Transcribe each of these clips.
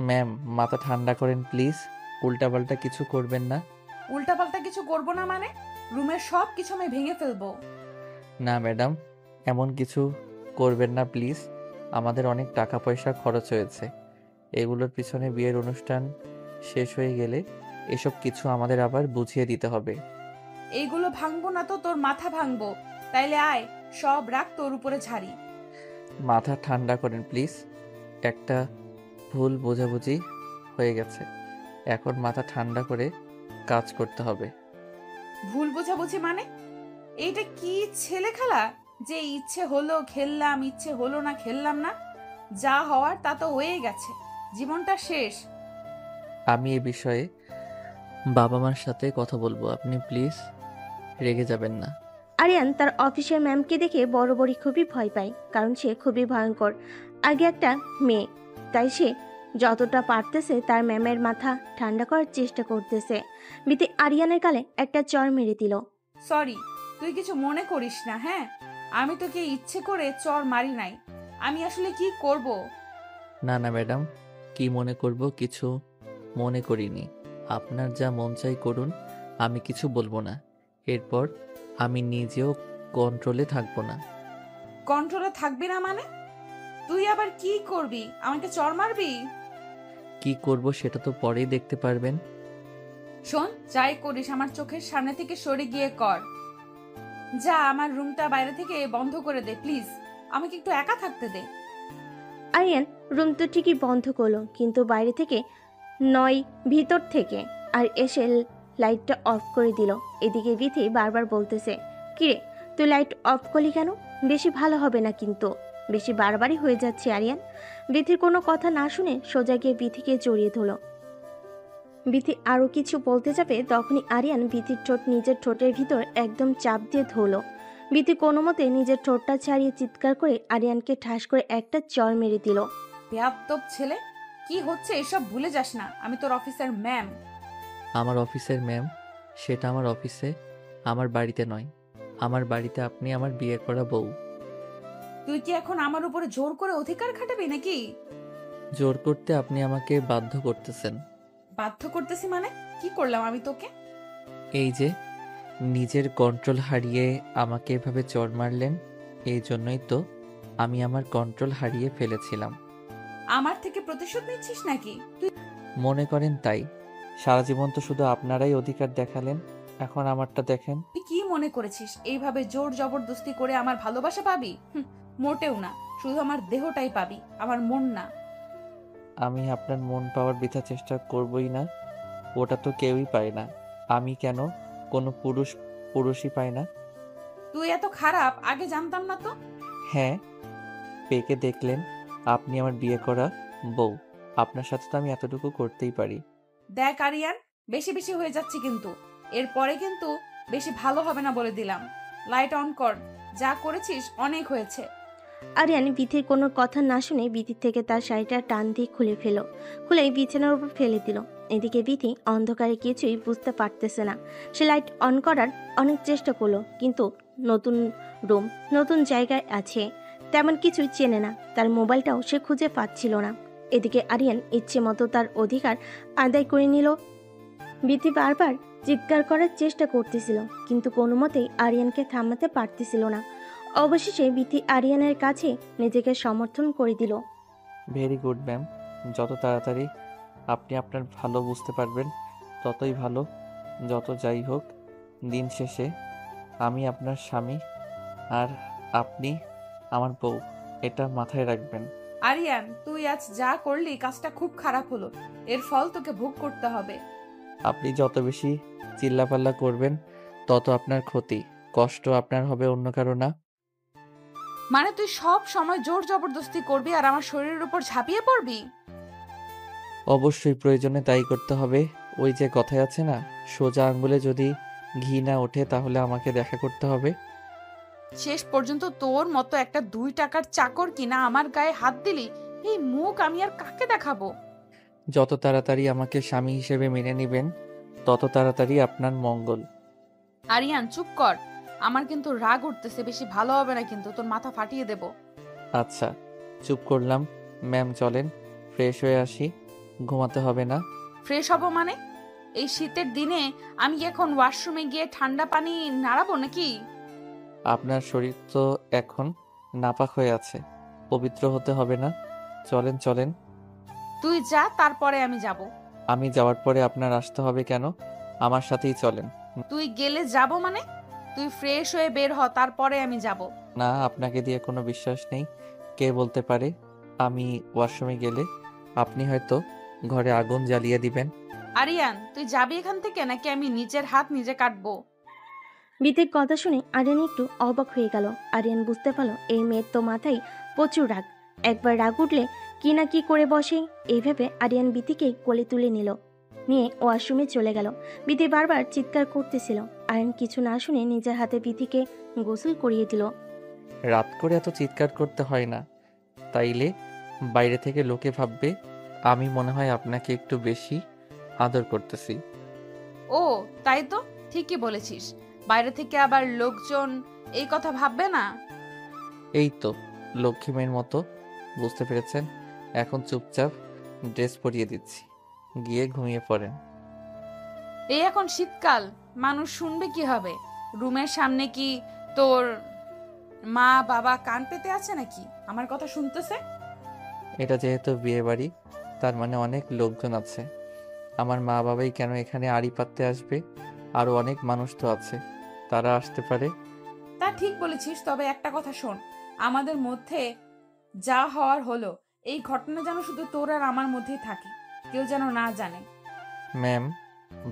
Ma'am, মাথা ঠান্ডা করেন প্লিজ। উল্টাপাল্টা কিছু করবেন না। উল্টাপাল্টা কিছু করব না মানে? রুমের সব কিছু আমি ভেঙে ফেলবো। না ম্যাডাম, এমন কিছু করবেন না প্লিজ। আমাদের অনেক টাকা পয়সা খরচ হয়েছে এগুলোর পিছনে। বিয়ের অনুষ্ঠান শেষ হয়ে গেলে এসব কিছু আমাদের আবার বুঝিয়ে দিতে হবে। এইগুলো ভাঙবো না তো তোর মাথা ভাঙবো। তাইলে আয়, সব রাগ তোর উপরে ঝাড়ি। মাথা ঠান্ডা করেন প্লিজ। একটা ভুল বোঝাবুঝি হয়ে গেছে, এখন মাথা ঠান্ডা করে কাজ করতে হবে। ভুল বোঝাবুঝি মানে? এইটা কি ছেলে খেলা যে ইচ্ছে হলো খেললাম, ইচ্ছে হলো না খেললাম না? যা হওয়ার তা তো হয়ে গেছে, জীবনটা শেষ। আমি এ বিষয়ে বাবা মার সাথে কথা বলবো, আপনি প্লিজ রেগে যাবেন না। আরিয়ান তার অফিসের ম্যামকে দেখে বড় খুবই ভয় পায়, কারণ সে খুবই ভয়ঙ্কর। আগে একটা মেয়ে, তাই সে যতটা পারতেছে তার ম্যামের মাথা ঠান্ডা করার চেষ্টা করতেছে। বিতি আরিয়ানের গালে একটা চড় মেরে দিল। সরি, তুই কিছু মনে করিস না। হ্যাঁ, আমি তোকে ইচ্ছে করে চর মারি নাই। আমি আসলে কি করব? না না ম্যাডাম, কি মনে করব? কিছু মনে করিনি। আপনার যা মন চাই করুন, আমি কিছু বলবো না। এরপর আমি নিজেও কন্ট্রোলে থাকবো না। কন্ট্রোলে থাকবি না মানে? তুই আবার কি করবি? আমাকে চর মারবি? কি করব সেটা তো পরেই দেখতে পারবেন। শোন, যাই করিস আমার চোখের সামনে থেকে সরে গিয়ে কর। যা, আমার রুমটা বাইরে থেকে বন্ধ করে দে প্লিজ। আমাকে একটু একা থাকতে দে। আরিয়ান রুম তো ঠিকই বন্ধ করলো, কিন্তু বাইরে থেকে নয়, ভিতর থেকে। আর এসে লাইটটা অফ করে দিল। এদিকে বিথি বারবার বলতেছে, কিরে তুই লাইট অফ করলি কেন? বেশি ভালো হবে না কিন্তু, বেশি বারবারই হয়ে যাচ্ছে আরিয়ান। বিথির কোনো কথা না শুনে সোজা গিয়ে বিথিকে জড়িয়ে ধরল। বিথি আরও কিছু বলতে যাবে, তখনই আরিয়ান বিথির ঠোঁট নিজের ঠোঁটের ভিতর একদম চাপ দিয়ে ধরল। বিথি কোনো মতে নিজের ঠোঁটটা ছাড়িয়ে চিৎকার করে আরিয়ানকে ঠাস করে একটা চড় মেরে দিল। বেয়াদব ছেলে, কি হচ্ছে এসব ভুলে যাস না, আমি তোর অফিসার ম্যাম। আমার অফিসের ম্যাম, সেটা আমার অফিসে, আমার বাড়িতে নয়। আমার বাড়িতে আপনি আমার বিয়ে করা বউ। তুই কি এখন আমার উপরে জোর করে অধিকার খাটাবি নাকি? জোর করতে আপনি আমাকে বাধ্য করতেছেন। বাধ্য করতেছি মানে? কি করলাম আমি তোকে? এই যে নিজের কন্ট্রোল হারিয়ে আমাকে এভাবে চড় মারলেন, এই জন্যই তো আমি আমার কন্ট্রোল হারিয়ে ফেলেছিলাম। আমার থেকে প্রতিশোধ নিচ্ছিস নাকি তুই? মনে করেন তাই। সারা জীবন তো শুধু আপনারাই অধিকার দেখালেন, এখন আমারটা দেখেন। তুই কি মনে করেছিস এইভাবে জোর জবরদস্তি করে আমার ভালোবাসা পাবি? মোটেও না। শুধু আমার দেহটাই পাবি, আমার মন না। আমি আপনার মন পাওয়ার বৃথা চেষ্টা করবই না। ওটা তো কেউই পায় না। আমি কেন, কোনো পুরুষই পায় না। তুই এত খারাপ আগে জানতাম না তো। হ্যাঁ, পেকে দেখলেন, আপনি আমার বিয়ে করা বউ। আপনার সাথে তো আমি এতটুকু করতেই পারি। দেখ আরিয়ান, বেশি বেশি হয়ে যাচ্ছে কিন্তু। এরপরে কিন্তু বেশি ভালো হবে না বলে দিলাম। লাইট অন কর। যা করেছিস অনেক হয়েছে। আরিয়ান বিথির কোনো কথা না শুনে বিথির থেকে তার শাড়িটা টান দিয়ে খুলে বিছানার উপর ফেলে দিল। এদিকে বিথি অন্ধকারে কিছুই বুঝতে পারতেছে না। সে লাইট অন করার অনেক চেষ্টা করলো, কিন্তু নতুন রুম, নতুন জায়গায় আছে, তেমন কিছুই চেনে না। তার মোবাইলটাও সে খুঁজে পাচ্ছিল না। এদিকে আরিয়ান ইচ্ছে মতো তার অধিকার আদায় করে নিল। বিথি বারবার চিৎকার করার চেষ্টা করতেছিল, কিন্তু কোনো মতেই আরিয়ানকে থামাতে পারতেছিল না। অবশেষে বিথি আরিয়ানের কাছে নিজেকে সমর্থন করে দিল। Very good ma'am. যত তাড়াতাড়ি আপনি আপনার ভালো বুঝতে পারবেন ততই ভালো। যত যাই হোক, দিন শেষে আমি আপনার স্বামী, আর আপনি আমার বউ। এটা মাথায় রাখবেন। আরিয়ান, তুই আজ যা করলি কাজটা খুব খারাপ হলো। এর ফল তোকে ভোগ করতে হবে। আপনি যত বেশি চিল্লাপাল্লা করবেন তত আপনার ক্ষতি। কষ্ট আপনার হবে, অন্য কারো না। মানে তুই সব সময় জোর জবরদস্তি করবি আর আমার শরীরের উপর ঝাঁপিয়ে পড়বি? অবশ্যই প্রয়োজনে তাই করতে হবে। ওই যে কথায় আছে না, সোজা আঙ্গুলে যদি ঘি না ওঠে তাহলে আমাকে দেখা করতে হবে। শেষ পর্যন্ত তোর মতো একটা 2 টাকার চাকর কিনা আমার গায়ে হাত দিলি। এই মুখ আমি আর কাকে দেখাবো? যত তাড়াতাড়ি আমাকে স্বামী হিসেবে মেনে নিবেন তত তাড়াতাড়ি আপনার মঙ্গল। আরিয়ান চুপ কর। আমার কিন্তু রাগ উঠতেছে, বেশি ভালো হবে না কিন্তু, তোর মাথা ফাটিয়ে দেব। আচ্ছা, চুপ করলাম। ম্যাম চলেন, ফ্রেশ হয়ে আসি। ঘুমাতে হবে না? ফ্রেশ হব মানে? এই শীতের দিনে আমি কি এখন ওয়াশরুমে গিয়ে ঠান্ডা পানি নাড়াবো নাকি? আপনার শরীর তো এখন নাপাক হয়ে আছে, পবিত্র হতে হবে না? চলেন চলেন। তুই যা, তারপরে আমি যাব। আমি যাওয়ার পরে আপনার আসতে হবে কেন? আমার সাথেই চলেন। তুই গেলে যাব মানে? তুই ফ্রেশ হয়ে বের হ, তারপরে আমি যাব। না, আপনাকে দিয়ে কোনো বিশ্বাস নেই। কে বলতে পারে আমি ওয়াশরুমে গেলে আপনি হয়তো ঘরে আগুন জ্বালিয়ে দিবেন। আরিয়ান, তুই যাবি এখান থেকে নাকি আমি নিজের হাত নিজে কাটবো? বিথির কথা শুনে আরিয়ান একটু অবাক হয়ে গেল। আরিয়ান বুঝতে পারল এই মেয়ের তো মাথায় প্রচুর রাগ, একবার রাগ উঠলে কি না কি করে বসে। এই ভেবে আরিয়ান বিথিকে কোলে তুলে নিয়ে ওয়াশরুমে চলে গেল। বিথি বারবার চিৎকার করতেছিল। আরিয়ান কিছু না শুনে নিজের হাতে বিথিকে গোসল করিয়ে দিল। রাত করে এত চিৎকার করতে হয় না, তাইলে বাইরে থেকে লোকে ভাববে আমি মনে হয় আপনাকে একটু বেশি আদর করতেছি। ও, তাই তো, ঠিকই বলেছিস। বাইরে থেকে আবার লোকজন এই কথা ভাববে না? এই তো লক্ষ্মী মেয়ের মতো, বুঝতে পেরেছেন? এখন চুপচাপ ড্রেস পরিয়ে দিচ্ছি, গিয়ে ঘুমিয়ে পড়েন। এই এখন শীতকাল, মানুষ শুনবে কি হবে? রুমের সামনে কি তোর মা বাবা কান পেতে আছে নাকি আমার কথা শুনতেছে? এটা যেহেতু বিয়ে বাড়ি, তার মানে অনেক লোকজন আছে। আমার মা বাবাই কেন এখানে আড়ি পাততে আসবে? আরো অনেক মানুষ তো আছে, তারা আসতে পারে। তা ঠিক বলেছিস, তবে একটা কথা শোন, আমাদের মধ্যে যা হওয়ার হলো, এই ঘটনা যেন শুধু তোর আর আমার মধ্যেই থাকে, কেউ যেন না জানে। ম্যাম,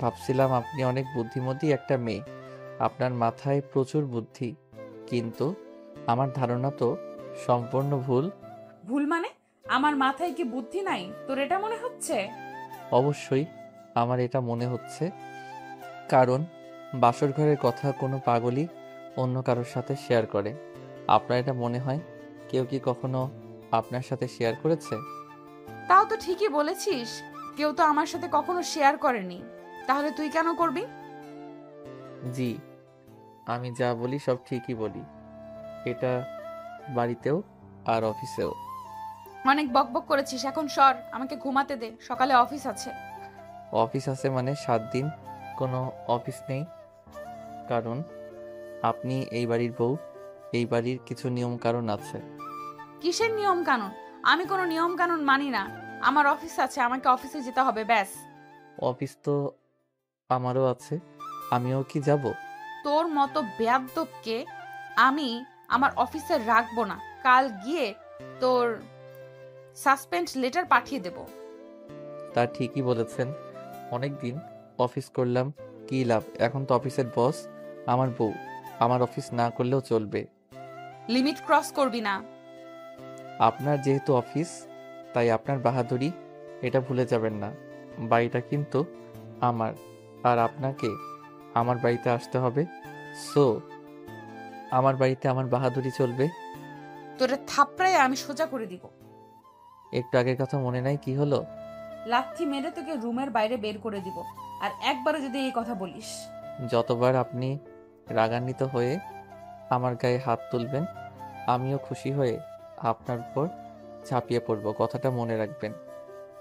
ভাবছিলাম আপনি অনেক বুদ্ধিমতী একটা মেয়ে, আপনার মাথায় প্রচুর বুদ্ধি, কিন্তু আমার ধারণা তো সম্পূর্ণ ভুল। ভুল মানে? আমার মাথায় কি বুদ্ধি নাই, তোর এটা মনে হচ্ছে? অবশ্যই আমার এটা মনে হচ্ছে, কারণ বাসর ঘরের কথা কোনো পাগলই অন্য কারোর সাথে শেয়ার করে। আপনার এটা মনে হয় কেউ কি কখনো আপনার সাথে শেয়ার করেছে? তাও তো ঠিকই বলেছিস, কেউ তো আমার সাথে কখনো শেয়ার করেনি, তাহলে তুই কেন করবি? জি, আমি যা বলি সব ঠিকই বলি, এটা বাড়িতেও আর অফিসেও। অনেক বকবক করেছিস, এখন সর, আমাকে ঘুমাতে দে, সকালে অফিস আছে। অফিস আছে মানে 7 দিন কোনো অফিস নেই? কারণ আপনি এই বাড়ির বউ, এই বাড়ির কিছু নিয়ম কারণ আছে। কিসের নিয়ম কানুন? আমি কোনো নিয়ম কানুন মানি না। আমার অফিস আছে, আমাকে অফিসে যেতে হবে, ব্যাস। অফিস তো আমারও আছে, আমিও কি যাব? তোর মতো বেয়াদ্দপকে আমি আমার অফিসে রাখবো না। কাল গিয়ে তোর সাসপেন্ড লেটার পাঠিয়ে দেব। তা ঠিকই বলেছেন, অনেক দিন অফিস করলাম, কি লাভ? এখন তো অফিসের বস আমার বউ, আমার অফিস না করলেও চলবে। লিমিট ক্রস করবি না। আপনার যেহেতু অফিস, তাই আপনার বাহাদুরি এটা ভুলে যাবেন না। বাড়িটা কিন্তু আমার, আর আপনাকে আমার বাড়িতে আসতে হবে। সো আমার বাড়িতে আমার বাহাদুরি চলবে। তোরে থাপড়ায় আমি সোজা করে দিব। একটু আগের কথা মনে নাই কি হলো? লাথি মেরে তোকে রুমের বাইরে বের করে দিব, আর একবারও যদি এই কথা বলিস। যতবার আপনি রাগান্বিত হয়ে আমার গায়ে হাত তুলবেন, আমিও খুশি হয়ে আপনার উপর ঝাঁপিয়ে পড়ব, কথাটা মনে রাখবেন।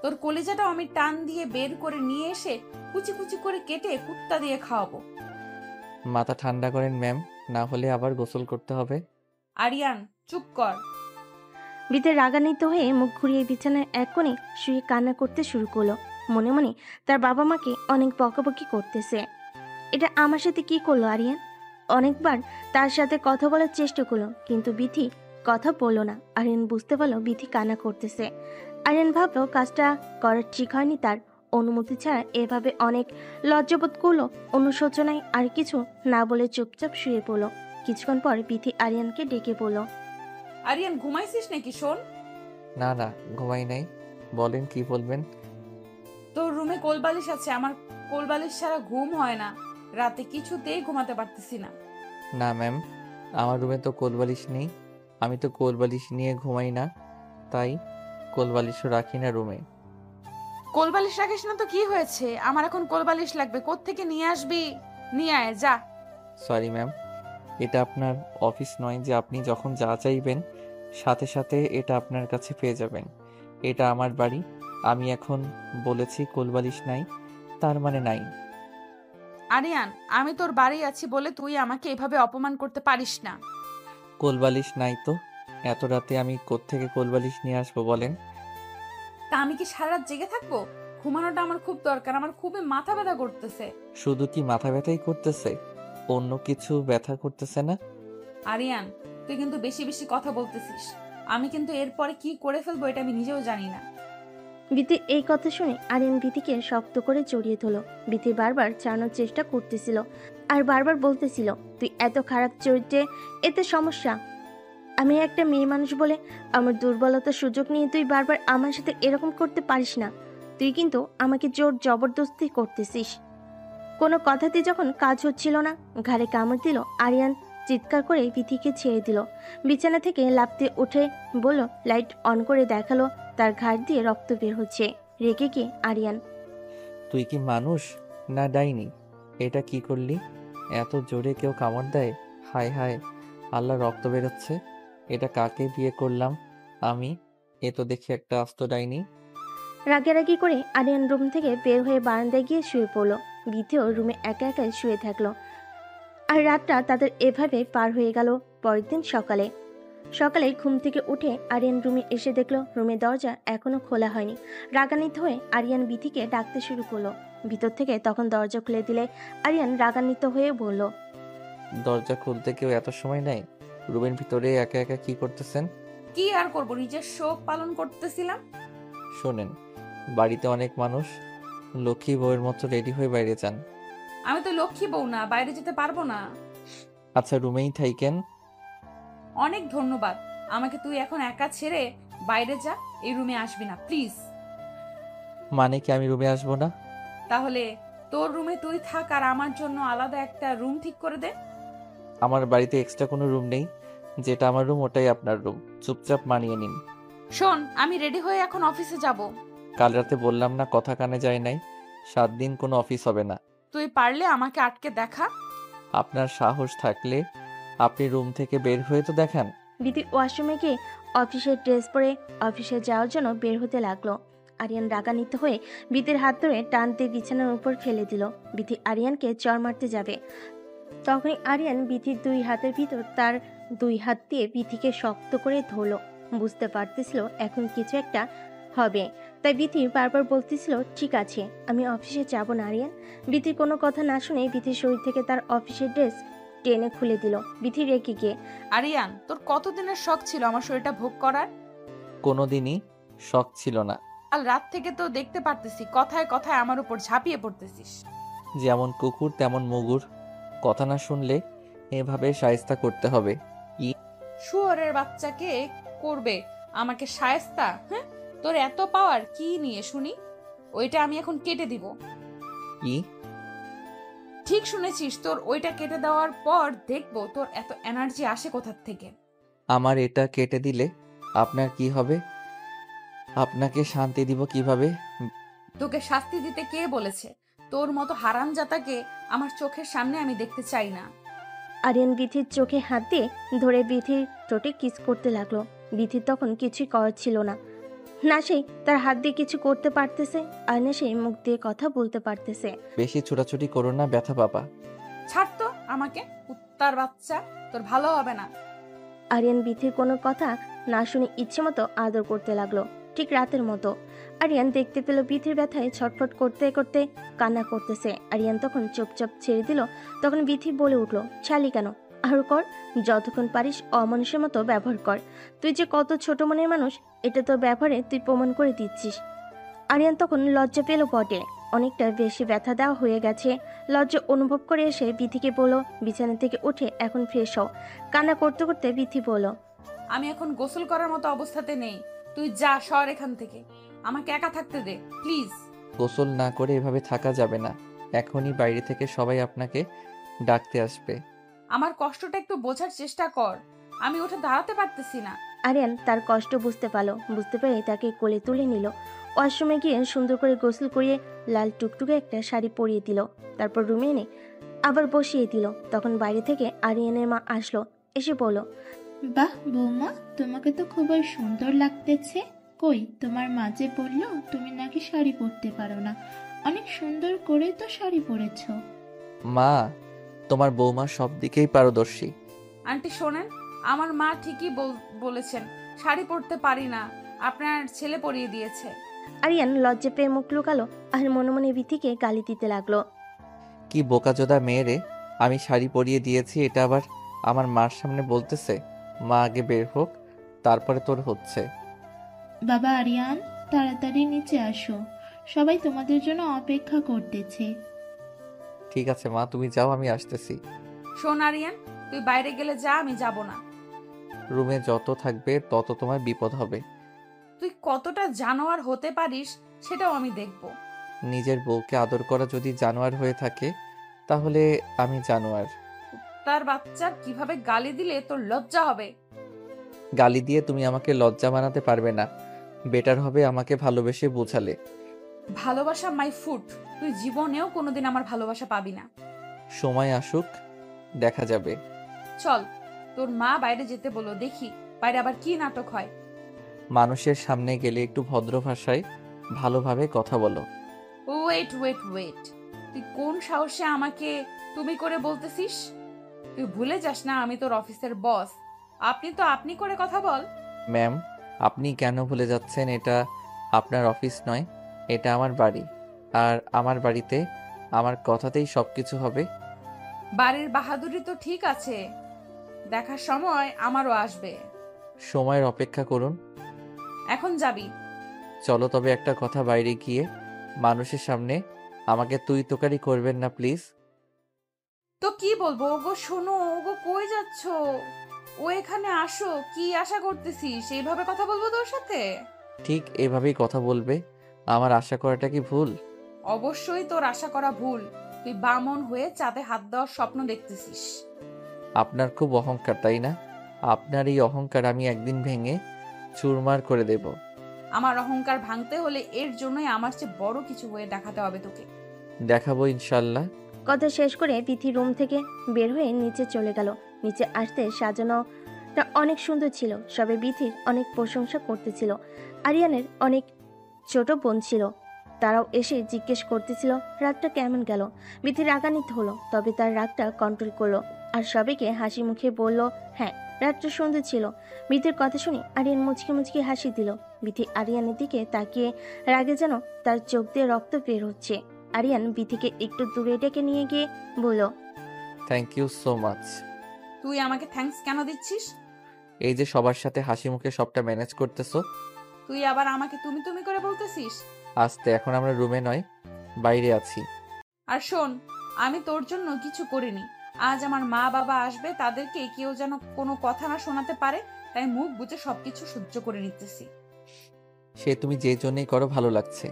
তোর কলিজাটা আমি টান দিয়ে বের করে নিয়ে এসে কুচি কুচি করে কেটে কুত্তা দিয়ে খাওয়াবো। মাথা ঠান্ডা করেন ম্যাম, না হলে আবার গোসল করতে হবে। আরিয়ান, চুপ কর। বিথি রাগান্বিত হয়ে মুখ ঘুরিয়ে বিছানার এক কোণে শুয়ে কান্না করতে শুরু করলো। মনে মনে তার বাবা মাকে অনেক বকাবকি করতেছে। এটা আমার সাথে কি করলো আরিয়ান? অনেকবার তার সাথে কথা বলার চেষ্টা করলো, কিন্তু বিথি কথা বললো না। আরিয়ান বুঝতে পারলো বিথি কান্না করতেছে। আরিয়ান ভাবলো কাজটা করার ঠিক হয়নি তার। অনুমতি ছাড়া এভাবে অনেক লজ্জাবোধ করলো। অনুশোচনায় আর কিছু না বলে চুপচাপ শুয়ে পড়লো। কিছুক্ষণ পর বিথি আরিয়ানকে ডেকে বলল, আরিয়ান, ঘুমাইছিস নাকি? শোন, না না, ঘুমাই নাই, বলেন কি বলবেন। তোর রুমে কোলবালিশ আছে, আমার কোলবালিশ ছাড়া ঘুম হয় না, রাতে কিছুতেই ঘুমাতে পারতেছি না। না ম্যাম, আমার রুমে তো কোলবালিশ নেই, আমি তো কোলবালিশ নিয়ে ঘুমাই না, তাই কোলবালিশও রাখি না রুমে। কোলবালিশ রাখিস না তো কি হয়েছে? আমার এখন কোলবালিশ লাগবে, কোত্থেকে নিয়ে আসবি? নিয়ে আয় যা। সরি ম্যাম, এটা আপনার অফিস নয় যে আপনি যখন যা চাইবেন সাথে সাথে এটা আপনার কাছে পেয়ে যাবেন। এটা আমার বাড়ি, আমি এখন বলেছি কোলবালিশ নাই, তার মানে নাই। আরিয়ান, আমি তোর বাড়ি আছি বলে তুই আমাকে এভাবে অপমান করতে পারিস না। কোলবালিশ নাই তো এত রাতে আমি কোত্থেকে কোলবালিশ নিয়ে আসবো বলেন? তা আমি কি সারা রাত জেগে থাকবো? ঘুমানোটা আমার খুব দরকার, আমার খুবই মাথা ব্যথা করতেছে। শুধু কি মাথা ব্যথাই করতেছে, অন্য কিছু ব্যথা করতেছে না? আরিয়ান, তুই কিন্তু বেশি বেশি কথা বলতেছিস। আমি কিন্তু এরপরে কি করে ফেলবো এটা আমি নিজেও জানি না। বিথির এই কথা শুনে আরিয়ান বিথিকে শক্ত করে জড়িয়ে ধরল। বিথি বারবার চানোর চেষ্টা করতেছিল আর বারবার বলতেছিল, তুই এত খারাপ চরিত্রে, এতে সমস্যা। আমি একটা মেয়ে মানুষ বলে আমার দুর্বলতার সুযোগ নিয়ে তুই বারবার আমার সাথে এরকম করতে পারিস না। তুই কিন্তু আমাকে জোর জবরদস্তি করতেছিস। কোনো কথাতে যখন কাজ হচ্ছিল না, ঘাড়ে কামড় দিল আরিয়ান। চিৎকার করে বিথিকে ছেড়ে দিল। বিছানা থেকে লাফতে উঠে বলল, লাইট অন করে দেখালো তার ঘাড় দিয়ে রক্ত বের হচ্ছে। রেগে গিয়ে আরিয়ান, তুই কি মানুষ না ডাইনি? এটা কি করলি? এত জোরে কেউ কামড় দেয়? হায় হায়, আল্লাহ, রক্ত বেরোচ্ছে। এটা কাকে বিয়ে করলাম আমি? এ তো দেখি একটা আস্ত ডাইনি। রাগারাগি করে আরিয়ান রুম থেকে বের হয়ে বারান্দায় গিয়ে শুয়ে পড়ল। বিথিও রুমে একা একাই শুয়ে থাকলো। আর রাতটা তাদের এভাবে পার হয়ে গেল। পরের দিন সকালে ঘুম থেকে উঠে আরিয়ান রুমে এসে দেখলো রুমের দরজা এখনো খোলা হয়নি। রাগান্বিত হয়ে আরিয়ান বিথিকে ডাকতে শুরু করলো। ভিতর থেকে তখন দরজা খুলে দিলে আরিয়ান রাগান্বিত হয়ে বলল, দরজা খুলতে কেউ এত সময় নেয়? রুমের ভিতরে একা একা কি করতেছেন? কি আর করবো, নিজের শোক পালন করতেছিলাম। শোনেন, বাড়িতে অনেক মানুষ, লক্ষ্মী বউয়ের মতো রেডি হয়ে বাইরে যান। আমি তো লক্ষ্মী বউ না, বাইরে যেতে পারবো না। আচ্ছা, রুমেই থাইকেন। অনেক ধন্যবাদ। আমাকে তুই এখন একা ছেড়ে বাইরে যা, এই রুমে আসবি না প্লিজ। মানে কি আমি রুমে আসবো না? তাহলে তোর রুমে তুই থাক আর আমার জন্য আলাদা একটা রুম ঠিক করে দে। আমার বাড়িতে এক্সট্রা কোনো রুম নেই, যেটা আমার রুম ওটাই আপনার রুম। চুপচাপ মানিয়ে নিন। শোন, আমি রেডি হয়ে এখন অফিসে যাব। কাল রাতে বললাম না, কথা কানে যায় নাই? 7 দিন কোনো অফিস হবে না। তুই পারলে আমাকে আটকে দেখা। আপনার সাহস থাকলে আপনি রুম থেকে বের হয়ে তো দেখান। বিথি ওয়াশরুমে গিয়ে অফিসের ড্রেস পরে অফিসে যাওয়ার জন্য বের হতে লাগলো। আরিয়ান রাগান্বিত হয়ে বিথির হাত ধরে টান দিয়ে বিছানার উপর ফেলে দিল। বিথি আরিয়ানকে চড় মারতে যাবে, তখনই আরিয়ান বিথির 2 হাতের ভিতর তার 2 হাত দিয়ে বিথিকে শক্ত করে ধরল। বুঝতে পারতেছিল এখন কিছু একটা হবে, তাই বিথি বারবার বলতেছিল, ঠিক আছে, আমি অফিসে যাব না আরিয়ান। বিথির কোনো কথা না শুনে বিথির শরীর থেকে তার অফিসের ড্রেস টেনে খুলে দিল। বিথি রেগে গিয়ে, আরিয়ান, তোর কতদিনের শখ ছিল আমার শরীরটা ভোগ করার? কোনোদিনই শখ ছিল না। কাল রাত থেকে তো দেখতে পারতেছি কথায় কথায় আমার উপর ঝাঁপিয়ে পড়তেছিস। যেমন কুকুর তেমন মুগুর। কথা না শুনলে এভাবে শায়েস্তা করতে হবে। শুয়োরের বাচ্চাকে করবে আমাকে শায়েস্তা? হ্যাঁ, তোর এত পাওয়ার কি নিয়ে শুনি? ওইটা আমি এখন কেটে দিব। কি? ঠিক শুনেছিস, তোর ওইটা কেটে দেওয়ার পর দেখবো তোর এত এনার্জি আসে কোথা থেকে। আমার এটা কেটে দিলে আপনার কি হবে? আপনাকে শান্তি দিব কিভাবে? তোকে শাস্তি দিতে কে বলেছে? তোর মতো হারামজাদাকে আমার চোখের সামনে আমি দেখতে চাই না। আরিয়ান বিথির চোখে হাত দিয়ে ধরে বিথির ঠোঁটে কিস করতে লাগলো। বিথির তখন কিছুই করার ছিল না। না সেই তার হাত দিয়ে কিছু করতে পারতেছে, আর না সেই মুখ দিয়ে কথা বলতে পারতেছে। বেশি ছোটাছুটি করো না, ব্যথা পাবা। ছাড় তো আমাকে, কুত্তার বাচ্চা, তোর ভালো হবে না। আরিয়ান বিথির কোনো কথা না শুনে ইচ্ছে মতো আদর করতে লাগলো, ঠিক রাতের মতো। আরিয়ান দেখতে পেল বিথির ব্যথায় ছটফট করতে করতে কান্না করতেছে। আরিয়ান তখন চুপচাপ ছেড়ে দিল। তখন বিথি বলে উঠলো, ছালি কেন, আরো কর, যতক্ষণ পারিস অমানুষের মতো ব্যবহার কর। তুই যে কত ছোট মনের মানুষ এটা তোর ব্যবহারে তুই প্রমাণ করে দিচ্ছিস। আরিয়ান তখন লজ্জা পেল বটে, অনেকটা বেশি ব্যথা দেওয়া হয়ে গেছে। লজ্জা অনুভব করে এসে বিথিকে বলল, বিছানা থেকে উঠে এখন ফ্রেশ হও। কান্না করতে করতে বিথি বলল, আমি এখন গোসল করার মতো অবস্থাতে নেই। তুই যা, সর এখান থেকে, আমাকে একা থাকতে দে প্লিজ। গোসল না করে এভাবে থাকা যাবে না। এখনই বাইরে থেকে সবাই আপনাকে ডাকতে আসবে। আমার কষ্টটা একটু বোঝার চেষ্টা কর, আমি উঠে দাঁড়াতে পারতেছি না। আরিয়ান তার কষ্ট বুঝতে পারলো, বুঝতে পেরে তাকে কোলে তুলে নিল। ওয়াশরুমে গিয়ে সুন্দর করে গোসল করিয়ে লাল টুকটুকে একটা শাড়ি পরিয়ে দিল। তারপর রুমে এনে আবার বসিয়ে দিল। তখন বাইরে থেকে আরিয়ানের মা আসলো, এসে বলল, বাহ বৌমা, তোমাকে তো খুবই সুন্দর লাগতেছে। কই তোমার মা যে বললো তুমি নাকি শাড়ি পরতে পারো না, অনেক সুন্দর করে তো শাড়ি পরেছো। মা, তোমার বৌমা সব দিকেই পারদর্শী। আন্টি শোনেন, আমার মা ঠিকই বলেছেন, শাড়ি পরতে পারি না, আপনার ছেলে পরিয়ে দিয়েছে। আরিয়ান লজ্জা পেয়ে মুখ লুকালো আর মনে মনে বিথিকে গালি দিতে লাগলো। কি বোকাচোদা মেয়েরে, আমি শাড়ি পরিয়ে দিয়েছি এটা আবার আমার মার সামনে বলতেছে। মা আগে বের হোক, তারপরে তোর হচ্ছে। বাবা আরিয়ান, তাড়াতাড়ি নিচে আসো, সবাই তোমাদের জন্য অপেক্ষা করতেছে। ঠিক আছে মা, তুমি যাও, আমি আসতেছি। শোন আরিয়ান, তুই বাইরে গেলে যা, আমি যাব না। রুমে যত থাকবে তত তোমার বিপদ হবে। তুই কতটা জানোয়ার হতে পারিস সেটাও আমি দেখব। নিজের বউকে আদর করা যদি জানোয়ার হয়ে থাকে, তাহলে আমি জানোয়ার। তার বাচ্চার কিভাবে গালি দিলে তোর লজ্জা হবে? গালি দিয়ে তুমি আমাকে লজ্জা বানাতে পারবে না। বেটার হবে আমাকে ভালোবেসে বোঝালে। ভালোবাসা মাই ফুড, তুই জীবনেও কোনোদিন আমার ভালোবাসা পাবি না। সময় আসুক, দেখা যাবে। চল, তোর মা বাইরে যেতে বলো, দেখি বাইরে আবার কি নাটক হয়। মানুষের সামনে গেলে একটু ভদ্র ভাষায় ভালোভাবে কথা বলো। ওয়েট ওয়েট ওয়েট, তুই কোন সাহসে আমাকে তুমি করে বলতেছিস? তুই ভুলে যাস না আমি তোর অফিসের বস। আপনি করে কথা বল। ম্যাম, আপনি কেন ভুলে যাচ্ছেন? এটা আপনার অফিস নয়, এটা আমার বাড়ি। আর আমার বাড়িতে আমার কথাতেই সবকিছু হবে। বাড়ির বাহাদুরি তো ঠিক আছে, দেখার সময় আমারও আসবে। সময়ের অপেক্ষা করুন। এখন যাবি? চলো তবে একটা কথা, বাইরে গিয়ে মানুষের সামনে আমাকে তুই তোকারি করবেন না প্লিজ। তো কি বলবো? ওগো শোনো, ওগো কই যাচ্ছ? ও এখানে আসো, কি আশা করতেছিস? এইভাবে কথা বলবো তোর সাথে? ঠিক এভাবেই কথা বলবে। আমার আশা করাটা কি ভুল? অবশ্যই তোর আশা করা ভুল। তুই বামন হয়ে চাঁদে হাত দেওয়ার স্বপ্ন দেখতেছিস। আপনার খুব অহংকার, তাই না? আপনার এই অহংকার আমি একদিন ভেঙে চুরমার করে দেব। আমার অহংকার ভাঙতে হলে এর জন্যই আমার চেয়ে বড় কিছু হয়ে দেখাতে হবে তোকে। দেখাবো ইনশাল্লাহ। কথা শেষ করে বিথি রুম থেকে বের হয়ে নিচে চলে গেল। নিচে আসতে সাজানোটা অনেক সুন্দর ছিল, সবে বিথির অনেক প্রশংসা করতেছিল। আরিয়ানের অনেক ছোট বোন ছিল, তারাও এসে জিজ্ঞেস করতেছিল রাতটা কেমন গেল। বিথি রাগান্বিত হলো, তবে তার রাগটা কন্ট্রোল করলো আর সবাইকে হাসি মুখে বলল, হ্যাঁ রাতটা সুন্দর ছিল। বিথির কথা শুনে আরিয়ান মুচকি মুচকি হাসি দিল। বিথি আরিয়ানের দিকে তাকিয়ে রাগে যেন তার চোখ দিয়ে রক্ত বের হচ্ছে। আরিয়ান বিথিকে একটু দূরে ডেকে নিয়ে গিয়ে বলল, থ্যাংক ইউ সো মাচ। তুই আমাকে থ্যাঙ্কস কেন দিচ্ছিস? এই যে সবার সাথে হাসি মুখে সবটা ম্যানেজ করতেছো। তুই আবার আমাকে তুমি তুমি করে বলতেছিস? আস্তে, এখন আমরা রুমে নয়, বাইরে আছি। আর শোন, আমি তোর জন্য কিছু করিনি। আজ আমার মা বাবা আসবে, তাদেরকে কেউ যেন কোনো কথা না শোনাতে পারে, তাই মুখ বুজে সবকিছু সহ্য করে নিতেছি। সে তুমি যে জন্যই করো, ভালো লাগছে।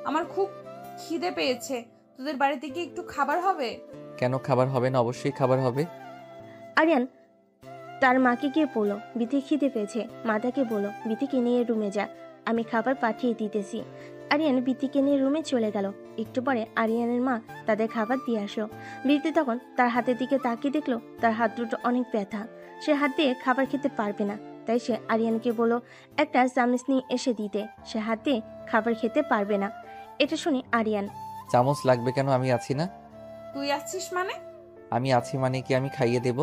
আমার খুব খিদে পেয়েছে, তোদের বাড়িতে কি একটু খাবার হবে? কেন খাবার হবে না? অবশ্যই খাবার হবে। আরিয়ান তার মাকে গিয়ে বলল, বিথি খিদে পেয়েছে, মাতাকে বলল বিথিকে নিয়ে রুমে যা, আমি খাবার পাঠিয়ে দিতেছি। আরিয়ান বিথিকে নিয়ে রুমে চলে গেল। একটু পরে আরিয়ানের মা তাদের খাবার দিয়ে আসলো। বিথি তখন তার হাতের দিকে তাকিয়ে দেখলো তার হাত দুটো অনেক ব্যথা, সে হাত দিয়ে খাবার খেতে পারবে না। তাই সে আরিয়ানকে বলল একটা চামচ নিয়ে এসে দিতে, সে হাত দিয়ে খাবার খেতে পারবে না। এটা শুনে আরিয়ান, চামচ লাগবে কেন? আমি আছি না? তুই আসছিস মানে? আমি আছি মানে কি আমি খাইয়ে দেব?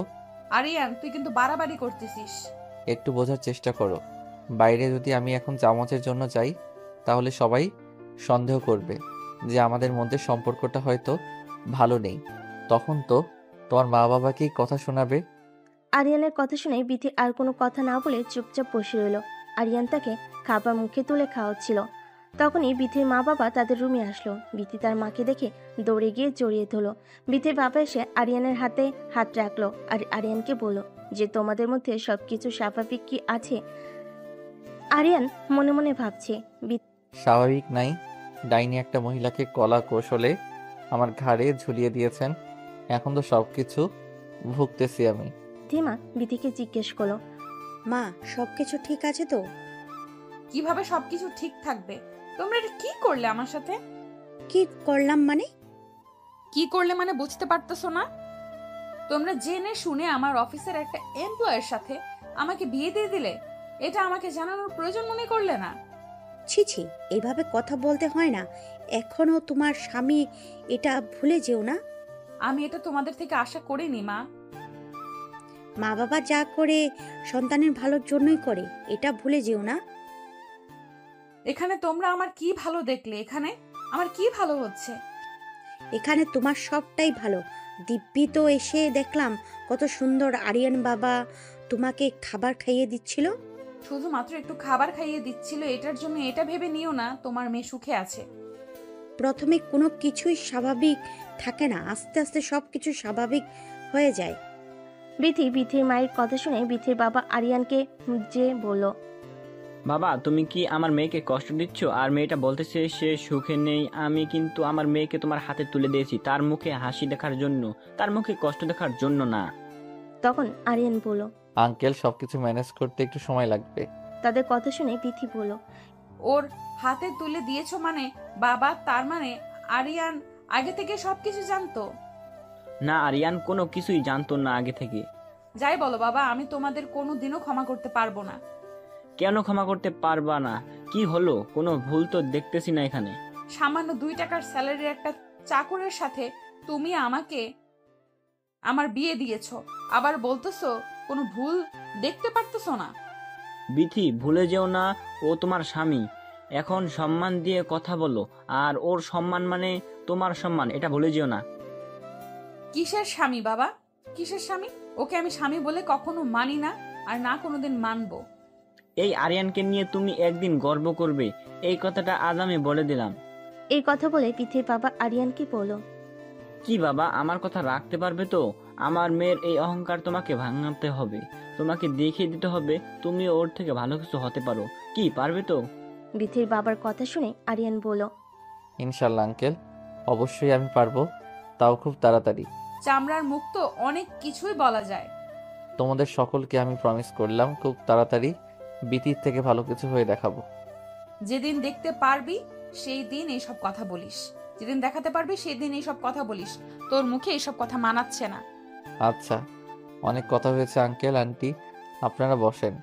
আরিয়ান, তুই কিন্তু বাড়াবাড়ি করতেছিস। একটু বোঝার চেষ্টা করো। বাইরে যদি আমি এখন চামচের জন্য যাই, তাহলে সবাই সন্দেহ করবে যে আমাদের মধ্যে সম্পর্কটা হয়তো ভালো নেই। তখন তো তোমার মা বাবাকেই কথা শোনাবে। আরিয়ানের কথা শুনে বিথি আর কোনো কথা না বলে চুপচাপ বসে রইল। আরিয়ান তাকে খাবার মুখে তুলে খাওয়াচ্ছিল। তখনই বিথির মা বাবা তাদের রুমে আসলো। বিথি তার মাকে দেখে দৌড়ে গিয়ে জড়িয়ে ধরল। বিথির বাবা এসে আরিয়ানের হাতে হাত রাখলো আর আরিয়ানকে বলল যে তোমাদের মধ্যে সবকিছু স্বাভাবিক কি আছে? আরিয়ান মনে মনে ভাবছে, স্বাভাবিক নাই। ডাইনি একটা মহিলাকে কলা কৌশলে আমার ঘাড়ে ঝুলিয়ে দিয়েছেন, এখন তো সবকিছু ভুগতেছি আমি। বিথিমা বিথিকে জিজ্ঞেস করলো, মা সবকিছু ঠিক আছে তো? কিভাবে সবকিছু ঠিক থাকবে? তোমরা এটা কি করলে আমার সাথে? কি করলাম মানে? কি করলে মানে বুঝতে পারতেছো না? তোমরা জেনে শুনে আমার অফিসের একটা এমপ্লয়ের সাথে আমাকে বিয়ে দিয়ে দিলে, এটা আমাকে জানানোর প্রয়োজন মনে করলে না? ছি ছি, এভাবে কথা বলতে হয় না। এখনো তোমার স্বামী, এটা ভুলে যেও না। আমি এটা তোমাদের থেকে আশা করিনি মা। মা বাবা যা করে সন্তানের ভালোর জন্যই করে, এটা ভুলে যেও না। এখানে তোমরা আমার কি ভালো দেখলে? এখানে আমার কি ভালো হচ্ছে? এখানে তোমার সবটাই ভালো। দিব্যি তো এসে দেখলাম কত সুন্দর আরিয়ান বাবা তোমাকে খাবার খাইয়ে দিচ্ছিল। শুধুমাত্র একটু খাবার খাইয়ে দিচ্ছিল, এটার জন্য এটা ভেবে নিও না তোমার মেয়ে সুখে আছে। প্রথমে কোনো কিছুই স্বাভাবিক থাকে না, আস্তে আস্তে সব কিছু স্বাভাবিক হয়ে যায়। বিথির মায়ের কথা শুনে বিথির বাবা আরিয়ানকে যে বলল, বাবা, তুমি কি আমার মেয়েকে কষ্ট দিচ্ছ? আর মেয়েটা বলতেছে সে সুখে নেই। আমি কিন্তু আমার মেয়েকে তোমার হাতে তুলে দিয়েছি তার মুখে হাসি দেখার জন্য, তার মুখে কষ্ট দেখার জন্য না। তখন আরিয়ান বলল, আঙ্কেল, সবকিছু ম্যানেজ করতে একটু সময় লাগবে। তাদের কথা শুনে বিথি বলল, ওর হাতে তুলে দিয়েছো মানে বাবা, তার মানে আরিয়ান আগে থেকে সবকিছু জানতো? না, আরিয়ান কোনো কিছুই জানতো না আগে থেকে। যাই বলো বাবা, আমি তোমাদের কোনোদিনও ক্ষমা করতে পারবো না। কেন ক্ষমা করতে পারবা না? কি হলো? কোনো ভুল তো দেখতেছি না এখানে। সামান্য 2 টাকার স্যালারির একটা চাকরের সাথে তুমি আমাকে আমার বিয়ে দিয়েছো, আবার বলতেছো কোনো ভুল দেখতে পারতেছো না? বিথি, ভুলে যেও না ও তোমার স্বামী। এখন সম্মান দিয়ে কথা বলো, আর ওর সম্মান মানে তোমার সম্মান, এটা ভুলে যেও না। কিসের স্বামী বাবা, কিসের স্বামী? ওকে আমি স্বামী বলে কখনো মানি না, আর না কোনোদিন মানবো। এই আরিয়ানকে নিয়ে তুমি একদিন গর্ব করবে, এই কথাটা আজ আমি বলে দিলাম। এই কথা বলে বিথির বাবা আরিয়ানকে বলল, কি বাবা, আমার কথা রাখতে পারবে তো? আমার মেয়ের এই অহংকার তোমাকে ভাঙাতে হবে, তোমাকে দেখিয়ে দিতে হবে তুমি ওর থেকে ভালো কিছু হতে পারো। কি পারবে তো? বিথির বাবার কথা শুনে আরিয়ান বলল, ইনশাল্লাহ আঙ্কেল, অবশ্যই আমি পারবো, তাও খুব তাড়াতাড়ি। চামড়ার মুখ তো অনেক কিছুই বলা যায়। তোমাদের সকলকে আমি প্রমিস করলাম খুব তাড়াতাড়ি বিতির থেকে ভালো কিছু হয়ে দেখাবো। যেদিন দেখতে পারবি সেই দিন এইসব কথা বলিস, যেদিন দেখাতে পারবি সেই দিন এইসব কথা বলিস। তোর মুখে এইসব কথা মানাচ্ছে না। আচ্ছা, অনেক কথা হয়েছে আঙ্কেল আন্টি, আপনারা বসেন।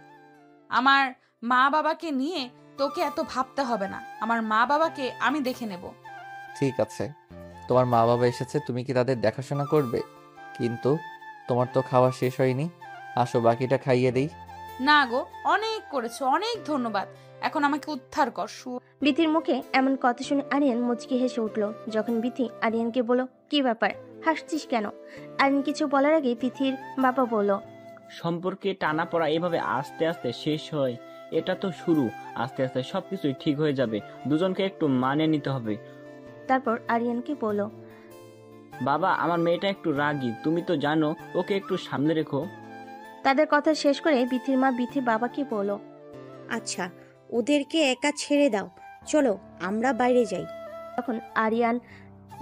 আমার মা বাবাকে নিয়ে তোকে এত ভাবতে হবে না, আমার মা বাবাকে আমি দেখে নেব। ঠিক আছে, তোমার মা বাবা এসেছে, তুমি কি তাদের দেখাশোনা করবে? কিন্তু তোমার তো খাওয়া শেষ হয়নি, আসো বাকিটা খাইয়ে দেই। না গো, অনেক করেছো, অনেক ধন্যবাদ। এখন আমাকে উদ্ধার কর। বিথির মুখে এমন কথা শুনে আরিয়ান মুচকি হেসে উঠল। যখন বিথি আরিয়ানকে বলল, কি ব্যাপার, হাসছিস কেন? আরিয়ান কিছু বলার আগে বিথির বাবা বলল, সম্পর্কে টানা পড়া এভাবে আস্তে আস্তে শেষ হয়, এটা তো শুরু। আস্তে আস্তে সবকিছুই ঠিক হয়ে যাবে, দুজনকে একটু মানিয়ে নিতে হবে। তারপর আরিয়ানকে বলল, বাবা, আমার মেয়েটা একটু রাগী, তুমি তো জানো, ওকে একটু সামনে রেখো। তাদের কথা শেষ করে বিথির মা বিথির বাবাকে বলল, আচ্ছা, ওদেরকে একা ছেড়ে দাও, চলো আমরা বাইরে যাই। তখন আরিয়ান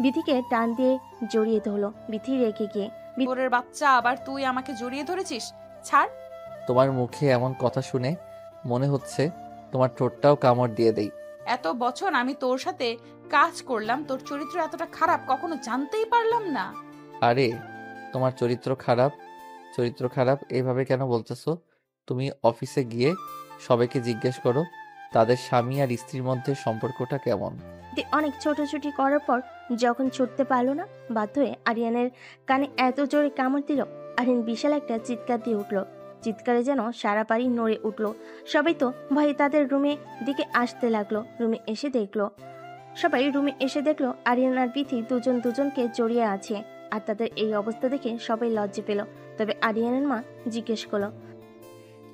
বিথিকে টান দিয়ে জড়িয়ে ধরল। বিথি রেখে গিয়ে, তোরের বাচ্চা, আবার তুই আমাকে জড়িয়ে ধরেছিস? ছাড়। তোমার মুখে এমন কথা শুনে মনে হচ্ছে তোমার ঠোঁটটাও কামড় দিয়ে দেই। এত বছর আমি তোর সাথে কাজ করলাম, তোর চরিত্র এতটা খারাপ কখনো জানতেই পারলাম না। আরে, তোমার চরিত্র খারাপ এইভাবে কেন বলতেছো? তুমি অফিসে গিয়ে সবাইকে জিজ্ঞেস করো তাদের স্বামী আর স্ত্রীর মধ্যে সম্পর্কটা কেমন। বিথি অনেক ছোটাছুটি করার পর যখন ছুটতে পারলো না, বাধ্য হয়ে আরিয়ানের কানে এত জোরে কামড় দিল, আরিয়ান বিশাল একটা চিৎকার দিয়ে উঠল। চিৎকারে যেন সারা বাড়ি নড়ে উঠল। সবাই তো ভয়ে তাদের রুমে দিকে আসতে লাগলো। সবাই রুমে এসে দেখলো আরিয়ান আর বিথি দুজন দুজনকে জড়িয়ে আছে। আর তাদের এই অবস্থা দেখে সবাই লজ্জা পেল। তবে আরিয়ানের মা জিজ্ঞেস করলো,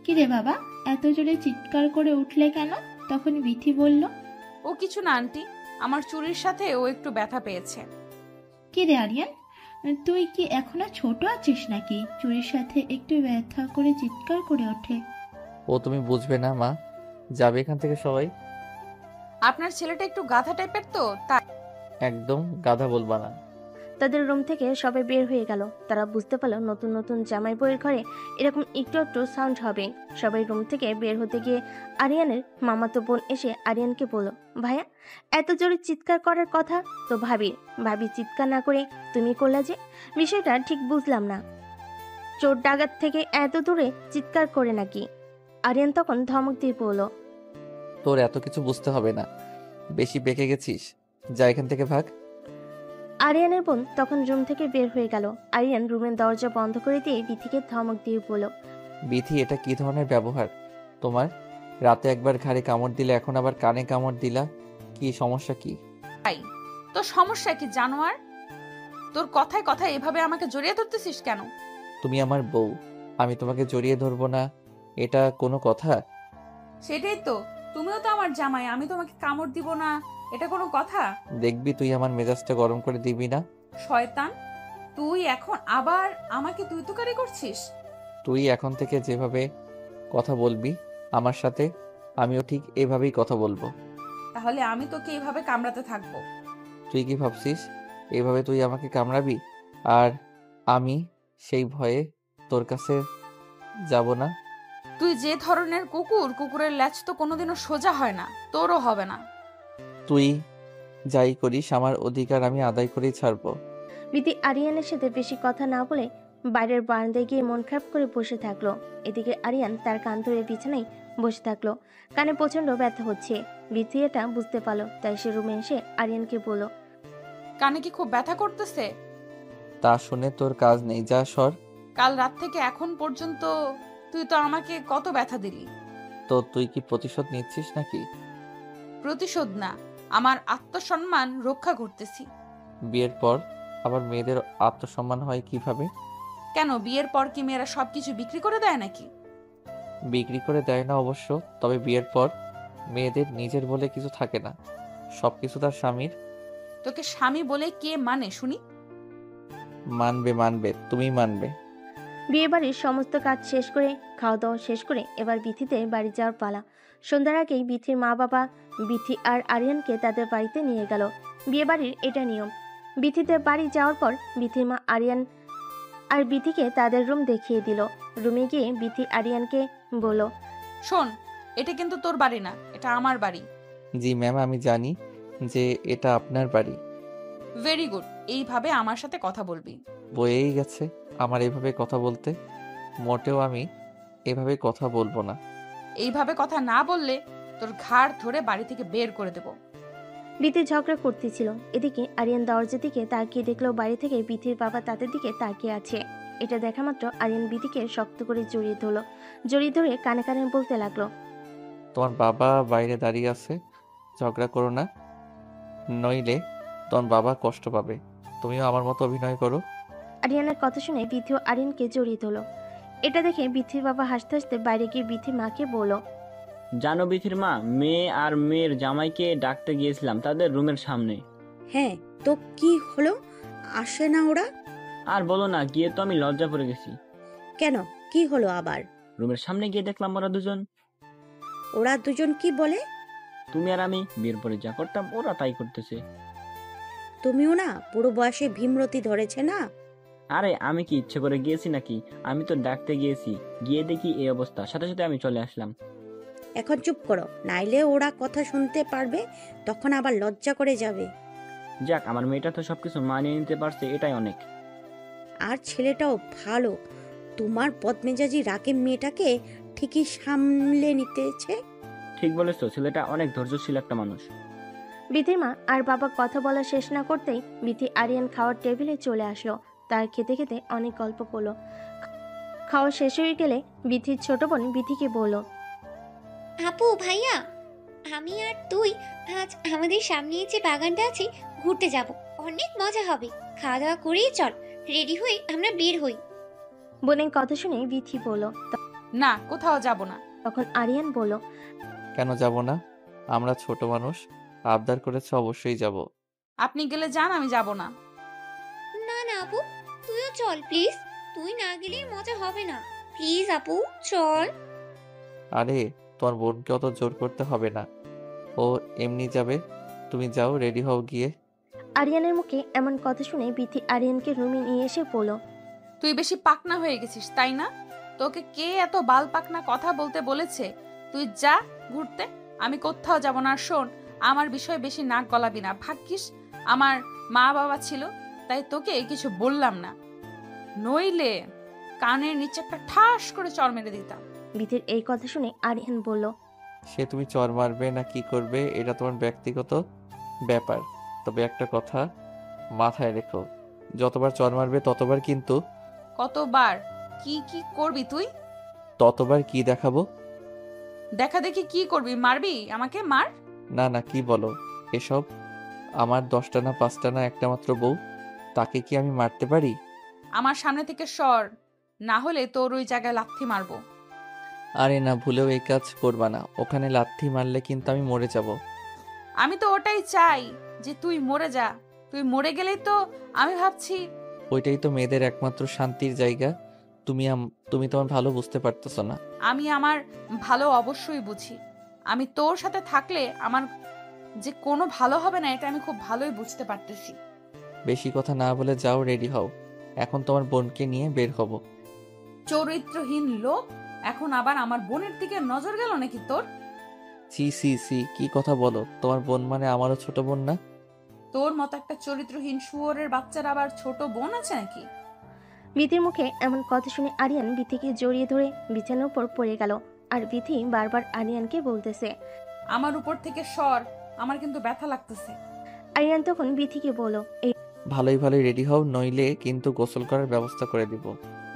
কিরে বাবা, এত জোরে চিৎকার করে উঠলে কেন? তখন বিথি বলল, ও কিছু না আন্টি, আমার চুরির সাথে ও একটু ব্যথা পেয়েছে। কিরে আরিয়ান, তুই কি এখনো ছোট আছিস নাকি? চুরির সাথে একটু ব্যথা করে চিৎকার করে ওঠে। ও তুমি বুঝবে না মা, যাবে এখান থেকে সবাই। আপনার ছেলেটা একটু গাধা টাইপের তো, তাই। একদম গাধা বলবা না। তাদের রুম থেকে সবাই বের হয়ে গেল। তারা বুঝতে পারলো নতুন নতুন জামাই বউয়ের ঘরে এরকম একটু একটু সাউন্ড হবে। সবাই রুম থেকে বের হতে গিয়ে আরিয়ানের মামাতো বোন এসে আরিয়ানকে বলল, ভাইয়া, এত জোরে চিৎকার করার কথা তো ভাবি চিৎকার না করে তুমি করলা যে, বিষয়টা ঠিক বুঝলাম না। চোর ডাকাত থেকে এত দূরে চিৎকার করে নাকি? আরিয়ান তখন ধমক দিয়ে বলল, তো তোর এত কিছু বুঝতে হবে না। বেশি বেঁকে গেছিস, যা এখান থেকে ভাগ। আরিয়ানের বোন তখন রুম থেকে বের হয়ে গেল। আরিয়ান রুমের দরজা বন্ধ করে দিয়ে বিথিকে ধমক দিয়ে বলল, বিথি, এটা কি ধরনের ব্যবহার তোমার? রাতে একবার ঘাড়ে কামড় দিলে, এখন আবার কানে কামড় দিলা। কি সমস্যা কি? ভাই, তোর সমস্যা কি জানোয়ার? তোর কথায় কথায় এভাবে আমাকে জড়িয়ে ধরতেছিস কেন? তুমি আমার বউ, আমি তোমাকে জড়িয়ে ধরবো না, এটা কোনো কথা? সেটাই তো, তুমিও তো আমার জামাই, আমি তোমাকে কামড় দিব না, এটা কোনো কথা? দেখবি তুই আমার মেজাজটা গরম করে দিবি না। শয়তান, তুই এখন আবার আমাকে তুই তুকারি করছিস? তুই এখন থেকে যেভাবে কথা বলবি আমার সাথে, আমিও ঠিক এভাবেই কথা বলবো। তাহলে আমি তোকে এইভাবে কামড়াতে থাকবো? তুই কি ভাবছিস এভাবে তুই আমাকে কামড়াবি আর আমি সেই ভয়ে তোর কাছে যাব না? তুই যে ধরনের কুকুর, কুকুরের ল্যাজ তো কোনোদিনও সোজা হয় না, তোরও হবে না। তুই যাই করিস আমার অধিকার আমি আদায় করেই ছাড়বো। বিথি আরিয়ানের সাথে বেশি কথা না বলে বাইরের বারান্দায় গিয়ে মন খারাপ করে বসে থাকলো। এদিকে আরিয়ান তার কান ধরে বিছানায় বসে থাকলো। কানে প্রচন্ড ব্যথা হচ্ছে। বিথি এটা বুঝতে পারলো, তাই সে রুমে এসে আরিয়ানকে বলল, কানে কি খুব ব্যথা করতেছে? তা শুনে তোর কাজ নেই, যা সর। কাল রাত থেকে এখন পর্যন্ত তুই তো আমাকে কত ব্যথা দিলি। তো তুই কি প্রতিশোধ নিচ্ছিস নাকি? প্রতিশোধ না, আমার আত্মসম্মান রক্ষা করতেছি। বিয়ের পর আবার মেয়েদের আত্মসম্মান হয় কিভাবে? কেন, বিয়ের পর কি মেয়েরা সবকিছু বিক্রি করে দেয় নাকি? বিক্রি করে দেয় না অবশ্য, তবে বিয়ের পর মেয়েদের নিজের বলে কিছু থাকে না, সবকিছু তার স্বামীর। তোকে স্বামী বলে কে মানে শুনি? মানবে মানবে, তুমি মানবে। বিয়ে বাড়ির সমস্ত কাজ শেষ করে খাওয়া দাওয়া শেষ করে এবার বিথিতে বাড়ি যাওয়ার পালা। সন্ধ্যার আগেই বিথির মা বাবা বিথি আর আরিয়ানকে তাদের বাড়িতে নিয়ে গেল। বিয়ে বাড়ির এটা নিয়ম। বিথিতে বাড়ি যাওয়ার পর বিথির মা আরিয়ান আর বিথিকে তাদের রুম দেখিয়ে দিল। রুমে গিয়ে বিথি আরিয়ানকে বলল, শোন, এটা কিন্তু তোর বাড়ি না, এটা আমার বাড়ি। জি ম্যাম, আমি জানি যে এটা আপনার বাড়ি। ভেরি গুড, এইভাবে আমার সাথে কথা বলবি। বয়েই গেছে আমার এভাবে কথা বলতে, মোটেও আমি এভাবে কথা বলবো না। এইভাবে কথা না বললে তোর ঘাড় ধরে বাড়ি থেকে বের করে দেব। বিথি ঝগড়া করতেছিল। এদিকে আরিয়ান দরজার দিকে তাকিয়ে দেখলো বাইরে থেকে বিথির বাবা তাদের দিকে তাকিয়ে আছে। এটা দেখা মাত্র আরিয়ান বিথিকে শক্ত করে জড়িয়ে ধরলো। জড়িয়ে ধরে কানে কানে বলতে লাগলো, তোমার বাবা বাইরে দাঁড়িয়ে আছে, ঝগড়া করো না, নইলে তোমার বাবা কষ্ট পাবে। তুমিও আমার মতো অভিনয় করো। আরিয়ানের কথা শুনে বিথি ও আরিয়ানকে জড়িয়ে ধরলো। এটা দেখে বিথির বাবা হাসতে হাসতে বাইরে গিয়ে বিথির মাকে বলল, জানো বিথির মা, মেয়ে আর মেয়ের জামাইকে ডাকতে গিয়েছিলাম তাদের রুমের সামনে। হ্যাঁ, তো কি হলো? আসে না ওরা? আর বলো না, গিয়ে তো আমি লজ্জা পড়ে গেছি। কেন, কি হলো আবার? রুমের সামনে গিয়ে দেখলাম ওরা দুজন। ওরা দুজন কি বলে? তুমি আর আমি বিয়ের পরে যা করতাম ওরা তাই করতেছে। তুমিও না বুড়ো বয়সে ভীমরতি ধরেছে না? আরে আমি কি ইচ্ছে করে গিয়েছি নাকি? আমি তো ডাকতে গিয়েছি, গিয়ে দেখি এই অবস্থা, সাথে সাথে আমি চলে আসলাম। এখন চুপ করো, নাইলে ওরা কথা শুনতে পারবে, তখন আবার লজ্জা করে যাবে। যাক, আমার মেয়েটা তো সবকিছু মানিয়ে নিতে পারছে, এটাই অনেক। আর ছেলেটাও ভালো, তোমার বদমেজাজি রাগে মেয়েটাকে ঠিকই সামলে নিতেছে। ঠিক বলেছো, ছেলেটা অনেক ধৈর্যশীল একটা মানুষ। বিথির মা আর বাবা কথা বলা শেষ না করতেই বিথি আরিয়ান খাওয়ার টেবিলে চলে আসলো। তার খেতে খেতে অনেক গল্প করলো। খাওয়া শেষ হয়ে গেলে বিথির ছোট বোন বিথিকে বলল, আপু ভাইয়া, আমি আর তুই আজ আমাদের সামনে যে বাগানটা আছে ঘুরতে যাব, অনেক মজা হবে। খাওয়া দাওয়া করেই চল, রেডি হয়ে আমরা বের হই। বোনের কথা শুনে বিথি বলল। না, কোথাও যাব না। তখন আরিয়ান বলল, কেন যাব না? আমরা ছোট মানুষ, আবদার করেছে, অবশ্যই যাব। আপনি গেলে যান, আমি যাব না। না না আপু, তুইও চল প্লিজ, তুই না গেলে মজা হবে না। প্লিজ আপু চল। আরে তোমার বোনকে অত জোর করতে হবে না, ও এমনি যাবে। তুমি যাও, রেডি হও গিয়ে। আরিয়ানের মুখে এমন কথা শুনে বিথি আরিয়ানকে রুমে নিয়ে এসে বলল, তুই বেশি পাকনা হয়ে গেছিস তাই না? তোকে কে এত বাল পাকনা কথা বলতে বলেছে? তুই যা ঘুরতে, আমি কোথাও যাব না। আর শোন, আমার বিষয়ে বেশি নাক গলাবি না। ভাগ্যিস আমার মা বাবা ছিল, তাই তোকে কিছু বললাম না, নইলে কানের নিচে একটা ঠাস করে চড় মেরে দিতাম। বিথির এই কথা শুনে আরিয়ান বলল, সে তুমি চর মারবে না কি করবে এটা তোমার ব্যক্তিগত ব্যাপার। তবে একটা কথা মাথায় রেখো, যতবার চর মারবে ততবার কিন্তু কতবার? কি কি করবি তুই? ততবার কি দেখাবো। দেখা দেখি কি করবি? মারবি আমাকে? মার। না না, কি বলো এসব? আমার 10টা না 5টা না একটা মাত্র বউ, তাকে কি আমি মারতে পারি? আমার সামনে থেকে সর, না হলে তোর ওই জায়গায় লাথি মারবো। আরে না, ভুলেও এই কাজ করবা না। ওখানে লাথি মারলে কিন্তু আমি মরে যাব। আমি তো ওটাই চাই যে তুই মরে যা। তুই মরে গেলেই তো আমি ভাবছি। ওইটাই তো মেয়েদের একমাত্র শান্তির জায়গা। তুমি তোমার ভালো বুঝতে পারতেছো না। আমি আমার ভালো অবশ্যই বুঝি। আমি তোর সাথে থাকলে আমার যে কোনো ভালো হবে না এটা আমি খুব ভালোই বুঝতে পারতেছি। বেশি কথা না বলে যাও, রেডি হও। এখন তোমার বোনকে নিয়ে বের হব। চরিত্রহীন লোক, এখন আবার আমার বোনের দিকে নজর গেল নাকি তোর? সি সি সি, কি কথা বলো? তোমার বোন মানে আমারও ছোট বোন না? তোর মতো একটা চরিত্রহীন শুয়োরের বাচ্চার আবার ছোট বোন আছে নাকি? বিথির মুখে এমন কথা শুনে আরিয়ান বিথিকে জড়িয়ে ধরে বিছানার উপর পড়ে গেল। আর বিথি বারবার আরিয়ানকে বলতেছে, আমার উপর থেকে সর, আমার কিন্তু ব্যথা লাগতেছে। আরিয়ান তখন বিথিকে বলল, ভালোই ভালোই রেডি হও, নইলে কিন্তু গোসল করার ব্যবস্থা করে দিব।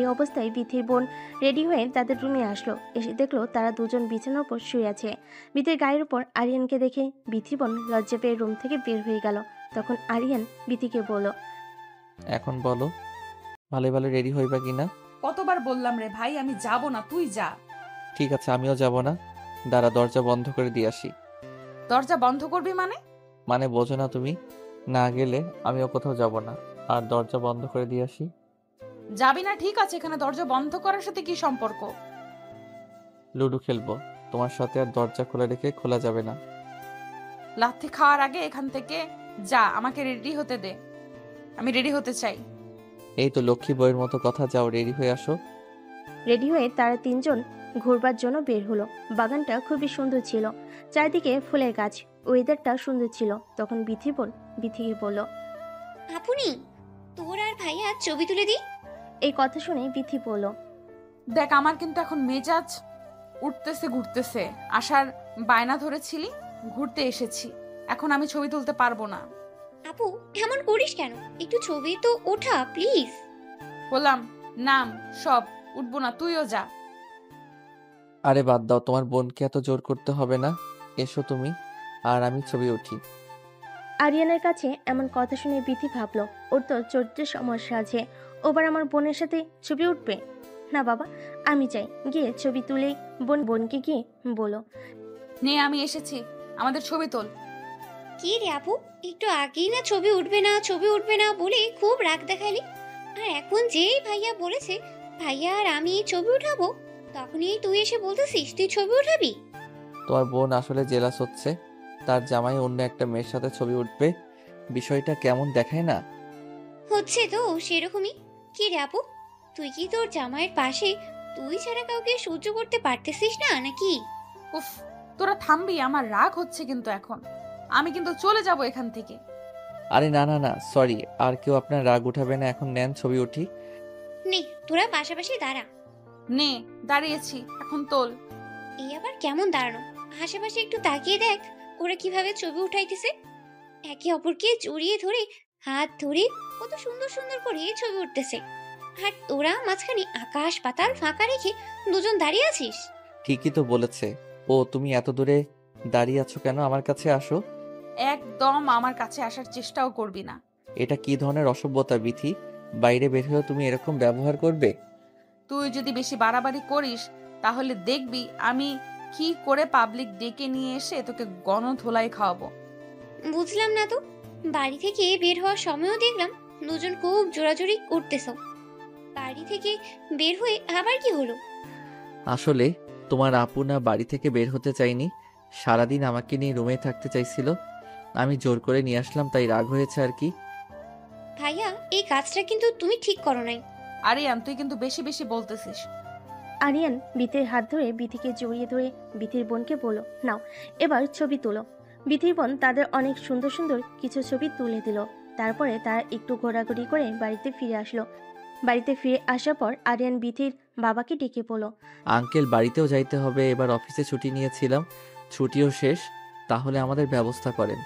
এই অবস্থায় বিথির বোন রেডি হয়ে তাদের রুমে আসলো। এসে দেখলো তারা দুজন বিছানার উপর শুয়ে আছে। বিথির গায়ের উপর আরিয়ানকে দেখে বিথির বোন লজ্জা পেয়ে রুম থেকে বের হয়ে গেল। তখন আরিয়ান বিথিকে বলল, এখন বলো, ভালোই ভালো রেডি হইবা কিনা? কতবার বললাম রে ভাই, আমি যাব না, তুই যা। ঠিক আছে, আমিও যাব না। দাঁড়া, দরজা বন্ধ করে দিয়ে আসি। দরজা বন্ধ করবি মানে? মানে বোঝো না তুমি? না গেলে আমিও কোথাও যাব না। আর দরজা বন্ধ করে দিয়ে আসি। যাবি না ঠিক আছে, এখানে দরজা বন্ধ করার সাথে কি সম্পর্ক? লুডো খেলবো তোমার সাথে, আর দরজা খোলা রেখে খোলা যাবে না। লাথি খাওয়ার আগে এখান থেকে যা, আমাকে রেডি হতে দে, আমি রেডি হতে চাই। এই তো লক্ষ্মী বইয়ের মতো কথা, যাও রেডি হয়ে আসো। রেডি হয়ে তারা তিনজন ঘুরবার জন্য বের হলো। বাগানটা খুবই সুন্দর ছিল, চারিদিকে ফুলের গাছ, ওয়েদারটা সুন্দর ছিল। তখন বিথির বোন বিথিকে বলল, আপনি তোর আর ভাইয়া ছবি তুলে দিই। এই কথা শুনে বিথি বলল, দেখ আমার কিন্তু এখন মেজাজ উঠতেছে ঘুরতেছে। আসার বায়না ধরেছিলি, ঘুরতে এসেছি, এখন আমি ছবি তুলতে পারবো না। আপু এমন করিস কেন? একটু ছবি তো ওঠা প্লিজ। বললাম নাম সব, উঠবো না, তুইও যা। আরে বাদ দাও, তোমার বোনকে এত জোর করতে হবে না। এসো তুমি আর আমি ছবি উঠি। আরিয়ানের কাছে এমন কথা শুনে বিথি ভাবলো, ওর তো চরিত্রের সমস্যা আছে, ওবার আমার বোনের সাথে ছবি উঠবে না। বাবা আমি চাই, গিয়ে ছবি তুলে বোনকে গিয়ে বলো, নে আমি এসেছি, আমাদের ছবি তোল। কি রে আপু, একটু আগেই না ছবি উঠবে না ছবি উঠবে না বলে খুব রাগ দেখালি, আর এখন যেই ভাইয়া বলেছে ভাইয়া আর আমি ছবি উঠাবো, তখনই তুই এসে বলতেছিস তুই ছবি উঠাবি। তোমার বোন আসলে জেলাস হচ্ছে, তার জামাই অন্য একটা মেয়ের সাথে ছবি উঠবে। বিষয়টা কেমন দেখায় না? হচ্ছে তো সেরকমই। কি রে আপু, তুই কি তোর জামাইয়ের পাশে তুই ছাড়া কাউকে সহ্য করতে পারতেছিস না নাকি? উফ, তোরা থামবি? আমার রাগ হচ্ছে কিন্তু এখন, আমি কিন্তু চলে যাব এখান থেকে। আরে না না না, সরি, আর কেউ আপনার রাগ উঠাবে না। এখন নেন ছবি উঠি। নে তোরা পাশাপাশি দাঁড়া। নে দাঁড়িয়েছি, এখন তোল। এই আবার কেমন দাঁড়ানো? আশেপাশে একটু তাকিয়ে দেখ ওরা কিভাবে ছবি উঠাইতেছে, একে অপরকে জড়িয়ে ধরে হাত ধরে কত সুন্দর সুন্দর করে ছবি উঠতেছে, আর তোরা মাঝখানে আকাশ পাতাল ফাঁকা রেখে দুজন দাঁড়িয়ে আছিস। ঠিকই তো বলেছে ও। তুমি এত দূরে দাঁড়িয়ে আছো কেন? আমার কাছে আসো। একদম আমার কাছে আসার চেষ্টাও করবি না। এটা কি ধরনের অসভ্যতা বিথি? বাইরে বের হয়েও তুমি এরকম ব্যবহার করবে? তুই যদি বেশি বাড়াবাড়ি করিস তাহলে দেখবি আমি কি করে পাবলিক ডেকে নিয়ে এসে তোকে গণধোলাই খাওয়াবো। বুঝলাম না তো, বাড়ি থেকে বের হওয়ার সময়ও দেখলাম দুজন খুব জোরাজোরি করতেছ, বাড়ি থেকে বের হয়ে আবার কি হলো? আসলে তোমার আপু না বাড়ি থেকে বের হতে চাইনি, সারাদিন আমাকে নিয়ে রুমে থাকতে চাইছিল। আমি জোর করে নিয়ে আসলাম, তাই রাগ হয়েছে আর কি। ভাইয়া এই কাজটা কিন্তু তুমি ঠিক করো নাই। আরিয়ান তুই কিন্তু বেশি বেশি বলতেছিস। আরিয়ান বিথির হাত ধরে বিথিকে জড়িয়ে ধরে বিথির বোনকে বলল, নাও এবার ছবি তুলো। বিথির বোন তাদের অনেক সুন্দর সুন্দর কিছু ছবি তুলে দিল। তারপরে তারা একটু ঘোরাঘুরি করে বাড়িতে ফিরে আসলো। বাড়িতে ফিরে আসার পর আরিয়ান বিথির বাবাকে ডেকে বলল, আঙ্কেল বাড়িতেও যাইতে হবে, এবার অফিসে ছুটি নিয়েছিলাম, ছুটিও শেষ, তাহলে আমাদের ব্যবস্থা করেন।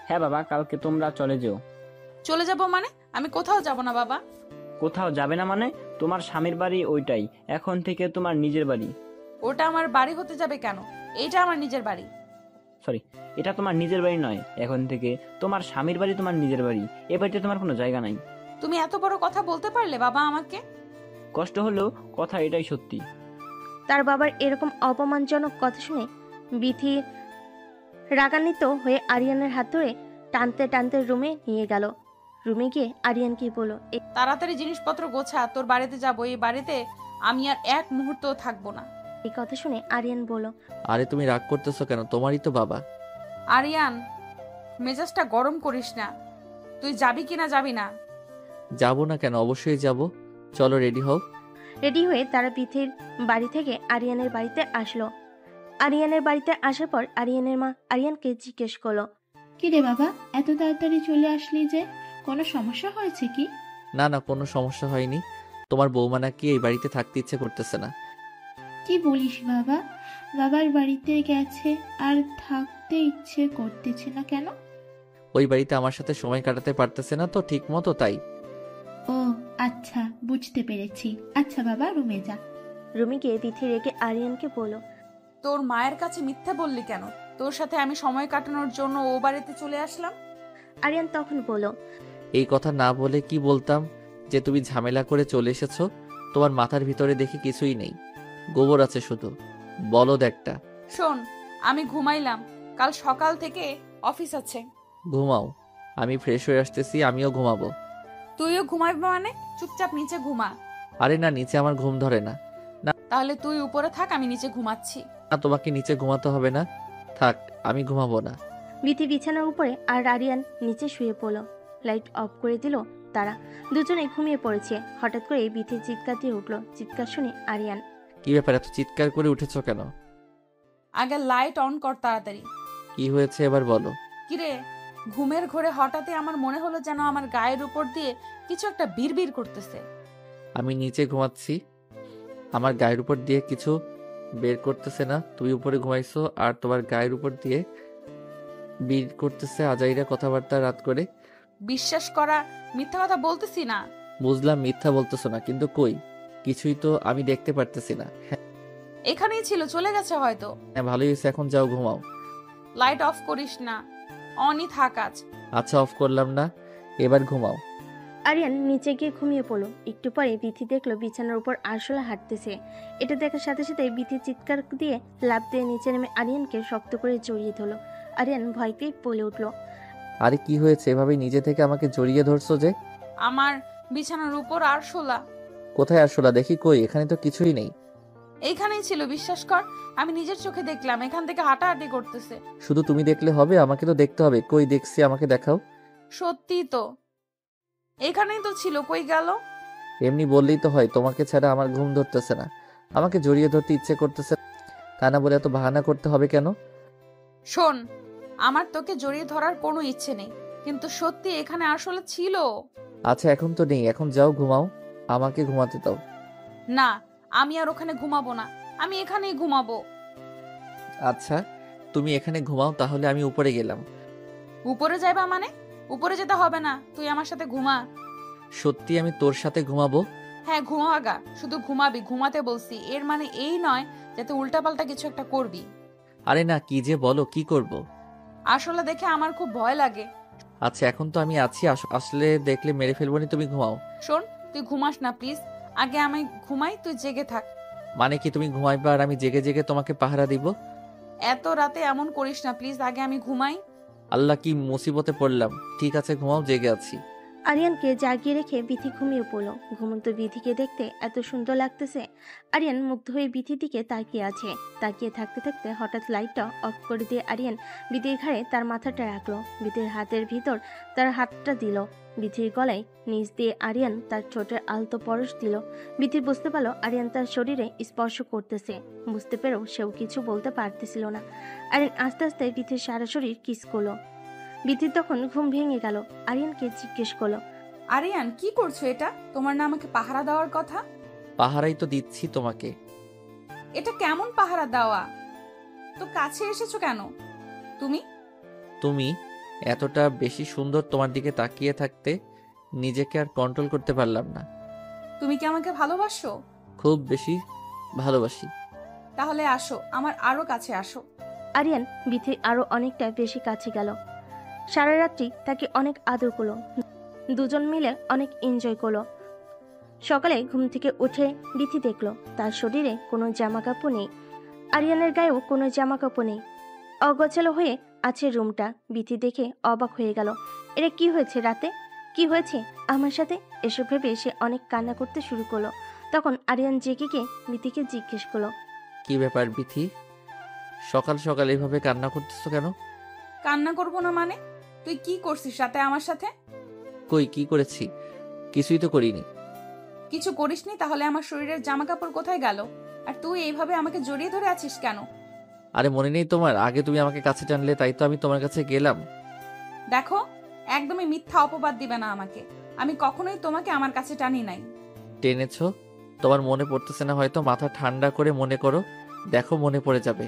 হ্যাঁ বাবা, কালকে তোমরা চলে যেও। চলে যাব মানে? আমি কোথাও যাব না বাবা। কোথাও যাবে না মানে? তোমার স্বামীর বাড়ি ওইটাই এখন থেকে তোমার নিজের বাড়ি। ওটা আমার বাড়ি হতে যাবে কেন? এইটা আমার নিজের বাড়ি। সরি, এটা তোমার নিজের বাড়ি নয়, এখন থেকে তোমার স্বামীর বাড়ি তোমার নিজের বাড়ি। এ বাড়িতে তোমার কোনো জায়গা নাই। তুমি এত বড় কথা বলতে পারলে বাবা আমাকে? কষ্ট হলেও কথা এটাই সত্যি। তার বাবার এরকম অপমানজনক কথা শুনে বিথি রাগান্বিত হয়ে আরিয়ানের হাত ধরে টানতে টানতে রুমে নিয়ে গেল। রুমে গিয়ে আরিয়ানকে বলল, তাড়াতাড়ি জিনিসপত্র গোছা, তোর বাড়িতে যাব। এই বাড়িতে আমি আর এক মুহূর্তও থাকবো না। এই কথা শুনে আরিয়ান বলল, আরে তুমি রাগ করতেছো কেন? তোমারই তো বাবা। আরিয়ান, মেজাজটা গরম করিস না। তুই যাবি কিনা যাবি না? যাবো না কেন? অবশ্যই যাব। চলো রেডি হও। রেডি হয়ে তারা বিথির বাড়ি থেকে আরিয়ানের বাড়িতে আসলো। আরিয়ানের বাড়িতে আসার পর আরিয়ানের মা আরিয়ানকে জিজ্ঞেস করলো, কি রে বাবা, এত তাড়াতাড়ি চলে আসলি যে? কোনো সমস্যা হয়েছে কি? না না, কোনো সমস্যা হয়নি। তোমার বৌমা নাকি এই বাড়িতে থাকতে ইচ্ছে করতেছে না। কি বলিস বাবা? বাবার বাড়িতে গেছে আর থাকতে ইচ্ছে করতেছে না কেন? ওই বাড়িতে আমার সাথে সময় কাটাতে পারতেছে না তো ঠিক মতো, তাই। ও আচ্ছা, বুঝতে পেরেছি। আচ্ছা বাবা, রুমে যা। রুমে গিয়ে বিথি রেগে আরিয়ানকে বলল, তোর মায়ের কাছে মিথ্যা বললি কেন? তোর সাথে আমি সময় কাটানোর জন্য ও বাড়িতে চলে আসলাম। আরিয়ান তখন বলল, এই কথা না বলে কি বলতাম যে তুমি ঝামেলা করে চলে এসেছো? তোমার মাথার ভিতরে দেখি কিছুই নেই, গোবর আছে শুধু, বলদ একটা। শোন, আমি ঘুমাইলাম, কাল সকাল থেকে অফিস আছে। ঘুমাও, আমি ফ্রেশ হয়ে আসতেছি, আমিও ঘুমাবো। তুইও ঘুমাবি মানে? চুপচাপ নিচে ঘুমা। আরে না, নিচে আমার ঘুম ধরে না। তাহলে তুই উপরে থাক, আমি নিচে ঘুমাচ্ছি। না, তোমাকে নিচে ঘুমাতে হবে না, থাক, আমি ঘুমাবো না। বিথি বিছানার উপরে আর আরিয়ান নিচে শুয়ে পড়ল। লাইট অফ করে দিল তারা। দুজনে ঘুমিয়ে পড়েছে। হঠাৎ করে বিথির চিৎকার দিয়ে উঠল। চিৎকার শুনে আরিয়ান, কি ব্যাপার, এত চিৎকার করে উঠেছো কেন? আগে লাইট অন কর তাড়াতাড়ি। কি হয়েছে এবার বলো। কিরে, ঘুমের ঘোরে হঠাৎই আমার মনে হলো যেন আমার গায়ের উপর দিয়ে কিছু একটা বিড়বিড় করতেছে। আমি নিচে ঘুমাচ্ছি, আমার গায়ের উপর দিয়ে কিছু বের করতেছে না। তুমি উপরে ঘুমাইছো আর তোমার গায়ের উপর দিয়ে বের করতেছে আজাইরা কথাবার্তা রাত করে। বিশ্বাস করা, মিথ্যা কথা বলতেছি না। বুঝলাম মিথ্যা বলতেছো না, কিন্তু কই, কিছুই তো আমি দেখতে পারতেছি না। এখানেই ছিল, চলে গেছে হয়তো। হ্যাঁ, ভালোই হয়েছে, এখন যাও ঘুমাও। লাইট অফ করিস না, অনই থাক আজ। আচ্ছা, অফ করলাম না, এবার ঘুমাও। আরিয়ান নিচে গিয়ে ঘুমিয়ে পড়ল। একটু পরে বিথি দেখলো বিছানার উপর আরশোলা হাঁটতেছে। এটা দেখার সাথে সাথে বিথি চিৎকার দিয়ে লাফ দিয়ে নিচে নেমে আরিয়ানকে শক্ত করে জড়িয়ে ধরল। আরিয়ান ভয় পেয়ে বলে উঠল, আরে কি হয়েছে, এভাবে নিজে থেকে আমাকে জড়িয়ে ধরছো যে? আমার বিছানার উপর আরশোলা। কোথায় আসলা দেখি, কই, এখানে তো কিছুই নেই। এইখানেই ছিল, বিশ্বাস কর, আমি নিজের চোখে দেখলাম। এখান থেকে হাঁটাহাঁটি করতেছে। শুধু তুমি দেখলে হবে, আমাকে তো দেখতে হবে। কই দেখছি, আমাকে দেখাও। সত্যি তো, এখানেই তো ছিল, কই গেল? এমনি বললেই তো হয়, তোমাকে ছাড়া আমার ঘুম ধরতেছে না, আমাকে জড়িয়ে ধরতে ইচ্ছে করতেছে। তা না বলে এত বাহানা করতে হবে কেন? শোন, আমার তোকে জড়িয়ে ধরার কোনো ইচ্ছে নেই, কিন্তু সত্যি এখানে আসলে ছিল। আচ্ছা, এখন তো নেই, এখন যাও ঘুমাও, আমাকে ঘুমাতে দাও। না, আমি আর ওখানে ঘুমাবো না, আমি এখানেই ঘুমাবো। আচ্ছা, তুমি এখানে ঘুমাও, তাহলে আমি উপরে গেলাম। উপরে যাইবা মানে? উপরে যেতে হবে না, তুই আমার সাথে ঘুমা। সত্যি আমি তোর সাথে ঘুমাবো? হ্যাঁ, ঘুমাগা, শুধু ঘুমাবি, ঘুমাতে বলছি। এর মানে এই নয় যাতে উল্টাপাল্টা কিছু একটা করবি। আরে না, কি যে বলো, কি করব? আসলে দেখে আমার খুব ভয় লাগে। আচ্ছা, এখন তো আমি আছি, আসলে দেখলে মেরে ফেলবো নি, তুমি ঘুমাও। শোন, তুই ঘুমাস না প্লিজ, আগে আমি ঘুমাই, তুই জেগে থাক। মানে কি, তুমি ঘুমাইবা আর আমি জেগে জেগে তোমাকে পাহারা দিব? এত রাতে এমন করিস না প্লিজ, আগে আমি ঘুমাই। আল্লাহ, কি মুসিবতে পড়লাম। ঠিক আছে, ঘুমাও, জেগে আছি। আরিয়ানকে জাগিয়ে রেখে বিথি ঘুমিয়ে পড়ল। ঘুমন্ত বিথিকে দেখতে এত সুন্দর লাগতেছে। আরিয়ান মুগ্ধ হয়ে বিথির দিকে তাকিয়ে আছে। তাকিয়ে থাকতে থাকতে হঠাৎ লাইটটা অফ করে দিয়ে আরিয়ান বিথির ঘাড়ে তার মাথাটা রাখলো। বিথির হাতের ভিতর তার হাতটা দিল। বিথির গলায় নিচ দিয়ে আরিয়ান তার ঠোঁটের আলতো পরশ দিল। বিথি বুঝতে পারলো আরিয়ান তার শরীরে স্পর্শ করতেছে। বুঝতে পেরেও সেও কিছু বলতে পারতেছিল না। আরিয়ান আস্তে আস্তে বিথির সারা শরীর কিস করলো। বিথির তখন ঘুম ভেঙে গেল। আরিয়ানকে জিজ্ঞেস করলো, আরিয়ান, কি করছো এটা? তোমার না আমাকে পাহারা দেওয়ার কথা? পাহারাই তো দিচ্ছি তোমাকে। এটা কেমন পাহারা দেওয়া? তো কাছে এসেছো কেন তুমি? তুমি এতটা বেশি সুন্দর, তোমার দিকে তাকিয়ে থাকতে নিজেকে আর কন্ট্রোল করতে পারলাম না। তুমি কি আমাকে ভালোবাসো? খুব বেশি ভালোবাসি। তাহলে আসো, আমার আরো কাছে আসো। আরিয়ান বিথির আরো অনেকটা বেশি কাছে গেল। সারা রাত্রি তাকে অনেক আদর করলো, দুজন মিলে অনেক এনজয় করলো। সকালে ঘুম থেকে উঠে বিথি দেখলো তার শরীরে কোনো জামা কাপড় নেই, আরিয়ানের গায়েও কোনো জামা কাপড় নেই। অগোছালো হয়ে আছে রুমটা। বিথি দেখে অবাক হয়ে গেল। এটা কি হয়েছে রাতে? কি হয়েছে আমার সাথে? এসব ভেবে সে অনেক কান্না করতে শুরু করলো। তখন আরিয়ান জেগে গিয়ে বিথিকে জিজ্ঞেস করলো, কি ব্যাপার বিথি, সকাল সকাল এইভাবে কান্না করতেছো কেন? কান্না করবো না মানে? তুই কি করছিস রাতে আমার সাথে? কই কি করেছি? কিছুই তো করিনি। কিছু করিসনি? তাহলে আমার শরীরের জামা কাপড় কোথায় গেল? আর তুই এইভাবে আমাকে জড়িয়ে ধরে আছিস কেন? আরে মনে নেই তোমার? আগে তুমি আমাকে কাছে টানলে, তাই তো আমি তোমার কাছে গেলাম। দেখো, একদমই মিথ্যা অপবাদ দিবে না আমাকে। আমি কখনোই তোমাকে আমার কাছে টানি নাই। টেনেছো? তোমার মনে পড়তেছে না হয়তো, মাথা ঠান্ডা করে মনে করো, দেখো মনে পড়ে যাবে।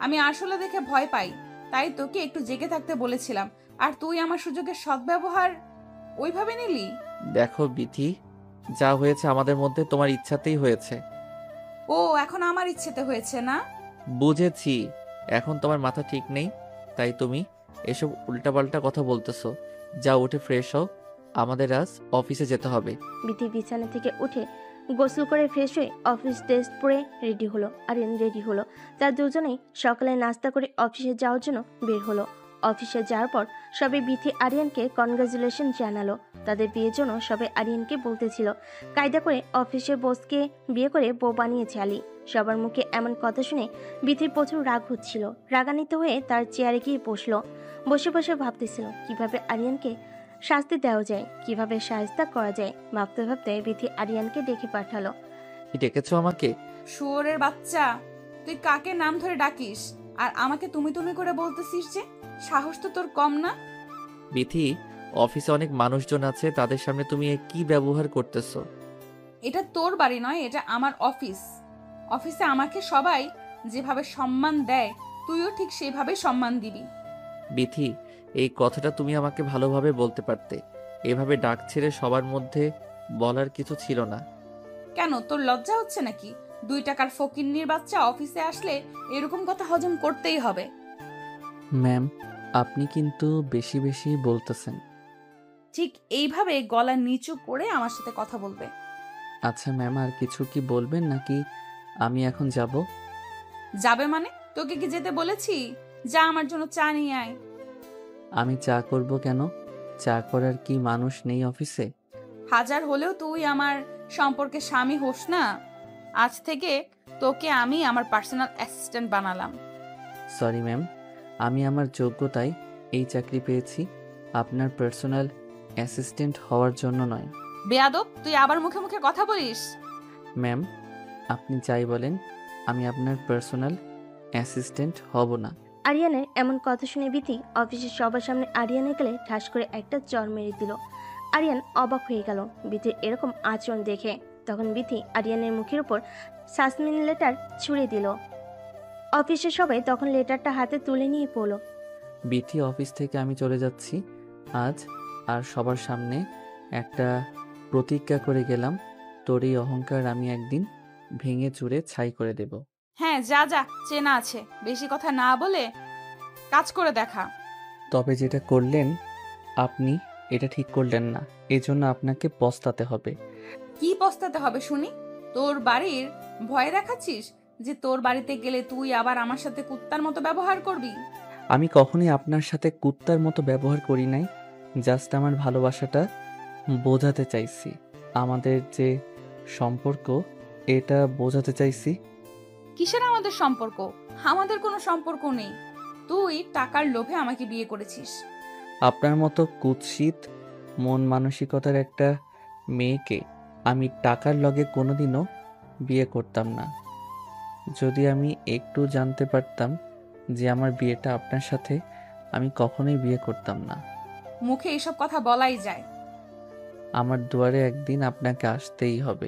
আমি আসলে দেখে ভয় পাই, তাই তোকে একটু জেগে থাকতে বলেছিলাম। আর তুই আমার সুযোগের সদ্ব্যবহার ওইভাবে নিলি। দেখো বিথি, যা হয়েছে আমাদের মধ্যে তোমার ইচ্ছাতেই হয়েছে। ও এখন আমার ইচ্ছেতে হয়েছে না? বুঝেছি, এখন তোমার মাথা ঠিক নেই, তাই তুমি এসব উল্টাপাল্টা কথা বলতেছো। যা উঠে ফ্রেশ হও, আমাদের আজ অফিসে যেতে হবে। বিথি বিছানা থেকে উঠে গোসল করে ফ্রেশ হয়ে অফিস ড্রেস পরে রেডি হলো। আরিয়ান রেডি হলো। তার দুজনেই সকালে নাস্তা করে অফিসে যাওয়ার জন্য বের হলো। অফিসে যাওয়ার পর সবাই বিথি আরিয়ানকে কনগ্রাচুলেশন জানালো। তাদের বিয়ের জন্য সবাই আরিয়ানকে বলতেছিল। কায়দা করে অফিসের বসকে বিয়ে করে বউ বানিয়েছে আলী। সবার মুখে এমন কথা শুনে বিথির প্রচুর রাগ হচ্ছিল। রাগান্বিত হয়ে তার চেয়ারে গিয়ে বসলো। বসে বসে ভাবতেছিল কিভাবে আরিয়ানকে শাস্তি দেওয়া যায়, কিভাবে সাহায্য করা যায়। ভাবতে ভাবতে বিথি আরিয়ানকে ডেকে পাঠালো। কি ডেকেছো আমাকে? শুয়োরের বাচ্চা, তুই কাকে নাম ধরে ডাকিস আর আমাকে তুমি তুমি করে বলতেছিস যে? সাহস তো তোর কম না? বিথি, অফিসে অনেক মানুষজন আছে, তাদের সামনে তুমি এ কি ব্যবহার করতেছো? এটা তোর বাড়ি নয়, এটা আমার অফিস। অফিসে আমাকে সবাই যেভাবে সম্মান দেয়, তুইও ঠিক সেইভাবে সম্মান দিবি। বিথি, এই কথাটা তুমি আমাকে ভালোভাবে বলতে পারতে। এভাবে ডাক ছেড়ে সবার মধ্যে বলার কিছু ছিল না। কেন, তোর লজ্জা হচ্ছে নাকি? 2 টাকার ফকিন্নির বাচ্চা অফিসে আসলে এরকম কথা হজম করতেই হবে। ম্যাম, আপনি কিন্তু বেশি বেশি বলতেছেন। ঠিক এইভাবে গলা নিচু করে আমার সাথে কথা বলবে। আচ্ছা ম্যাম, আর কিছু কি বলবেন নাকি আমি এখন যাব? যাবে মানে? তোকে কি যেতে বলেছি? যা, আমার জন্য চা নিয়ে আয়। আমি চা করব কেন? চা করার কি মানুষ নেই অফিসে? হাজার হলেও তুই আমার সম্পর্কে স্বামী হোস না। আজ থেকে তোকে আমি আমার পার্সোনাল অ্যাসিস্ট্যান্ট বানালাম। সরি ম্যাম, আমি আমার যোগ্যতায় এই চাকরি পেয়েছি, আপনার পার্সোনাল অ্যাসিস্ট্যান্ট হওয়ার জন্য নয়। বেয়াদব, তুই আবার মুখে মুখে কথা বলিস। ম্যাম, আপনি যাই বলেন, আমি আপনার পার্সোনাল অ্যাসিস্ট্যান্ট হব না। আরিয়ানের এমন কথা শুনে বিথি অফিসের সবার সামনে আরিয়ানের গেলে ঠাস করে একটা চর মেরে দিল। আরিয়ান অবাক হয়ে গেল বিথির এরকম আচরণ দেখে। তখন বিথি আরিয়ানের মুখের উপর সাসমিন লেটার ছুঁড়ে দিল। অফিসের সবাই তখন লেটারটা হাতে তুলে নিয়ে পড়ল। বিথি, অফিস থেকে আমি চলে যাচ্ছি আজ, আর সবার সামনে একটা প্রতিজ্ঞা করে গেলাম, তোর এই অহংকার আমি একদিন ভেঙে চুরে ছাই করে দেব। হ্যাঁ, যা যা, চেনা আছে, বেশি কথা না বলে কাজ করে দেখা। তবে যেটা করলেন আপনি, এটা ঠিক করলেন না, এজন্য আপনাকে পস্তাতে হবে। কি পস্তাতে হবে শুনি? তোর বাড়ির ভয় দেখাচ্ছিস যে তোর বাড়িতে গেলে তুই আবার আমার সাথে কুত্তার মতো ব্যবহার করবি? আমি কখনোই আপনার সাথে কুত্তার মতো ব্যবহার করি নাই, জাস্ট আমার ভালোবাসাটা বোঝাতে চাইছি, আমাদের যে সম্পর্ক এটা বোঝাতে চাইছি। কিসের আমাদের সম্পর্ক? আমাদের কোনো সম্পর্ক নেই। তুই টাকার লোভে আমাকে বিয়ে করেছিস। আপনার মতো কুৎসিত মন মানসিকতার একটা মেয়েকে আমি টাকার লগে কোনোদিনও বিয়ে করতাম না। যদি আমি একটু জানতে পারতাম যে আমার বিয়েটা আপনার সাথে, আমি কখনোই বিয়ে করতাম না। মুখে এইসব কথা বলাই যায়? আমার দুয়ারে একদিন আপনাকে আসতেই হবে,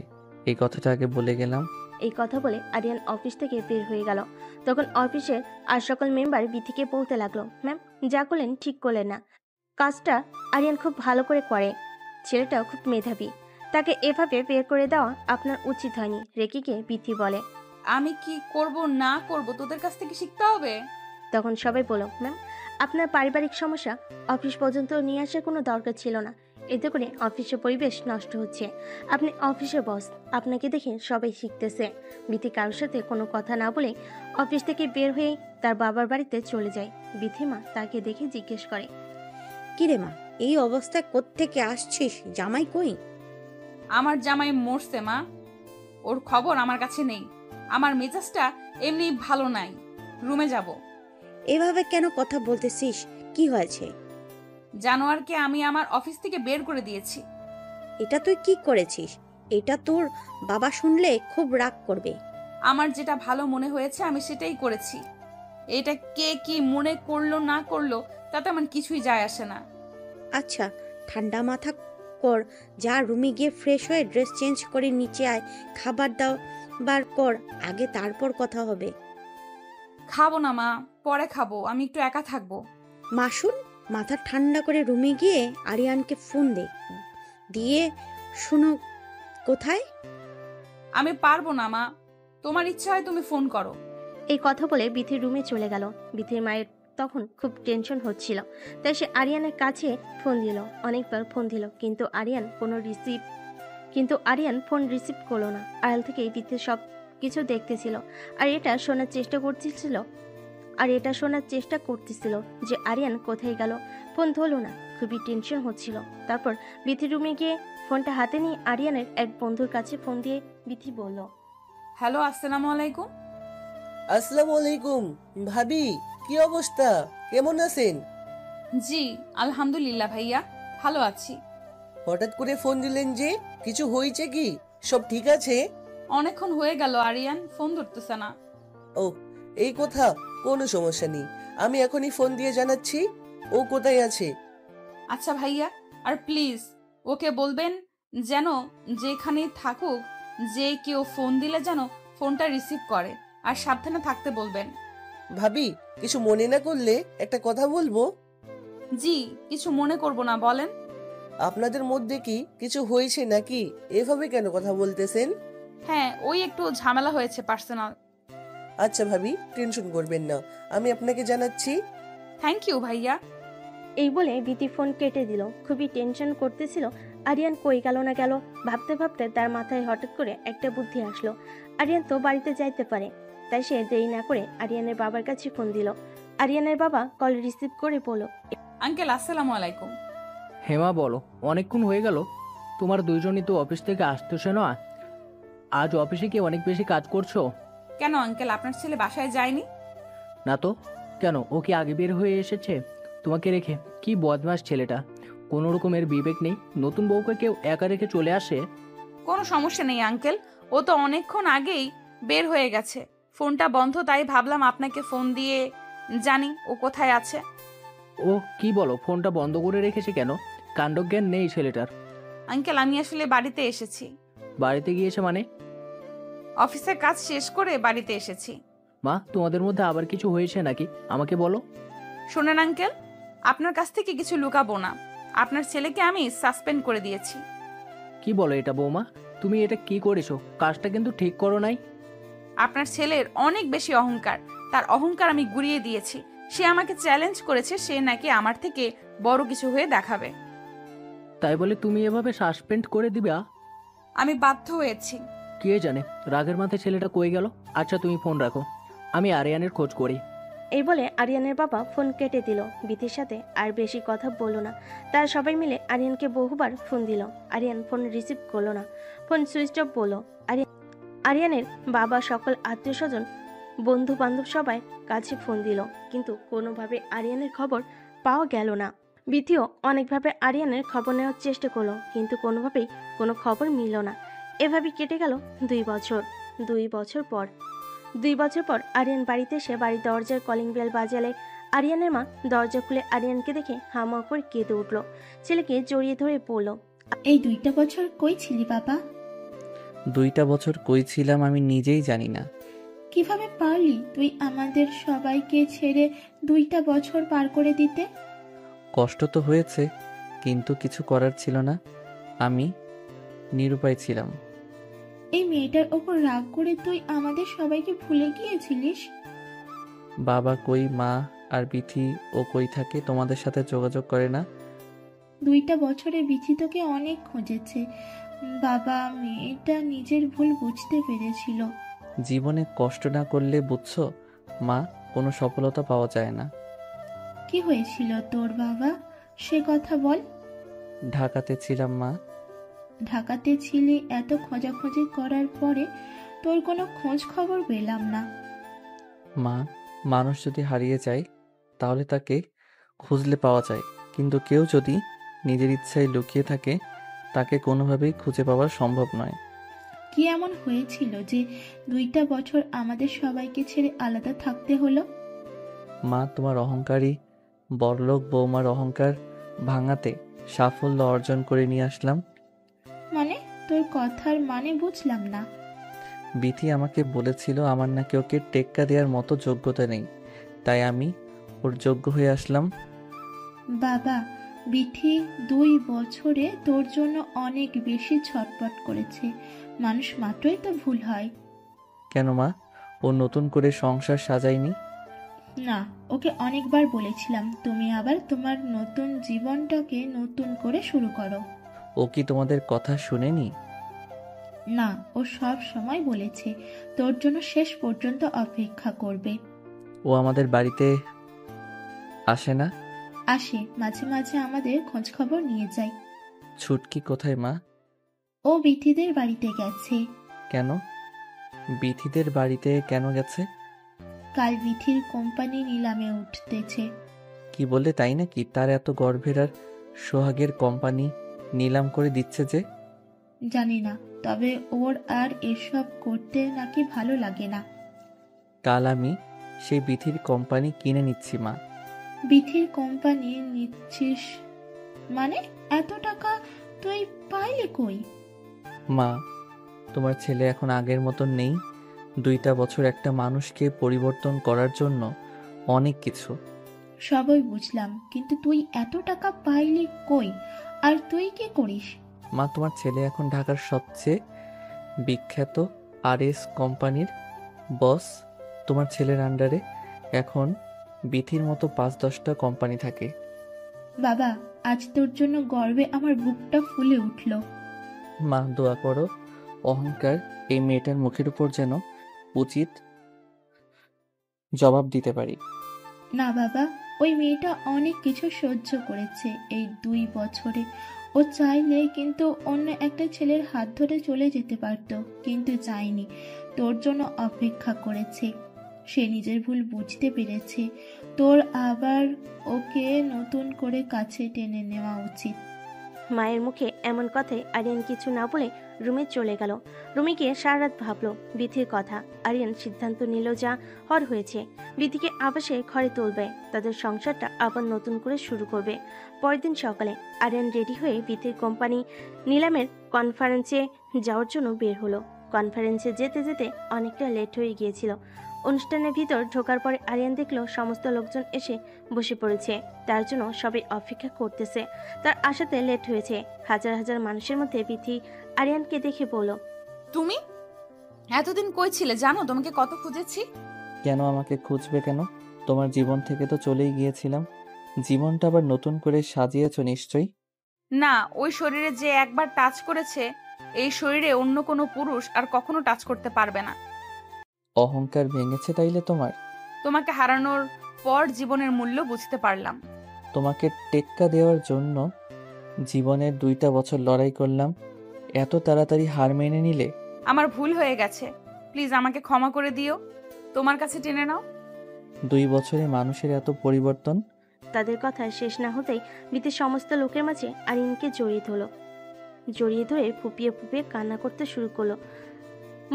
এই কথাটা আগে বলে গেলাম। এই কথা বলে আরিয়ান অফিস থেকে বের হয়ে গেল। তখন অফিসের আর সকল মেম্বার বিথিকে বলতে লাগলো, ম্যাম যা করলেন ঠিক করলেন না। কাজটা আরিয়ান খুব ভালো করে করে, ছেলেটাও খুব মেধাবী, তাকে এভাবে বের করে দেওয়া আপনার উচিত হয়নি। রেগে গিয়ে বিথি বলে, আমি কি করব না করব তোদের কাছ থেকে শিখতে হবে। তখন সবাই বলো, ম্যাম আপনার পারিবারিক সমস্যা অফিস পর্যন্ত নিয়ে আসার কোনো দরকার ছিল না। এতে করে অফিসের পরিবেশ নষ্ট হচ্ছে। আপনি অফিসের বস, আপনাকে দেখে সবাই শিখতেছে। বিথি কারোর সাথে কোনো কথা না বলে অফিস থেকে বের হয়ে তার বাবার বাড়িতে চলে যায়। বিথি মা তাকে দেখে জিজ্ঞেস করে, কিরে মা, এই অবস্থায় কোত্থেকে আসছিস? জামাই কই? আমার জামাই মরছে মা, ওর খবর আমার কাছে নেই। আমার মেজাজটা এমনি ভালো নাই, রুমে যাব। এভাবে কেন কথা বলতেছিস? কি হয়েছে? জানোয়ারকে আমি আমার অফিস থেকে বের করে দিয়েছি। এটা তুই কি করেছিস? এটা তোর বাবা শুনলে খুব রাগ করবে। আমার যেটা ভালো মনে হয়েছে আমি সেটাই করেছি। এটা কে কি মনে করলো না করলো তাতে আমার কিছুই যায় আসে না। আচ্ছা ঠান্ডা মাথা কর, যা রুমে গিয়ে ফ্রেশ হয়ে ড্রেস চেঞ্জ করে নিচে আয়, খাবার দাও বার কর আগে, তারপর কথা হবে। খাবো না মা, পরে খাবো, আমি একটু একা থাকবো। মাসুন, মাথা ঠান্ডা করে রুমে গিয়ে আরিয়ানকে ফোন দে, দিয়ে শুনো কোথায়। আমি পারবো না মা, তোমার ইচ্ছা হয় তুমি ফোন করো। এই কথা বলে বিথির রুমে চলে গেল। বিথির মায়ের তখন খুব টেনশন হচ্ছিল, তাই সে আরিয়ানের কাছে ফোন দিল। অনেকবার ফোন দিল, কিন্তু আরিয়ান ফোন রিসিভ করলো না। আড়াল থেকে বিথি সব কিছু দেখতেছিল আর এটা শোনার চেষ্টা করতেছিল যে আরিয়ান কোথায় গেল। ফোন ধরলো না, খুবই টেনশন হচ্ছিল। তারপর বিথির রুমে গিয়ে ফোনটা হাতে নিয়ে আরিয়ানের এক বন্ধুর কাছে ফোন দিয়ে বিথি বলল, হ্যালো, আসসালামু আলাইকুম। আসসালামু আলাইকুম ভাবি, কি অবস্থা, কেমন আছেন? জি আলহামদুলিল্লাহ ভাইয়া, ভালো আছি। হঠাৎ করে ফোন দিলেন যে, কিছু হয়েছে কি? সব ঠিক আছে? অনেকক্ষণ হয়ে গেল আরিয়ান ফোন ধরতেছে না। ও এই কথা, কোনো সমস্যা নেই, আমি এখনই ফোন দিয়ে জানাচ্ছি ও কোথায় আছে। আচ্ছা ভাইয়া, আর প্লিজ ওকে বলবেন যেন যেখানেই থাকুক, যে কেউ ফোন দিলে যেন ফোনটা রিসিভ করে, আর সাবধানে থাকতে বলবেন। ভাবি কিছু মনে না করলে একটা কথা বলবো। জি কিছু মনে করব না, বলেন। আপনাদের মধ্যে কি কিছু হয়েছে নাকি? এভাবে কেন কথা বলতেছেন? হ্যাঁ, ওই একটু ঝামেলা হয়েছে পার্সোনাল। আচ্ছা ভাবি, টেনশন করবেন না, আমি আপনাকে জানাচ্ছি। থ্যাংক ইউ ভাইয়া। এই বলে বিথি ফোন কেটে দিল। খুবই টেনশন করতেছিল আরিয়ান কই গেল না গেল। ভাবতে ভাবতে তার মাথায় হঠাৎ করে একটা বুদ্ধি আসলো। আরিয়ান তো বাড়িতে যাইতে পারে, তাই সে দেরি না করে আরিয়ানের বাবার কাছে ফোন দিল। আরিয়ানের বাবা কল রিসিভ করে বলল, আঙ্কেল আসসালামু আলাইকুম। হেমা বলো, অনেকক্ষণ হয়ে গেল, তোমার দুইজনই তো অফিস থেকে আসতেছে না। আজ অফিসে কি অনেক বেশি কাজ করছো? কেন আঙ্কেল, আপনার ছেলে বাসায় যায়নি? না তো, কেন, ও কি আগে বের হয়ে এসেছে তোমাকে রেখে? কি বদমাস ছেলেটা, কোনো রকমের বিবেক নেই। নতুন বউকে কেউ একা রেখে চলে আসে? কোনো সমস্যা নেই আঙ্কেল, ও তো অনেকক্ষণ আগেই বের হয়ে গেছে। ফোনটা বন্ধ, তাই ভাবলাম আপনাকে ফোন দিয়ে জানি ও কোথায় আছে। ও কি বলো, ফোনটা বন্ধ করে রেখেছে কেন? কাণ্ডজ্ঞান নেই ছেলেটার। আঙ্কেল আমি আসলে বাড়িতে এসেছি। বাড়িতে গিয়েছে মানে? অফিসের কাজ শেষ করে বাড়িতে এসেছি। মা, তোমাদের মধ্যে আবার কিছু হয়েছে নাকি? আমাকে বলো। শোনেন আঙ্কেল, আপনার কাছ থেকে কিছু লুকাবো না। আপনার ছেলেকে আমি সাসপেন্ড করে দিয়েছি। কি বলো এটা বৌমা, তুমি এটা কি করেছো? কাজটা কিন্তু ঠিক করো নাই। আপনার ছেলের অনেক বেশি অহংকার, তার অহংকার আমি গুড়িয়ে দিয়েছি। সে আমাকে চ্যালেঞ্জ করেছে, সে নাকি আমার থেকে বড় কিছু হয়ে দেখাবে। তাই বলে তুমি এভাবে সাসপেন্ড করে দিবা? আমি বাধ্য হয়েছি। কে জানে রাগের মাথায় ছেলেটা কই গেল। আচ্ছা তুমি ফোন রাখো, আমি আরিয়ানের খোঁজ করি। এই বলে আরিয়ানের বাবা ফোন কেটে দিল। বিথির সাথে আর বেশি কথা বলল না। তারা সবাই মিলে আরিয়ানকে বহুবার ফোন দিল। আরিয়ান ফোন রিসিভ করলো না, ফোন সুইচ অফ বলল। আরিয়ানের বাবা সকল আত্মীয় স্বজন বন্ধু বান্ধব সবাই কাছে ফোন দিল, কিন্তু কোনোভাবে আরিয়ানের খবর পাওয়া গেল না। বিথিও অনেকভাবে আরিয়ানের খবর নেওয়ার চেষ্টা করলো, কিন্তু কোনোভাবেই কোনো খবর মিলল না। এভাবে কেটে গেল 2 বছর। 2 বছর পর আরিয়ান বাড়িতে এসে বাড়ির দরজার কলিং বেল বাজালে আরিয়ানের মা দরজা খুলে আরিয়ানকে দেখে হামা করে কেঁদে উঠল। ছেলেকে জড়িয়ে ধরে বলল, এই 2টা বছর কই ছিলি বাবা? 2টা বছর কই ছিলাম আমি নিজেই জানি না। কিভাবে পারলি তুই আমাদের সবাইকে ছেড়ে 2টা বছর পার করে দিতে? কষ্ট তো হয়েছে, কিন্তু কিছু করার ছিল না। আমি নিরুপায় ছিলাম। এই মেয়েটার ওপর রাগ করে তুই আমাদের সবাইকে ভুলে গিয়েছিলিস? বাবা কই, মা আর বিথি ও কই থাকে? তোমাদের সাথে যোগাযোগ করে না? 2টা বছরে বিথি তোকে অনেক খুঁজেছে। বাবা, মেয়েটা নিজের ভুল বুঝতে পেরেছিল। জীবনে কষ্ট না করলে বুঝছো মা, কোনো সফলতা পাওয়া যায় না। কি হয়েছিল তোর বাবা, সে কথা বল। ঢাকাতে ছিলাম মা। ঢাকাতে ছিলি, এত খোঁজাখুঁজি করার পরে তোর কোনো খোঁজ খবর পেলাম না। মা, মানুষ যদি হারিয়ে যায় তাহলে তাকে খুঁজলে পাওয়া যায়, কিন্তু কেউ যদি নিজের ইচ্ছায় লুকিয়ে থাকে তাকে কোনোভাবেই খুঁজে পাওয়া সম্ভব নয়। কি এমন হয়েছিল যে 2টা বছর আমাদের সবাইকে ছেড়ে আলাদা থাকতে হলো? মা, তোমার অহংকারী বড়লোক বৌমার অহংকার ভাঙাতে সাফল্য অর্জন করে নিয়ে আসলাম। মানে, তোর কথার মানে বুঝলাম না। বিথি আমাকে বলেছিল আমার নাকি ওকে টেক্কা দেওয়ার মতো যোগ্যতা নেই, তাই আমি ওর যোগ্য হয়ে আসলাম। বাবা, বিথি 2 বছরে তোর জন্য অনেক বেশি ছটপট করেছে। মানুষ মাত্রই তো ভুল হয়। কেন মা, ও নতুন করে সংসার সাজায়নি? না, ওকে অনেকবার বলেছিলাম তুমি আবার তোমার নতুন জীবনটাকে নতুন করে শুরু করো। ও কি তোমাদের কথা শুনেনি? না, ও সব সময় বলেছে তোর জন্য শেষ পর্যন্ত অপেক্ষা করবে। ও আমাদের বাড়িতে আসে না? আসে, মাঝে মাঝে আমাদের খোঁজ খবর নিয়ে যায়। ছুটকি কোথায় মা? ও বিথিদের বাড়িতে গেছে। কেন? বিথিদের বাড়িতে কেন গেছে? কাল বিথির কোম্পানি নিলামে উঠতেছে। কি বললে, তাই নাকি? তার এত গর্ভের আর সোহাগের কোম্পানি নিলাম করে দিচ্ছে যে? জানি না, তবে ওর আর এসব করতে নাকি ভালো লাগে না। কাল আমি সেই বিথির কোম্পানি কিনে নিচ্ছি মা। বিথির কোম্পানি নিচ্ছিস মানে? এত টাকা তুই পাইলি কই? মা, তোমার ছেলে এখন আগের মতন নেই। 2টা বছর একটা মানুষকে পরিবর্তন করার জন্য অনেক কিছু। সবই বুঝলাম, কিন্তু তুই এত টাকা পাইলি কই? আর তুই কি করিস? মা, তোমার ছেলে এখন ঢাকার সবচেয়ে বিখ্যাত RS কোম্পানির বস। তোমার ছেলের আন্ডারে এখন বিথির মতো 5-10টা কোম্পানি থাকে। বাবা, আজ তোর জন্য গর্বে আমার বুকটা ফুলে উঠল। মা, দোয়া করো অহংকার এই মেয়েটার মুখের উপর যেন উচিত জবাব দিতে পারি। না বাবা, ওই মেয়েটা অনেক কিছু সহ্য করেছে এই 2 বছরে। ও চাইলে কিন্তু অন্য একটা ছেলের হাত ধরে চলে যেতে পারতো, কিন্তু চাইনি। তোর জন্য অপেক্ষা করেছে। সে নিজের ভুল বুঝতে পেরেছে। তোর আবার ওকে নতুন করে কাছে টেনে নেওয়া উচিত। মায়ের মুখে এমন কথায় আরিয়ান কিছু না বলে রুমে চলে গেল। রুমে গিয়ে সারা রাত ভাবলো বিথির কথা। আরিয়ান সিদ্ধান্ত নিল যা হওয়ার হয়েছে, বিথিকে আবার সে ঘরে তুলবে, তাদের সংসারটা আবার নতুন করে শুরু করবে। পরের দিন সকালে আরিয়ান রেডি হয়ে বিথির কোম্পানি নিলামের কনফারেন্সে যাওয়ার জন্য বের হলো। কনফারেন্সে যেতে যেতে অনেকটা লেট হয়ে গিয়েছিল। অনুষ্ঠানের ভিতর ঢোকার পরে আরিয়ান দেখলো সমস্ত লোকজন এসে বসে পড়েছে, তার জন্য সবাই অপেক্ষা করতেছে। তার আসাতে লেট হয়েছে। হাজার হাজার মানুষের মধ্যে বিথি আরিয়ানকে দেখে বলল, তুমি এতদিন কই ছিলে জানো? তোমাকে কত খুঁজেছি। কেন আমাকে খুঁজবে কেন? তোমার জীবন থেকে তো চলেই গিয়েছিলাম। জীবনটা আবার নতুন করে সাজিয়েছো নিশ্চয়ই। না, ওই শরীরে যে একবার টাচ করেছে, এই শরীরে অন্য কোনো পুরুষ আর কখনো টাচ করতে পারবে না। অহংকার ভেঙেছে তাইলে তোমার? তোমাকে হারানোর পর জীবনের মূল্য বুঝতে পারলাম। তোমাকে টেক্কা দেওয়ার জন্য জীবনের 2টা বছর লড়াই করলাম, এত তাড়াতাড়ি হার মেনে নিলে? আমার ভুল হয়ে গেছে, প্লিজ আমাকে ক্ষমা করে দিও। তোমার কাছে টেনে নাও। 2 বছরে মানুষের এত পরিবর্তন? তাদের কথা শেষ না হতেই বিথির সমস্ত লোকের মাঝে আরিয়ানকে জড়িয়ে ধরলো। জড়িয়ে ধরে ফুপিয়ে ফুপিয়ে কান্না করতে শুরু করলো।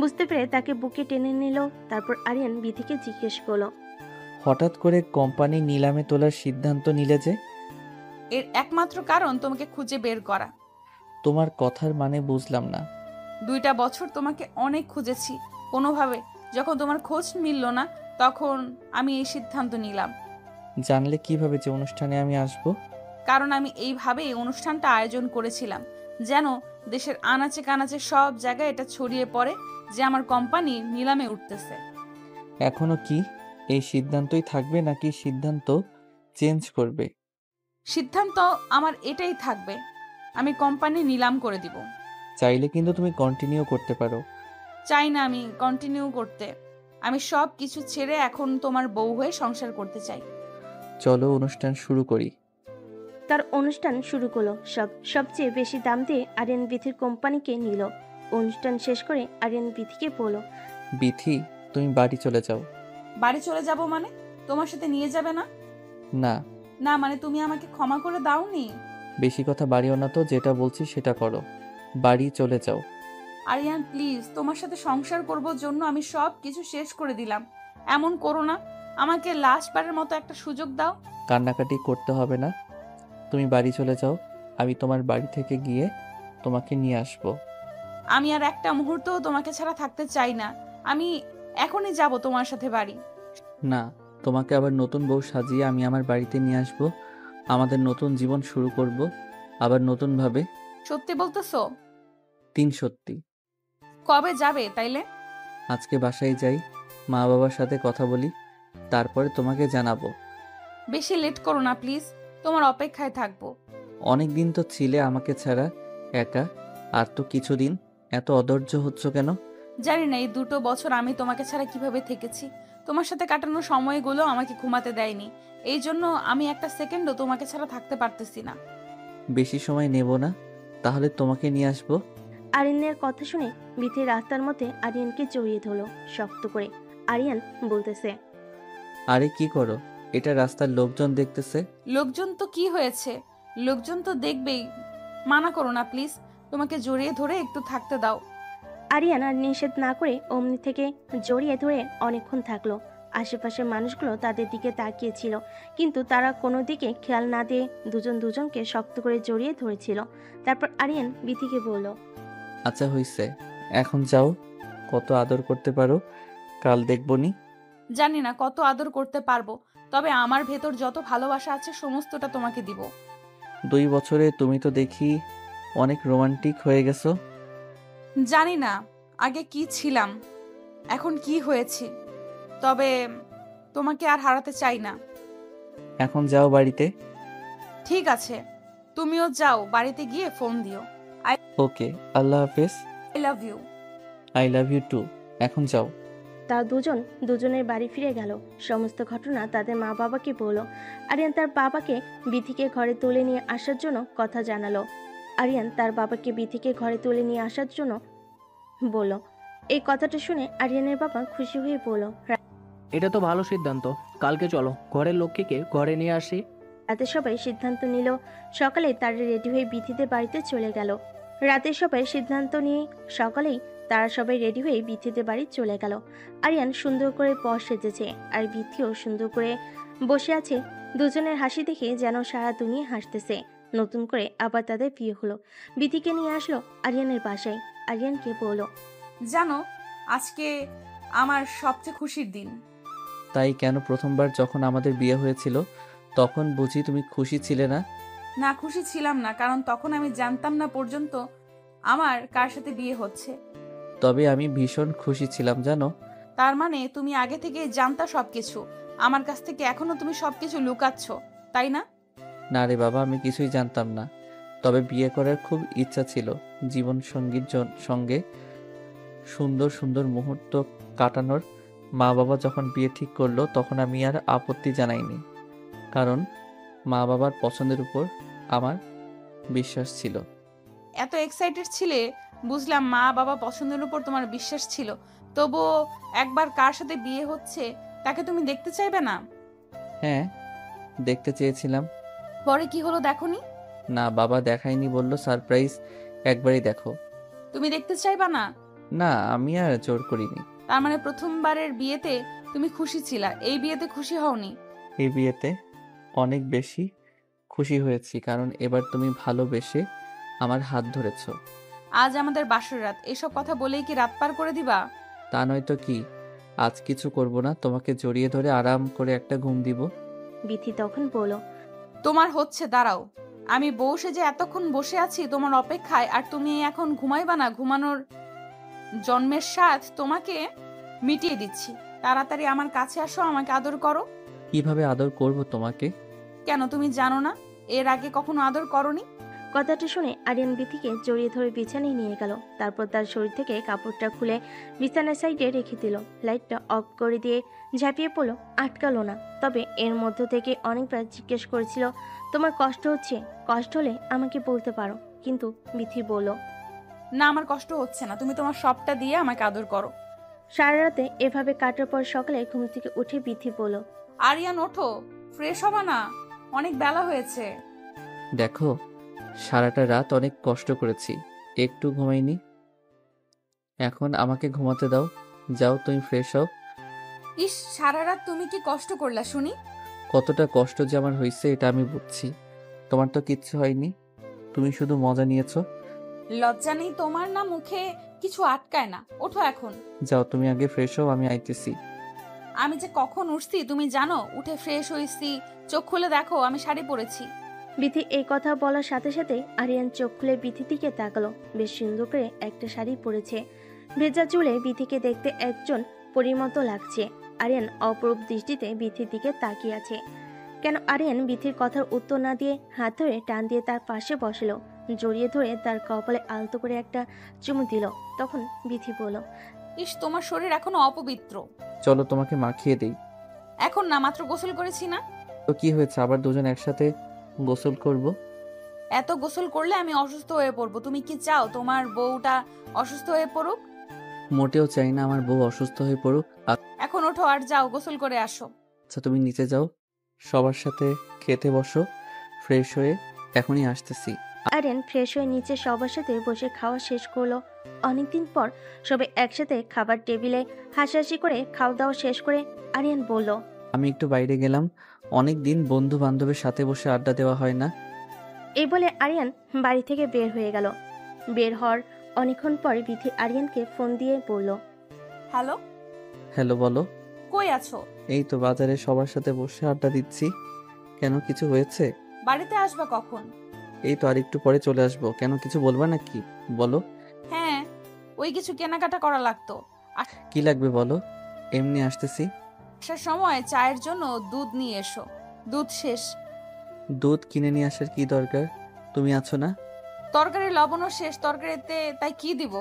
বুঝতে পেরে তাকে বুকে টেনে নিল। তারপর আরিয়ান বিথিকে জিজ্ঞেস করলো, হঠাৎ করে কোম্পানি নিলামে তোলার সিদ্ধান্ত নিলে যে? এর একমাত্র কারণ তোমাকে খুঁজে বের করা। তোমার কথার মানে বুঝলাম না। 2টা বছর তোমাকে অনেক খুঁজেছি, কোনোভাবে যখন তোমার খোঁজ মিলল না তখন আমি এই সিদ্ধান্ত নিলাম। জানলে কিভাবে যে অনুষ্ঠানে আমি আসব? কারণ আমি এইভাবেই অনুষ্ঠানটা আয়োজন করেছিলাম, যেন দেশের আনাচে কানাচে সব জায়গায় এটা ছড়িয়ে পড়ে যে আমার কোম্পানি নিলামে উঠতেছে। এখনো কি এই সিদ্ধান্তই থাকবে নাকি সিদ্ধান্ত চেঞ্জ করবে? সিদ্ধান্ত আমার এটাই থাকবে, আমি কোম্পানি নিলাম করে দিব। চাইলে কিন্তু তুমি কন্টিনিউ করতে পারো। চাই না আমি কন্টিনিউ করতে, আমি সব কিছু ছেড়ে এখন তোমার বউ হয়ে সংসার করতে চাই। চলো অনুষ্ঠান শুরু করি। তার অনুষ্ঠান শুরু করলো। সবচেয়ে বেশি দাম দিয়ে আরিয়ান বিথির কোম্পানিকে নিল। অনুষ্ঠান শেষ করে আরিয়ান বিথিকে বলল, বিথি, তুমি বাড়ি চলে যাও। বাড়ি চলে যাব মানে? তোমার সাথে নিয়ে যাবে না? না, না মানে তুমি আমাকে ক্ষমা করে দাওনি? বেশি কথা বাড়িও না তো, যেটা বলছি সেটা করো। বাড়ি চলে যাও। আরিয়ান প্লিজ, তোমার সাথে সংসার করব জন্য আমি সব কিছু শেষ করে দিলাম, এমন করো না। আমাকে লাস্ট বারের মতো একটা সুযোগ দাও। কান্নাকাটি করতে হবে না, তুমি বাড়ি চলে যাও। আমি তোমার বাড়ি থেকে গিয়ে তোমাকে নিয়ে আসবো। আমি আর একটা মুহূর্তও তোমাকে ছাড়া থাকতে চাই না, আমি এখনই যাব তোমার সাথে বাড়ি। না, তোমাকে আবার নতুন বউ সাজিয়ে আমি আমার বাড়িতে নিয়ে আসবো। আমাদের নতুন জীবন শুরু করব, আবার নতুনভাবে। সত্যি বলতেছো? সত্যি। কবে যাবে তাইলে? আজকে বাসায় যাই, মা বাবার সাথে কথা বলি, তারপরে তোমাকে জানাবো। বেশি লেট করো না প্লিজ, তোমার অপেক্ষায় থাকবো। অনেক দিন তো ছিলে আমাকে ছাড়া একা, আর তো কিছুদিন। এত অধৈর্য হচ্ছ কেন? জানি না এই 2 বছর আমি তোমাকে ছাড়া কিভাবে থেকেছি। তোমার সাথে কাটানো সময়গুলো আমাকে ঘুমাতে দেয়নি, এই জন্য আমি একটা সেকেন্ডও তোমাকে ছাড়া থাকতে পারতেছি না। বেশি সময় নেব না, তাহলে তোমাকে নিয়ে আসবো। আরিয়ানের কথা শুনে বিথি রাস্তার মধ্যে আরিয়ানকে জড়িয়ে ধরলো শক্ত করে। আরিয়ান বলতেছে, আরে কি করো? এটা রাস্তার লোকজন দেখতেছে। লোকজন তো কি হয়েছে, লোকজন তো দেখবেই। মানা করো না প্লিজ, তোমাকে জড়িয়ে ধরে একটু থাকতে দাও। আরিয়ান আর নিষেধ না করে অমনি থেকে জড়িয়ে ধরে অনেকক্ষণ থাকলো। আশেপাশের মানুষগুলো তাদের দিকে তাকিয়েছিল, কিন্তু তারা কোনো দিকে খেয়াল না দিয়ে দুজনকে শক্ত করে জড়িয়ে ধরেছিল। তারপর আরিয়ান বিথিকে বলল, আচ্ছা হইছে, এখন যাও। কত আদর করতে পারো কাল দেখবনি। জানি না কত আদর করতে পারবো, তবে আমার ভেতর যত ভালোবাসা আছে সমস্তটা তোমাকে দিব। 2 বছরে তুমি তো দেখি অনেক রোমান্টিক হয়ে গেছো। জানি না আগে কি ছিলাম, এখন কি হয়েছে, তবে তোমাকে আর হারাতে চাই না। এখন যাও বাড়িতে। ঠিক আছে, তুমিও যাও, বাড়িতে গিয়ে ফোন দিও। ওকে, আল্লাহ হাফেজ। I love you. I love you too. এখন যাও। তারা দুজনের বাড়ি ফিরে গেল। সমস্ত ঘটনা তাদের মা বাবাকে বলল। আরিয়ান তার বাবাকে বিথিকে ঘরে তুলে নিয়ে আসার জন্য কথা জানালো। আরিয়ান তার বাবাকে বিথিকে ঘরে তুলে নিয়ে আসার জন্য বলল। এই কথাটা শুনে আরিয়ানের বাবা খুশি হয়ে বলল, এটা তো ভালো সিদ্ধান্ত। কালকে চলো, ঘরের লক্ষ্মীকে ঘরে নিয়ে আসি। রাতে সবাই সিদ্ধান্ত নিল। সকালে তারা রেডি হয়ে বিথিদের বাড়িতে চলে গেল। রাতে সবাই সিদ্ধান্ত নিয়ে সকালেই তারা সবাই রেডি হয়ে বিথিদের বাড়ি চলে গেল। আরিয়ান সুন্দর করে পর সেজেছে, আর বিথিও সুন্দর করে বসে আছে। দুজনের হাসি দেখে যেন সারা দুনিয়া হাসতেছে। নতুন করে আবার তাদের বিয়ে হলো। বিথিকে নিয়ে আসলো আরিয়ানের বাসায়। আরিয়ানকে বলল, জানো আজকে আমার সবচেয়ে খুশির দিন। তাই কেন? প্রথমবার যখন আমাদের বিয়ে হয়েছিল তখন বুঝি তুমি খুশি ছিলে না? না, খুশি ছিলাম না, কারণ তখন আমি জানতাম না পর্যন্ত আমার কার সাথে বিয়ে হচ্ছে। তবে আমি ভীষণ খুশি ছিলাম জানো। তার মানে তুমি আগে থেকে জানতা সবকিছু, আমার কাছ থেকে এখনো তুমি সবকিছু লুকাচ্ছ, তাই না? না রে বাবা, আমি কিছুই জানতাম না। তবে বিয়ে করার খুব ইচ্ছা ছিল, জীবন সঙ্গীর সঙ্গে সুন্দর সুন্দর মুহূর্ত কাটানোর। মা বাবা যখন বিয়ে ঠিক করলো তখন আমি আর আপত্তি জানাইনি, কারণ মা বাবার পছন্দের উপর আমার বিশ্বাস ছিল। এত এক্সাইটেড ছিলে, বুঝলাম মা বাবা পছন্দের উপর তোমার বিশ্বাস ছিল, তবুও একবার কার সাথে বিয়ে হচ্ছে তাকে তুমি দেখতে চাইবে না? হ্যাঁ, দেখতে চেয়েছিলাম। পরে কি হলো দেখোনি? না, বাবা দেখায়নি, বলল সারপ্রাইজ, একবারই দেখো। তুমি দেখতে চাইবা না? না, আমি আর জোর করিনি। তার মানে প্রথমবারের বিয়েতে তুমি খুশি ছিলা, এই বিয়েতে খুশি হওনি? এই বিয়েতে অনেক বেশি খুশি হয়েছি, কারণ এবার তুমি ভালোবেসে আমার হাত ধরেছো। আজ আমাদের বাসর রাত, এসব কথা বলেই কি রাত পার করে দিবা? তা নয়তো কি, আজ কিছু করব না, তোমাকে জড়িয়ে ধরে আরাম করে একটা ঘুম দিব। বিথি তখন বলল, তোমার হচ্ছে, দাঁড়াও। আমি বউ সেজে এতক্ষণ বসে আছি তোমার অপেক্ষায়, আর তুমি এখন ঘুমাইবা না? ঘুমানোর জন্মের স্বাদ তোমাকে মিটিয়ে দিচ্ছি। তাড়াতাড়ি আমার কাছে আসো, আমাকে আদর করো। কিভাবে আদর করব তোমাকে? কেন তুমি জানো না? এর আগে কখনো আদর করনি? কথাটা শুনে আরিয়ান বিথিকে জড়িয়ে ধরে বিছানায় নিয়ে গেল। তারপর তার শরীর থেকে কাপড়টা খুলে বিছানার সাইডে রেখে দিল। লাইটটা অফ করে দিয়ে ঝাঁপিয়ে পড়লো, আটকালো না। তবে এর মধ্য থেকে অনেকবার জিজ্ঞেস করেছিল, তোমার কষ্ট হচ্ছে? কষ্ট হলে আমাকে বলতে পারো। কিন্তু বিথি বলল, না, আমার কষ্ট হচ্ছে না, তুমি তোমার সবটা দিয়ে আমাকে আদর করো। সারা রাতে এভাবে কাটার পর সকালে ঘুম থেকে উঠে বিথি বলল, আরিয়ান ওঠো, ফ্রেশ হবা না? অনেক বেলা হয়েছে। দেখো, সারাটা রাত অনেক কষ্ট করেছি, একটু ঘুমাইনি। এখন আমাকে ঘুমাতে দাও। যাও, তুমি ফ্রেশ হও। ইস, সারা রাত তুমি কি কষ্ট করলা শুনি? কতটা কষ্ট যে আমার হয়েছে এটা আমি বুঝছি। তোমার তো কিচ্ছু হয়নি, তুমি শুধু মজা নিয়েছো। লজ্জা নেই তোমার? না মুখে কিছু আটকায় না? ওঠো এখন। যাও, তুমি আগে ফ্রেশ হও, আমি আইতেছি। আমি যে কখন উঠছি তুমি জানো? উঠে ফ্রেশ হয়েছি, চোখ খুলে দেখো আমি শাড়ি পরেছি। বিথি এই কথা বলার সাথে সাথে আরিয়ান চোখ খুলে বিথির দিকে তাকালো। বেশ সুন্দর করে একটা শাড়ি পরেছে, ভেজা চুলে বিথিকে দেখতে একজন পরীর মতো লাগছে। আরিয়ান অপরূপ দৃষ্টিতে বিথির দিকে তাকিয়ে আছে। কেন আরিয়ান বিথির কথার উত্তর না দিয়ে হাত ধরে টান দিয়ে তার পাশে বসলো, জড়িয়ে ধরে তার কপালে আলতো করে একটা চুমু দিল। তখন বিথি বলল, ইস, তোমার শরীর এখনো অপবিত্র। চলো তোমাকে মাখিয়ে দেই। এখন না, মাত্র গোসল করেছি না। তো কি হয়েছে, আবার দুজন একসাথে গোসল করব? এত গোসল করলে আমি অসুস্থ হয়ে পড়বো। তুমি কি চাও তোমার বউটা অসুস্থ হয়ে পড়ুক? মোটেও চাই না আমার বউ অসুস্থ হয়ে পড়ুক। এখন ওঠো আর যাও গোসল করে আসো। আচ্ছা, তুমি নিচে যাও, সবার সাথে খেতে বসো, ফ্রেশ হয়ে এখনই আসতেছি। আরিয়ান ফ্রেশ হয়ে নিচে সবার সাথে বসে খাওয়া শেষ করলো। অনেকদিন পর সবাই একসাথে খাবার টেবিলে হাসাহাসি করে খাওয়া দাওয়া শেষ করে আরিয়ান বলল, আমি একটু বাইরে গেলাম, অনেক দিন বন্ধু বান্ধবের সাথে বসে আড্ডা দেওয়া হয় না। এই বলে আরিয়ান বাড়ি থেকে বের হয়ে গেল। বের হওয়ার অনেকক্ষণ পরে বিথি আরিয়ানকে ফোন দিয়ে বলল, হ্যালো, হ্যালো, বলো। কই আছো? এই তো বাজারে সবার সাথে বসে আড্ডা দিচ্ছি। কেন, কিছু হয়েছে? বাড়িতে আসবা কখন? এই তো আর একটু পরে চলে আসবো। কেন, কিছু বলবা নাকি? বলো। হ্যাঁ, ওই কিছু কেনাকাটা করা লাগতো। কি লাগবে বলো, এমনি আসতেছি। আসার সময় চায়ের জন্য দুধ নিয়ে এসো, দুধ শেষ। দুধ কিনে নিয়ে আসার কি দরকার, তুমি আছো না? তরকারি লবণও শেষ তরকারিতে, তাই কি দিব?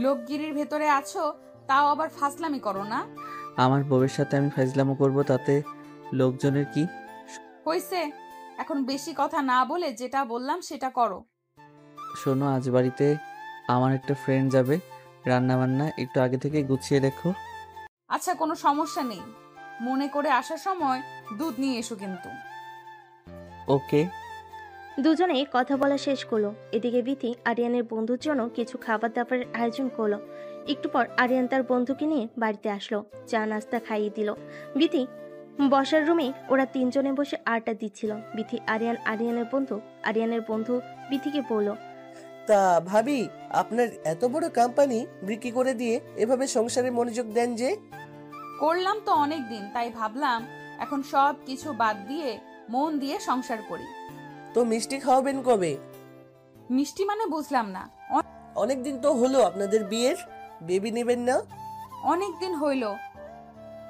লোকগিরির ভেতরে আছো, তাও আবার ফাজলামি করো না। আমার বউয়ের সাথে আমি ফাইজলামো করব, তাতে লোকজনের কি? হইছে, এখন বেশি কথা না বলে যেটা বললাম সেটা করো। শোনো, আজ বাড়িতে আমার একটা ফ্রেন্ড যাবে, রান্না বান্না একটু আগে থেকে গুছিয়ে রেখো। আচ্ছা, কোনো সমস্যা নেই, মনে করে আসার সময় দুধ নিয়ে এসো কিন্তু। ওকে। দুজনেই কথা বলা শেষ করলো। এদিকে বিথি আরিয়ানের বন্ধুর জন্য কিছু খাবার দাবারের আয়োজন করলো। একটু পর আরিয়ান তার বন্ধুকে নিয়ে বাড়িতে আসলো, চা নাস্তা খাইয়ে দিল। বিথি বসার রুমে ওরা তিনজনে বসে আড্ডা দিচ্ছিল। বিথি আরিয়ানের বন্ধু বিথিকে বলল, তা ভাবি, আপনার এত বড় কোম্পানি বিক্রি করে দিয়ে এভাবে সংসারে মনোযোগ দেন যে? করলাম তো অনেক দিন, তাই ভাবলাম এখন সব কিছু বাদ দিয়ে মন দিয়ে সংসার করি। তো মিষ্টি খাওয়াবেন কবে? মিষ্টি মানে বুঝলাম না। অনেকদিন তো হলো আপনাদের বিয়ের, বেবি নেবেন না? অনেক দিন হইল,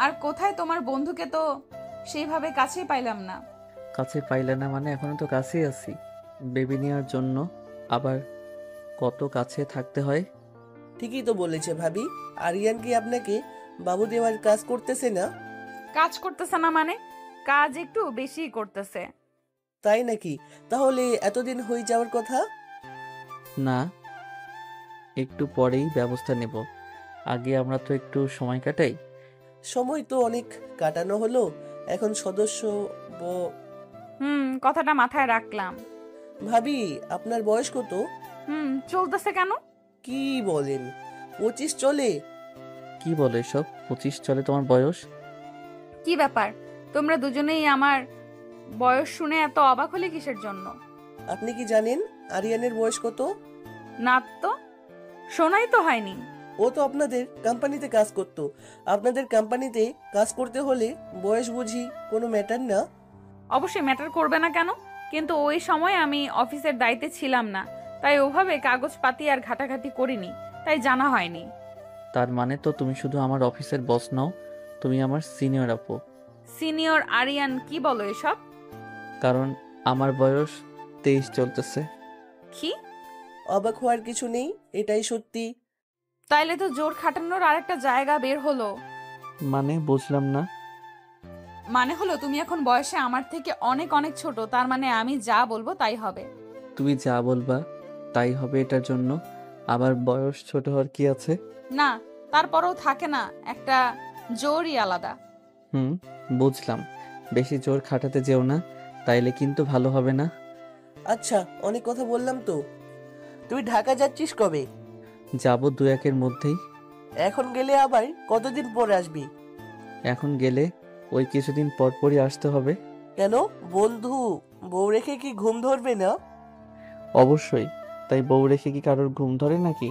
আর কোথায় তোমার বন্ধুকে তো সেইভাবে কাছেই পাইলাম না। কাছে পাইলে না মানে, এখনো তো কাছেই আছি বেবি নেওয়ার জন্য, আবার কত কাছে থাকতে হয়। ঠিকই তো বলেছে ভাবি। আরিয়ান কি আপনাকে বাবু দেওয়ার কাজ করতেছে না? কাজ করতেছে না মানে? কাজ একটু বেশি করতেছে। তাই নাকি? তাহলে এতদিন হয়ে যাওয়ার কথা। না, একটু পরেই ব্যবস্থা নেব, আগে আমরা তো একটু সময় কাটাই। সময় তো অনেক কাটানো হলো, এখন সদস্য কথাটা মাথায় রাখলাম। ভাবি, আপনার বয়স কত? চলতেছে কেন? কি বলেন, 25 চলে? কি বলো এসব, 25 চলে তোমার বয়স? কি ব্যাপার, তোমরা দুজনেই আমার বয়স শুনে এত অবাক হলে কিসের জন্য? আপনি কি জানেন আরিয়ানের বয়স কত? না তো, শোনাই তো হয়নি। ও তো আপনাদের কোম্পানিতে কাজ করতো। আপনাদের কোম্পানিতে কাজ করতে হলে বয়স বুঝি কোনো ম্যাটার না? অবশ্যই ম্যাটার করবে না কেন, কিন্তু ওই সময় আমি অফিসের দায়িত্বে ছিলাম না, তাই ওভাবে কাগজপাতি আর ঘাটাঘাটি করিনি, তাই জানা হয়নি। তার মানে তো তুমি শুধু আমার অফিসের বস নও, তুমি আমার সিনিয়র আপু। সিনিয়র আরিয়ান, কি বলো এসব? কারণ আমার বয়স 23 চলতেছে। কি? অবাক হওয়ার কিছু নেই, এটাই সত্যি। তাইলে তো জোর খাটানোর আরেকটা জায়গা বের হলো। মানে বুঝলাম না। মানে হলো তুমি এখন বয়সে আমার থেকে অনেক অনেক ছোট, তার মানে আমি যা বলবো তাই হবে। তুমি যা বলবা তাই হবে, এটার জন্য আবার বয়স ছোট হওয়ার কি আছে? না, তারপরেও থাকে না একটা জোরই আলাদা। বুঝলাম। বেশি জোর খাটাতে যেও না, তাইলে কিন্তু ভালো হবে না। আচ্ছা, অনেক কথা বললাম তো। তুই ঢাকা যাচ্ছিস কবে? যাব 2-1 মধ্যেই। এখন গেলে আবার কতদিন পরে আসবি? এখন গেলে ওই কিছুদিন পর পরই আসতে হবে। কেন বন্ধু, বউ রেখে কি ঘুম ধরবে না? অবশ্যই, তাই বউ রেখে কি কারোর ঘুম ধরে নাকি?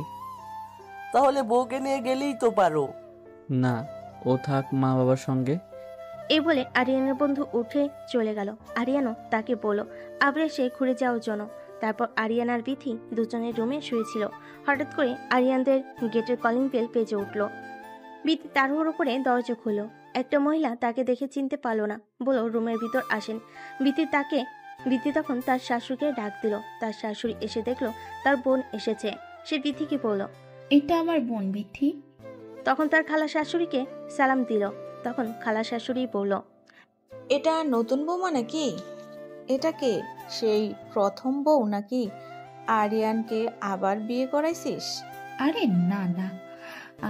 তাহলে বউকে নিয়ে গেলেই তো পারো। না, ও থাক মা বাবার সঙ্গে। এই বলে আরিয়ানের বন্ধু উঠে চলে গেল। আরিয়ানও তাকে বলল আবরে সে ঘুরে যাওয়ার জন্য। তারপর আরিয়ান আর বিথি দুজনের রুমে শুয়েছিল। হঠাৎ করে আরিয়ানদের গেটের কলিং বেল বেজে উঠল। বিথি তাড়াহুড়ো করে দরজা খুলল। একটা মহিলা তাকে দেখে চিনতে পারল না, বলল রুমের ভিতর আসেন। বিথি তখন তার শাশুড়িকে ডাক দিল। তার শাশুড়ি এসে দেখলো তার বোন এসেছে। সে বিথিকে বলল, এটা আমার বোন বিথি। তখন তার খালা শাশুড়িকে সালাম দিল। তখন খালা শাশুড়ি বলল, এটা নতুন বৌমা নাকি? এটা কে? সেই প্রথম বউ নাকি? আরিয়ানকে আবার বিয়ে করাইছিস? আরে না না,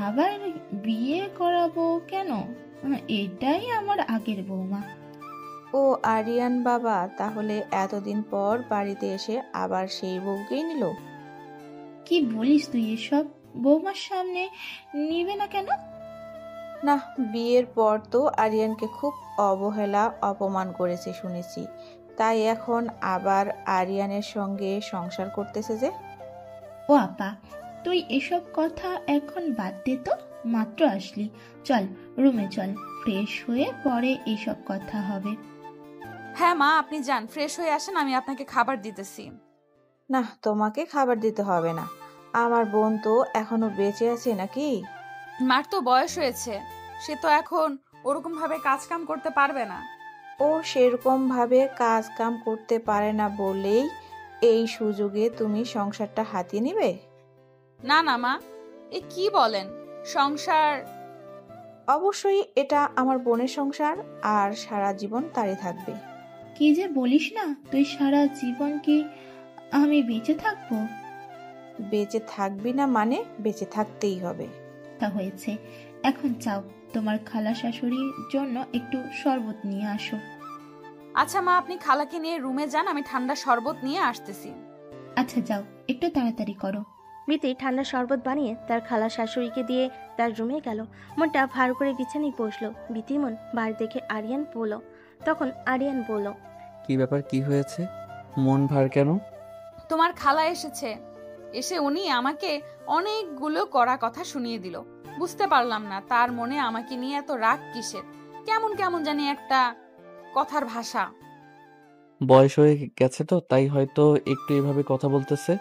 আবার বিয়ে করাবো কেন? এটাই আমার আগের বৌমা। ও আরিয়ান বাবা, তাহলে এতদিন পর বাড়িতে এসে আবার সেই বউকেই নিল? কি বলিস তুই এসব? বৌমার সামনে নিবে না কেন? না, বিয়ের পর তো আরিয়ানকে খুব অবহেলা অপমান করেছে শুনেছি, তাই এখন আবার আরিয়ানের সঙ্গে সংসার করতেছে যে। ও আপা, তুই এসব কথা এখন বাদ দে তো, মাত্র আসলি। চল রুমে চল, ফ্রেশ হয়ে পরে এসব কথা হবে। হ্যাঁ মা, আপনি যান, ফ্রেশ হয়ে আসেন, আমি আপনাকে খাবার দিতেছি। না, তোমাকে খাবার দিতে হবে না, আমার বোন তো এখনো বেঁচে আছে নাকি? মার তো বয়স হয়েছে, সে তো এখন ওরকম ভাবে কাজ কাম করতে পারবে না। ও সেরকম ভাবে কাজ কাম করতে পারে না বলেই এই সুযোগে তুমি সংসারটা হাতিয়ে নিবে? না না মা, এ কি বলেন? সংসার? অবশ্যই এটা আমার বোনের সংসার, আর সারা জীবন তারই থাকবে। কি যে বলিস না তুই, সারা জীবন কি আমি বেঁচে থাকবো? বেঁচে থাকবি না মানে বেঁচে থাকতেই হবে। তা হয়েছে, এখন যাও তোমার খালা শাশুড়ির জন্য একটু শরবত নিয়ে আসো। আচ্ছা মা, আপনি খালাকে নিয়ে রুমে যান, আমি ঠান্ডা শরবত নিয়ে আসতেছি। আচ্ছা যাও, একটু তাড়াতাড়ি করো। বিথি ঠান্ডা শরবত বানিয়ে তার খালা শাশুড়িকে দিয়ে তার রুমে গেল। মনটা ভার করে বিছানায় বসলো। বিথির মন বার দেখে আরিয়ান বলল। তখন আরিয়ান বলল, কি ব্যাপার, কি হয়েছে? মন ভার কেন? তোমার খালা এসেছে, এসে উনি আমাকে অনেকগুলো কড়া কথা শুনিয়ে দিল। বুঝতে পারলাম না তার মনে আমাকে নিয়ে এত রাগ কিসের। কেমন কেমন জানি একটা কথার ভাষা। বয়স হয়ে গেছে তো, তাই হয়তো একটু এভাবে কথা বলতেছে,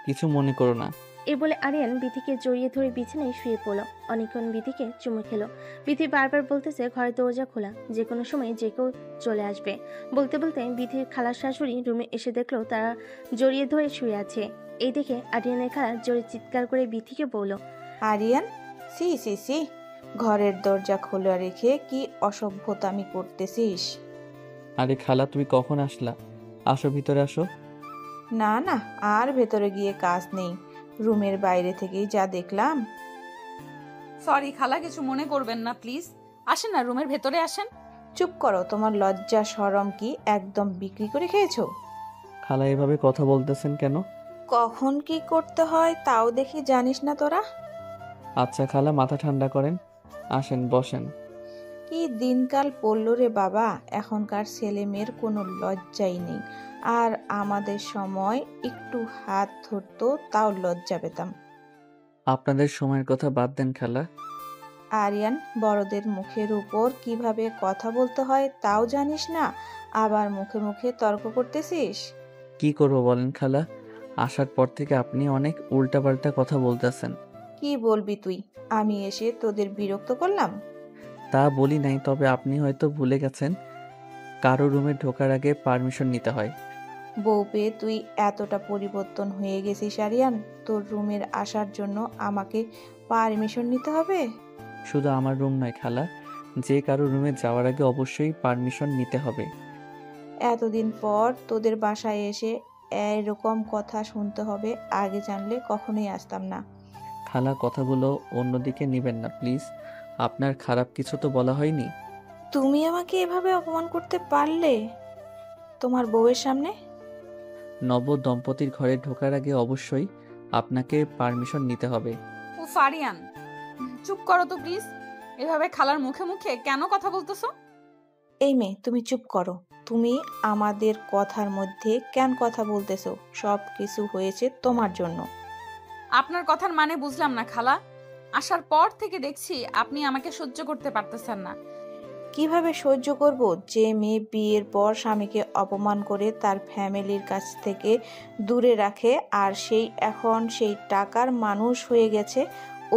কিছু মনে করো না। এ বলে আরিয়ান বিথিকে জড়িয়ে ধরে বিছানায় শুয়ে পড়ল। অনেকক্ষণ বিথিকে চুমু খেলো। বিথি বারবার বলতেছে ঘরের দরজা খোলা, যে কোনো সময় যে কেউ চলে আসবে। বলতে বলতে বিথির খালার শাশুড়ি রুমে এসে দেখলো তারা জড়িয়ে ধরে শুয়ে আছে। এই দেখে আরিয়ানের খালা জোরে চিৎকার করে বিথিকে বলল, আরিয়ান, সি সি সি, ঘরের দরজা খোলা রেখে কি অসভ্যতামি করতেছিস? আরে খালা, তুমি কখন আসলা? আসো, ভিতরে আসো। না না, আর ভেতরে গিয়ে কাজ নেই, রুমের বাইরে থেকেই যা দেখলাম। সরি খালা, কিছু মনে করবেন না প্লিজ। আসেন না, রুমের ভেতরে আসেন। চুপ করো, তোমার লজ্জা শরম কি একদম বিক্রি করে খেয়েছো? খালা এভাবে কথা বলতেছেন কেন? কখন কি করতে হয় তাও দেখি জানিস না তোরা? আচ্ছা খালা, মাথা ঠান্ডা করেন, আসেন বসেন। কি দিনকাল পড়ল রে বাবা, এখনকার ছেলে মেয়ের কোনো লজ্জাই নেই। আর আমাদের সময় একটু হাত ধরতো তাও লজ্জা পেতাম। আপনাদের সময়ের কথা বাদ দেন খালা। আরিয়ান, বড়দের মুখের উপর কিভাবে কথা বলতে হয় তাও জানিস না, আবার মুখে মুখে তর্ক করতেছিস। কি করবো বলেন খালা, আসার পর থেকে আপনি অনেক উল্টাপাল্টা কথা বলতেছেন। কি বলবি তুই? আমি এসে তোদের বিরক্ত করলাম? তা বলি নাই, তবে আপনি হয়তো ভুলে গেছেন কারো রুমে ঢোকার আগে পারমিশন নিতে হয়। বউ পেয়ে তুই এতটা পরিবর্তন হয়ে গেছিস আরিয়ান, তোর রুমের আসার জন্য আমাকে পারমিশন নিতে হবে? শুধু আমার রুম নয় খালা, যে কারো রুমে যাওয়ার আগে অবশ্যই পারমিশন নিতে হবে। এতদিন পর তোদের বাসায় এসে এরকম কথা শুনতে হবে, আগে জানলে কখনোই আসতাম না। খালা, কথাগুলো অন্যদিকে নেবেন না প্লিজ, আপনার খারাপ কিছু তো বলা হয়নি। তুমি আমাকে এভাবে অপমান করতে পারলে তোমার বউয়ের সামনে? নব দম্পতির ঘরে ঢোকার আগে অবশ্যই আপনাকে পারমিশন নিতে হবে। ও ফারিয়ান, চুপ করো তো প্লিজ। এভাবে খালার মুখে মুখে কেন কথা বলতেছো? এই মেয়ে, তুমি চুপ করো। তুমি আমাদের কথার মধ্যে কেন কথা বলতেছো? সব কিছু হয়েছে তোমার জন্য। আপনার কথার মানে বুঝলাম না খালা। আসার পর থেকে দেখছি আপনি আমাকে সহ্য করতে পারতেছেন না। কিভাবে সহ্য করব? যে মেয়ে বিয়ের পর স্বামীকে অপমান করে তার ফ্যামিলির কাছ থেকে দূরে রাখে, আর সেই এখন সেই টাকার মানুষ হয়ে গেছে,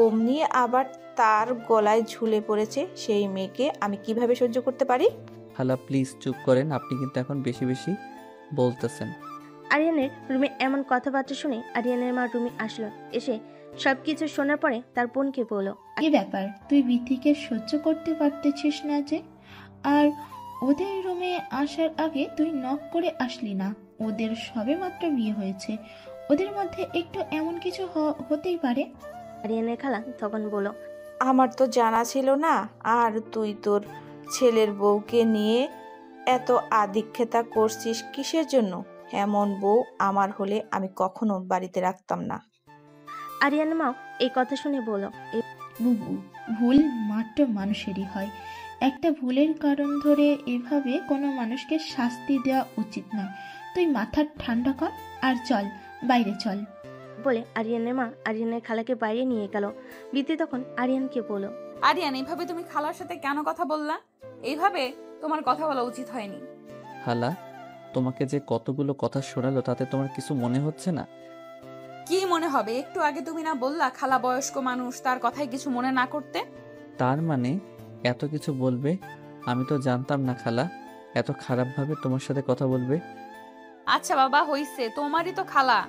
অমনি আবার তার গলায় ঝুলে পড়েছে, সেই মেয়েকে আমি কিভাবে সহ্য করতে পারি? খালা প্লিজ চুপ করেন, আপনি কিন্তু এখন বেশি বেশি বলতেছেন। আরিয়ানের রুমে এমন কথাবার্তা শুনে আরিয়ানের মা রুমে আসলো। এসে সবকিছু শোনার পরে তার বোনকে বলল, কি ব্যাপার, তুই বিথিকে সহ্য করতে পারতেছিস না যে? আর ওদের রুমে আসার আগে তুই নক করে আসলি না? ওদের সবেমাত্র বিয়ে হয়েছে, ওদের মধ্যে একটু এমন কিছু হতেই পারে। আরিয়ানের খালা তখন বলল, আমার তো জানা ছিল না। আর তুই তোর ছেলের বউকে নিয়ে এত আদিক্ষেতা করছিস কিসের জন্য? এমন বউ আমার হলে আমি কখনো বাড়িতে রাখতাম না। আরিয়ানের মাও এই কথা শুনে বলল, বুবু, ভুল মাত্র মানুষেরই হয়। একটা ভুলের কারণ ধরে এভাবে কোনো মানুষকে শাস্তি দেওয়া উচিত নয়। তুই মাথা ঠান্ডা কর আর চল, বাইরে চল। বলে আরিয়ানের মা আরিয়ানের খালাকে বাইরে নিয়ে গেল। বিতি তখন আরিয়ানকে বলল, আরিয়ান, এইভাবে তুমি খালার সাথে কেন কথা বললা? এইভাবে তোমার কথা বলা উচিত হয়নি। খালা, তোমাকে যে কতগুলো কথা শোনালো তাতে তোমার কিছু মনে হচ্ছে না? কি মনে হবে? একটু আগে তুমি না বললা খালা বয়স্ক মানুষ, তার কথাই কিছু মনে না করতে? তার মানে এত কিছু বলবে? আমি তো জানতাম না খালা এত খারাপভাবে তোমার সাথে কথা বলবে। আচ্ছা বাবা, হইছে, তোমারই তো খালা,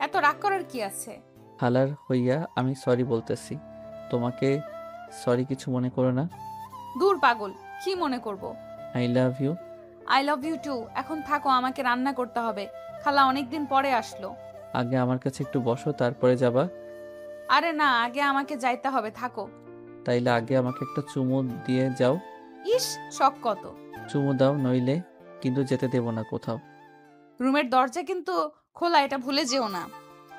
এত রাগ করার কি আছে? খালার হইয়া আমি সরি বলতেছি, তোমাকে সরি কিছু মনে করো না। দূর পাগল, কি মনে করব? I love you. I love you too. এখন থাকো, আমাকে রান্না করতে হবে। খালা অনেকদিন পরে আসলো। আগে আমার কাছে একটু বসো, তারপরে যাবা। আরে না, আগে আমাকে যাইতে হবে, থাকো। তাইলে আগে আমাকে একটা চুমু দিয়ে যাও। ইস, শখ কত! চুমু দাও, নইলে কিন্তু যেতে দেব না কোথাও। রুমের দরজা কিন্তু খোলা, এটা ভুলে যেও না।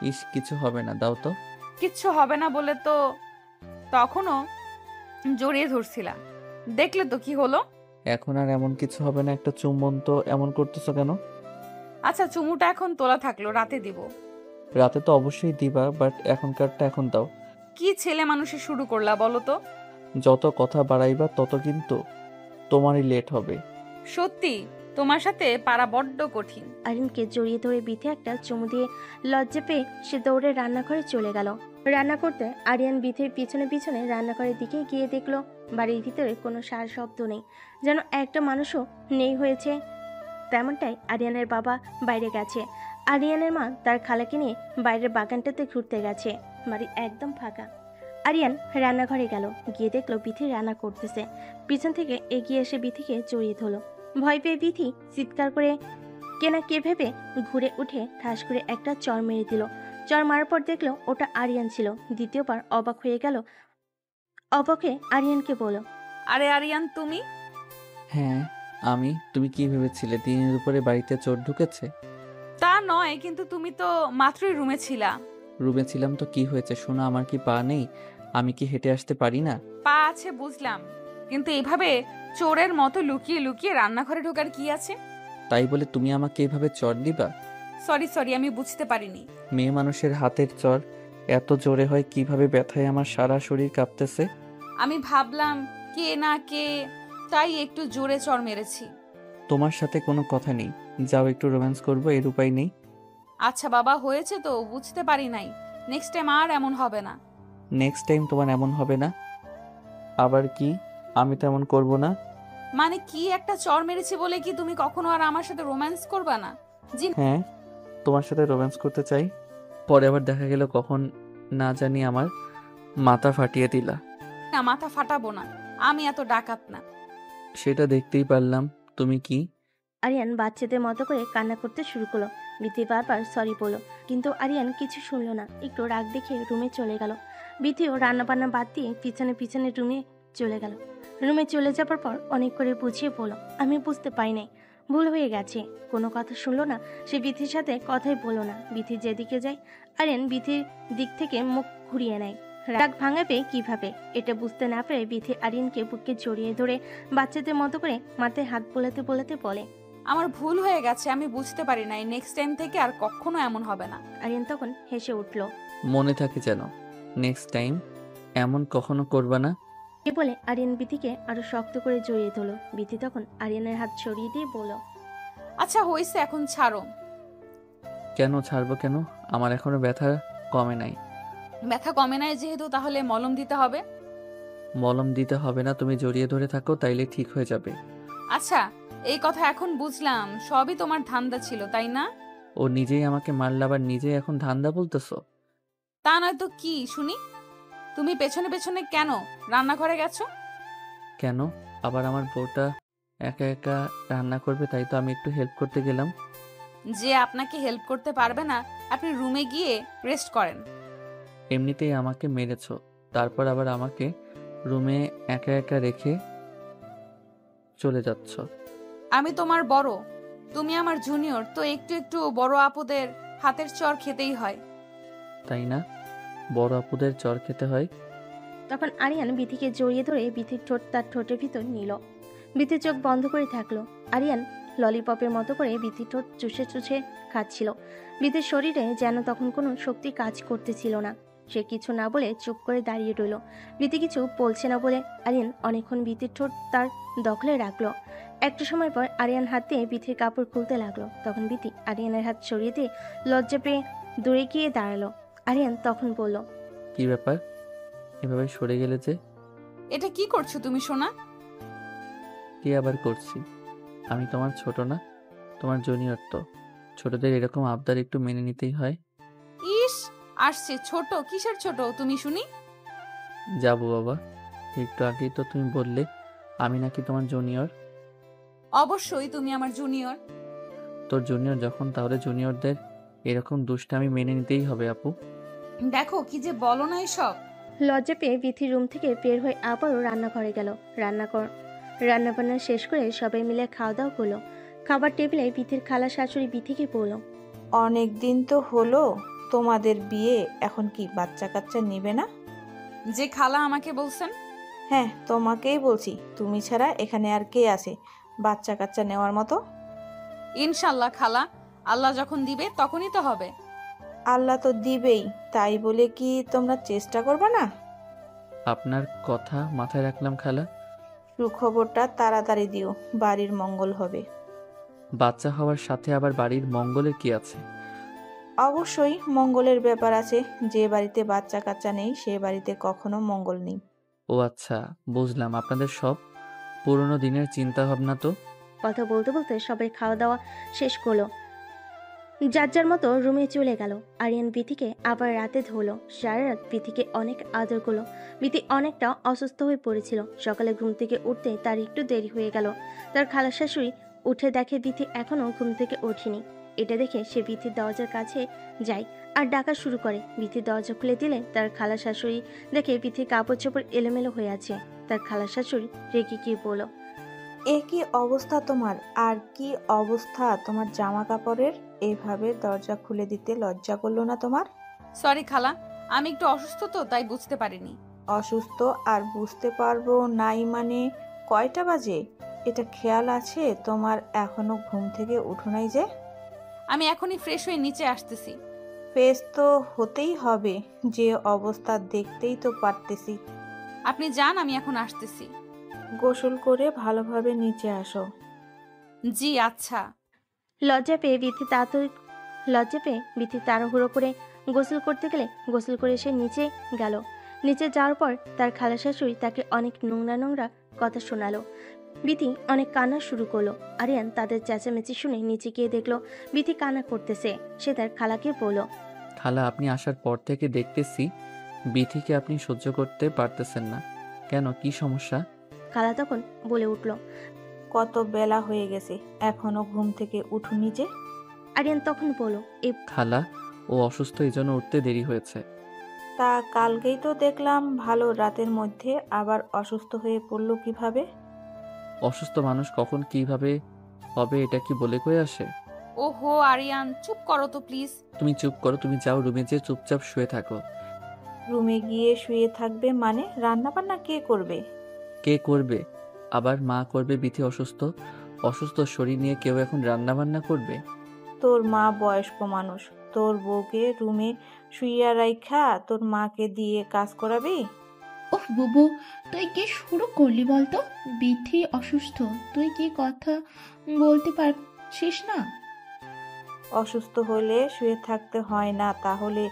ইস, কিছু হবে না, দাও তো। কিচ্ছু হবে না বলে তো তখনও জড়িয়ে ধরছিলা, দেখলে তো কি হলো। এখন আর এমন কিছু হবে না, একটা চুম্বন তো এমন করতেছো কেন? আচ্ছা, চুমুটা এখন তোলা থাকলো, রাতে দিব। রাতে তো অবশ্যই দিবা, বাট এখনকারটা এখন দাও। কি ছেলে মানুষে শুরু করলা বলো তো? যত কথা বাড়াইবা তত কিন্তু তোমারই লেট হবে। সত্যি তোমার সাথে পারা বড্ড কঠিন। আরিয়ানকে জড়িয়ে ধরে বিথি একটা চুমু দিয়ে লজ্জা পেয়ে সে দৌড়ে রান্নাঘরে চলে গেল। রান্না করতে আরিয়ান বিথির পিছনে পিছনে রান্নাঘরের দিকে গিয়ে দেখলো বাড়ির ভিতরে কোনো সারা শব্দ নেই, যেন একটা মানুষও নেই হয়েছে। তেমনটাই আরিয়ানের বাবা বাইরে গেছে। আরিয়ানের মা তার খালাকে নিয়ে বাইরের বাগানটাতে ঘুরতে গেছে। বাড়ি একদম ফাঁকা। আরিয়ান রান্নাঘরে গেল, গিয়ে দেখলো বিথি রান্না করতেছে। পিছন থেকে এগিয়ে এসে বিথিকে জড়িয়ে ধরলো। ভয় পেয়ে বিথি চিৎকার করে কেনা কে ভেবে ঘুরে উঠে ঠাস করে একটা চর মেরে দিল। চর মারার পর দেখলো ওটা আরিয়ান ছিল। দ্বিতীয়বার অবাক হয়ে গেল। অবাক হয়ে আরিয়ানকে বলল, আরে আরিয়ান, তুমি? হ্যাঁ আমি। তুমি কি ভেবেছিলে দিনের উপরে বাড়িতে চোর ঢুকেছে? তা নয়, কিন্তু তুমি তো মাত্রই রুমে ছিলা। রুমে ছিলাম তো কি হয়েছে? শোনো, আমার কি পা নেই? আমি কি হেঁটে আসতে পারি না? পা আছে বুঝলাম, কিন্তু এভাবে চোরের মতো লুকিয়ে লুকিয়ে রান্নাঘরে ঢোকার কি আছে? তাই বলে তুমি আমাকে এভাবে চর দিবা? সরি, আমি বুঝতে পারিনি। মেয়ে মানুষের হাতের চর এত জোরে হয় কিভাবে? ব্যথায় আমার সারা শরীর কাঁপতেছে। আমি ভাবলাম কে না কে, তাই একটু জোরে চড় মেরেছি। তোমার সাথে কোনো কথা নেই, যাও একটু রোম্যান্স করবো, এর উপায় নেই। আচ্ছা বাবা, হয়েছে তো, বুঝতে পারি নাই। নেক্সট টাইম আর এমন হবে না। নেক্সট টাইম তোমার এমন হবে না? আবার কি? আমি তো এমন করবো না। মানে কি, একটা চড় মেরেছি বলে কি তুমি কখনো আর আমার সাথে রোম্যান্স করবা না? জি হ্যাঁ, তোমার সাথে রোম্যান্স করতে চাই, পরে আবার দেখা গেল কখন না জানি আমার মাথা ফাটিয়ে দিলা। না, মাথা ফাটাবো না, আমি এত ডাকাত না। সেটা দেখতেই পারলাম। তুমি কি? আরিয়ান বাচ্চাদের মতো করে কান্না করতে শুরু করলো। বিথি বারবার সরি বলল, কিন্তু আরিয়ান কিছু শুনলো না। একটু রাগ দেখে রুমে চলে গেল। বিথিও রান্নাবান্না বাদ দিয়ে পিছনে পিছনে রুমে চলে গেল। রুমে চলে যাবার পর অনেক করে বুঝিয়ে বলল, আমি বুঝতে পারি নাই, ভুল হয়ে গেছে। কোনো কথা শুনলো না, সে বিথির সাথে কথাই বললো না। বিথি যেদিকে যায় আরিয়ান বিথির দিক থেকে মুখ ঘুরিয়ে নেয়। রাগ ভাঙাবে কিভাবে এটা বুঝতে না পেরে বিথি আরিয়ানকে বুকে জড়িয়ে ধরে বাচ্চাদের মতো করে মাথায় হাত বোলাতে বোলাতে বলে, আমার ভুল হয়ে গেছে, আমি বুঝতে পারি নাই। নেক্সট টাইম থেকে আর কখনো এমন হবে না। আরিয়ান তখন হেসে উঠল। মনে থাকে যেন, নেক্সট টাইম এমন কখনো করবা না। এ বলে আরিয়ান বিথিকে আরো শক্ত করে জড়িয়ে ধরল। বিথি তখন আরিয়ানের হাত সরিয়ে দিয়ে বলল, আচ্ছা হয়েছে, এখন ছাড়ো। কেন ছাড়বো কেন? আমার এখনো ব্যথা কমে নাই। ব্যথা কমে নাই যেহেতু, তাহলে মলম দিতে হবে। মলম দিতে হবে না, তুমি জড়িয়ে ধরে থাকো, তাইলে ঠিক হয়ে যাবে। আচ্ছা, এই কথা এখন বুঝলাম, সবই তোমার ধান্দা ছিল, তাই না? ও নিজেই আমাকে মারলা, আবার নিজেই এখন ধান্দা বলতেছো? তা নয় তো কি শুনি। তুমি পেছনে পেছনে কেন রান্নাঘরে গেছো? কেন? আবার আমার বউটা একা একা রান্না করবে, তাই তো আমি একটু হেল্প করতে গেলাম। যে আপনাকে হেল্প করতে পারবে না, আপনি রুমে গিয়ে রেস্ট করেন। এমনিতেই আমাকে মেরেছো, তারপর আবার আমাকে রুমে একা একা রেখে চলে যাচ্ছ। আমি তোমার বড়, তুমি আমার জুনিয়র, তো একটু একটু বড় আপুদের হাতের চর খেতেই হয়, তাই না? বড় আপুদের চর খেতে হয়। তখন আরিয়ান বিথিকে জড়িয়ে ধরে বিথির ঠোঁট তার ঠোঁটের ভিতর নিল। বিথির চোখ বন্ধ করে থাকলো। আরিয়ান ললিপপের মতো করে বিথির ঠোঁট চুষে চুষে খাচ্ছিল। বিথির শরীরে যেন তখন কোনো শক্তি কাজ করতেছিল না। সে কিছু না বলে চুপ করে দাঁড়িয়ে রইল। বিথি কিছু বলছে না বলে আরিয়ান অনেকক্ষণ বিথির ঠোঁট তার দখলে রাখলো। একটু সময় পর আরিয়ান হাত দিয়ে বিথির কাপড় খুলতে লাগলো। তখন বিথি আরিয়ানের হাত সরিয়ে দিয়ে লজ্জা পেয়ে দূরে গিয়ে দাঁড়ালো। আরিয়ান তখন বলল, কি ব্যাপার, এভাবে সরে গেলে যে? এটা কি করছো তুমি সোনা? কি আবার করছি? আমি তোমার ছোট না, তোমার জুনিয়র, তো ছোটদের এরকম আবদার একটু মেনে নিতেই হয়। ইস, আসছে ছোট, কিসের ছোট তুমি শুনি? যাবো বাবা, একটু আগেই তো তুমি বললে আমি নাকি তোমার জুনিয়র। অবশ্যই তুমি আমার জুনিয়র। তোর জুনিয়র যখন, তাহলে জুনিয়রদের এরকম দুষ্টামি মেনে নিতেই হবে আপু। দেখো কি যে বলো না এসব। লজ্জা পেয়ে বিথি রুম থেকে বের হয়ে আবারও রান্নাঘরে গেল। রান্নাবান্না শেষ করে সবাই মিলে খাওয়া দাওয়া করলো। খাবার টেবিলে বিথির খালা শাশুড়ি বিথিকে বলল, অনেক দিন তো হলো তোমাদের বিয়ে, এখন কি বাচ্চা কাচ্চা নিবে না? যে খালা আমাকে বলছেন? হ্যাঁ, তোমাকেই বলছি, তুমি ছাড়া এখানে আর কে আছে বাচ্চা কাচ্চা নেওয়ার মতো? ইনশাল্লাহ খালা, আল্লাহ যখন দিবে তখনই তো হবে। আল্লাহ তো দিবেই, তাই বলে কি তোমরা চেষ্টা করবে না? আপনার কথা মাথায় রাখলাম খালা। সুখবরটা তাড়াতাড়ি দিও, বাড়ির মঙ্গল হবে। বাচ্চা হওয়ার সাথে আবার বাড়ির মঙ্গলের কি আছে? অবশ্যই মঙ্গলের ব্যাপার আছে, যে বাড়িতে বাচ্চা কাচ্চা নেই সে বাড়িতে কখনো মঙ্গল নেই। ও আচ্ছা, বুঝলাম, আপনাদের সব পুরনো দিনের চিন্তা ভাবনা তো। কথা বলতে বলতে সবাই খাওয়া দাওয়া শেষ করলো। যার যার মতো রুমে চলে গেল। আরিয়ান বিথিকে আবার রাতে ধরলো। সারা রাত বিথিকে অনেক আদর করলো। বিথি অনেকটা অসুস্থ হয়ে পড়েছিল। সকালে ঘুম থেকে উঠতে তার একটু দেরি হয়ে গেল। তার খালা শাশুড়ি উঠে দেখে বিথি এখনো ঘুম থেকে ওঠেনি। এটা দেখে সে বিথির দরজার কাছে যায় আর ডাকা শুরু করে। বিথির দরজা খুলে দিলে তার খালা শাশুড়ি দেখে বিথির কাপড় চোপড় এলোমেলো হয়ে আছে। তার খালা শাশুড়ি রেগে গিয়ে বলল, এ কি অবস্থা তোমার, আর কি অবস্থা তোমার জামা কাপড়ের? এইভাবে দরজা খুলে দিতে লজ্জা করলো না তোমার? সরি খালা, আমি একটু অসুস্থ তো তাই বুঝতে পারিনি। অসুস্থ আর বুঝতে পারবো নাই মানে কয়টা বাজে? এটা খেয়াল আছে তোমার এখনো ঘুম থেকে উঠো নাই যে? আমি এখনই ফ্রেশ হয়ে নিচে আসতেছি। ফেস তো হতেই হবে, যে অবস্থা দেখতেই তো পারতেছি। আপনি যান, আমি এখন আসতেছি। গোসল করে ভালোভাবে নিচে আসো। জি আচ্ছা। লজ্জা পেয়ে বিথি তাড়াহুড়ো করে গোসল করতে গেলে গোসল করে সে নিচে গেল। নিচে যাওয়ার পর তার খালা শাশুড়ি তাকে অনেক নোংরা নোংরা কথা শোনালো। বিথি অনেক কান্না শুরু করলো। আরিয়ান তাদের চেঁচামেচি শুনে নিচে গিয়ে দেখলো বিথি কান্না করতেছে। সে তার খালাকে বলল, খালা, আপনি আসার পর থেকে দেখতেছি বিথিকে আপনি সহ্য করতে পারতেছেন না। কেন, কি সমস্যা? খালা তখন বলে উঠল, কত বেলা হয়ে গেছে, এখনো ঘুম থেকে উঠুনি যে? আরিয়ান তখন বলল, খালা, ও অসুস্থ, এই জন্য উঠতে দেরি হয়েছে। তা কালকেই তো দেখলাম ভালো রাতের মধ্যে আবার অসুস্থ হয়ে পড়লো কিভাবে? অসুস্থ মানুষ কখন কিভাবে হবে এটা কি বলে কয়ে আসে? ওহো আরিয়ান, চুপ করো তো প্লিজ। তুমি চুপ করো, তুমি যাও রুমে, যে চুপচাপ শুয়ে থাকো। রুমে গিয়ে শুয়ে থাকবে মানে? রান্না বান্না কে করবে? কে করবে? আবার মা করবে। বিথি অসুস্থ, অসুস্থ শরীর নিয়ে কেউ এখন রান্না বান্না করবে? তোর মা বয়স্ক মানুষ, তোর বউকে রুমে শুইয়া রাইখা তোর মাকে দিয়ে কাজ করাবি? ওহ বুবু, তুই কি শুরু করলি বলতো? বিথি অসুস্থ, তুই কি কথা বলতে পারছিস না? অসুস্থ হলে শুয়ে থাকতে হয় না, তাহলে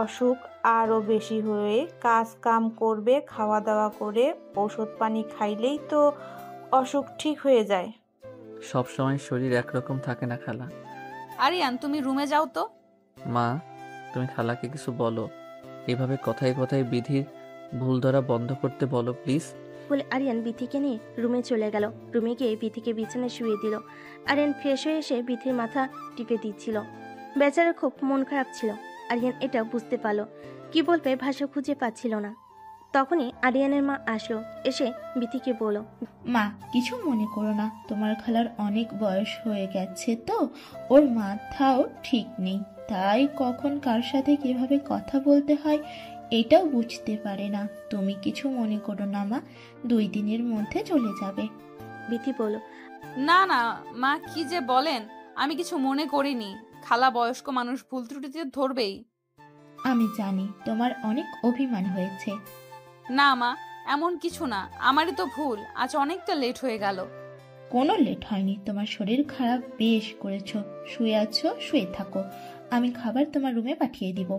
অসুখ আরো বেশি হয়ে কাজ কাম করবে, খাওয়া দাওয়া করে ওষুধ পানি খাইলেই তো অসুখ ঠিক হয়ে যায়। সব সময় শরীর একরকম থাকে না খালা। আরিয়ান, তুমি রুমে যাও তো। মা, তুমি খালাকে কিছু বলো। এভাবে কথায় কথায় বিধির ভুল ধরা বন্ধ করতে বলো প্লিজ। বলে আরিয়ান বিথিকে নিয়ে রুমে চলে গেল। রুমে গিয়ে বিথিকে বিছানায় শুয়ে দিল। আরিয়ান ফ্রেশ হয়ে এসে বিথির মাথা টিপে দিচ্ছিল। বেচারার খুব মন খারাপ ছিল। আরিয়ান এটা বুঝতে পারল। কি বলবে ভাষা খুঁজে পাচ্ছিল না। তখনই আরিয়ানের মা আসলো। এসে বিথিকে বলল, মা, কিছু মনে করো না, তোমার খালার অনেক বয়স হয়ে গেছে তো, ওর মাথাও ঠিক নেই, তাই কখন কার সাথে কিভাবে কথা বলতে হয় এটাও বুঝতে পারে না। তুমি কিছু মনে করো না মা, 2 দিনের মধ্যে চলে যাবে। বিথি বলল, না না মা, কি যে বলেন, আমি কিছু মনে করিনি। খালা বয়স্ক মানুষ, ভুল ত্রুটিতে ধরবেই। আমি জানি তোমার অনেক অভিমান হয়েছে। না মা, এমন কিছু না, আমারই তো ভুল। আজ অনেকটা লেট হয়ে গেল। কোনো লেট হয়নি, তোমার শরীর খারাপ বেশ করেছো, শুয়ে আছো, শুয়ে থাকো, আমি খাবার তোমার রুমে পাঠিয়ে দিব।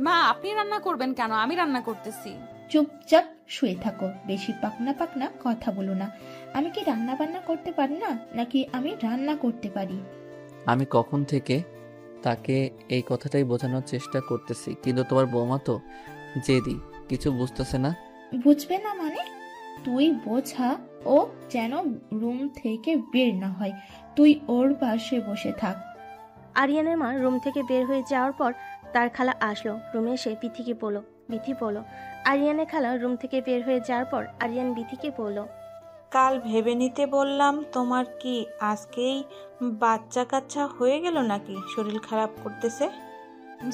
মা, আপনি রান্না করবেন কেন? আমি রান্না করতেছি। চুপচাপ শুয়ে থাকো, বেশি পাকনা পাকনা কথা বলো না। আমি কি রান্না বান্না করতে পারি না, নাকি আমি রান্না করতে পারি? আমি কখন থেকে তাকে এই কথাটাই বোঝানোর চেষ্টা করতেছি, কিন্তু তোমার বৌমা তো জেদি, কিছু বুঝতেছে না। বুঝবে না মানে? তুই বোঝা, ও যেন রুম থেকে বের না হয়, তুই ওর পাশে বসে থাক। আরিয়ানের মা রুম থেকে বের হয়ে যাওয়ার পর তার খালা আসলো। রুমে এসে বিথিকে বলল, বিথি বলল। আরিয়ানের খালা রুম থেকে বের হয়ে যাওয়ার পর আরিয়ান বিথিকে বলল, কাল ভেবে নিতে বললাম, তোমার কি আজকেই বাচ্চা কাচ্চা হয়ে গেল নাকি শরীর খারাপ করতেছে?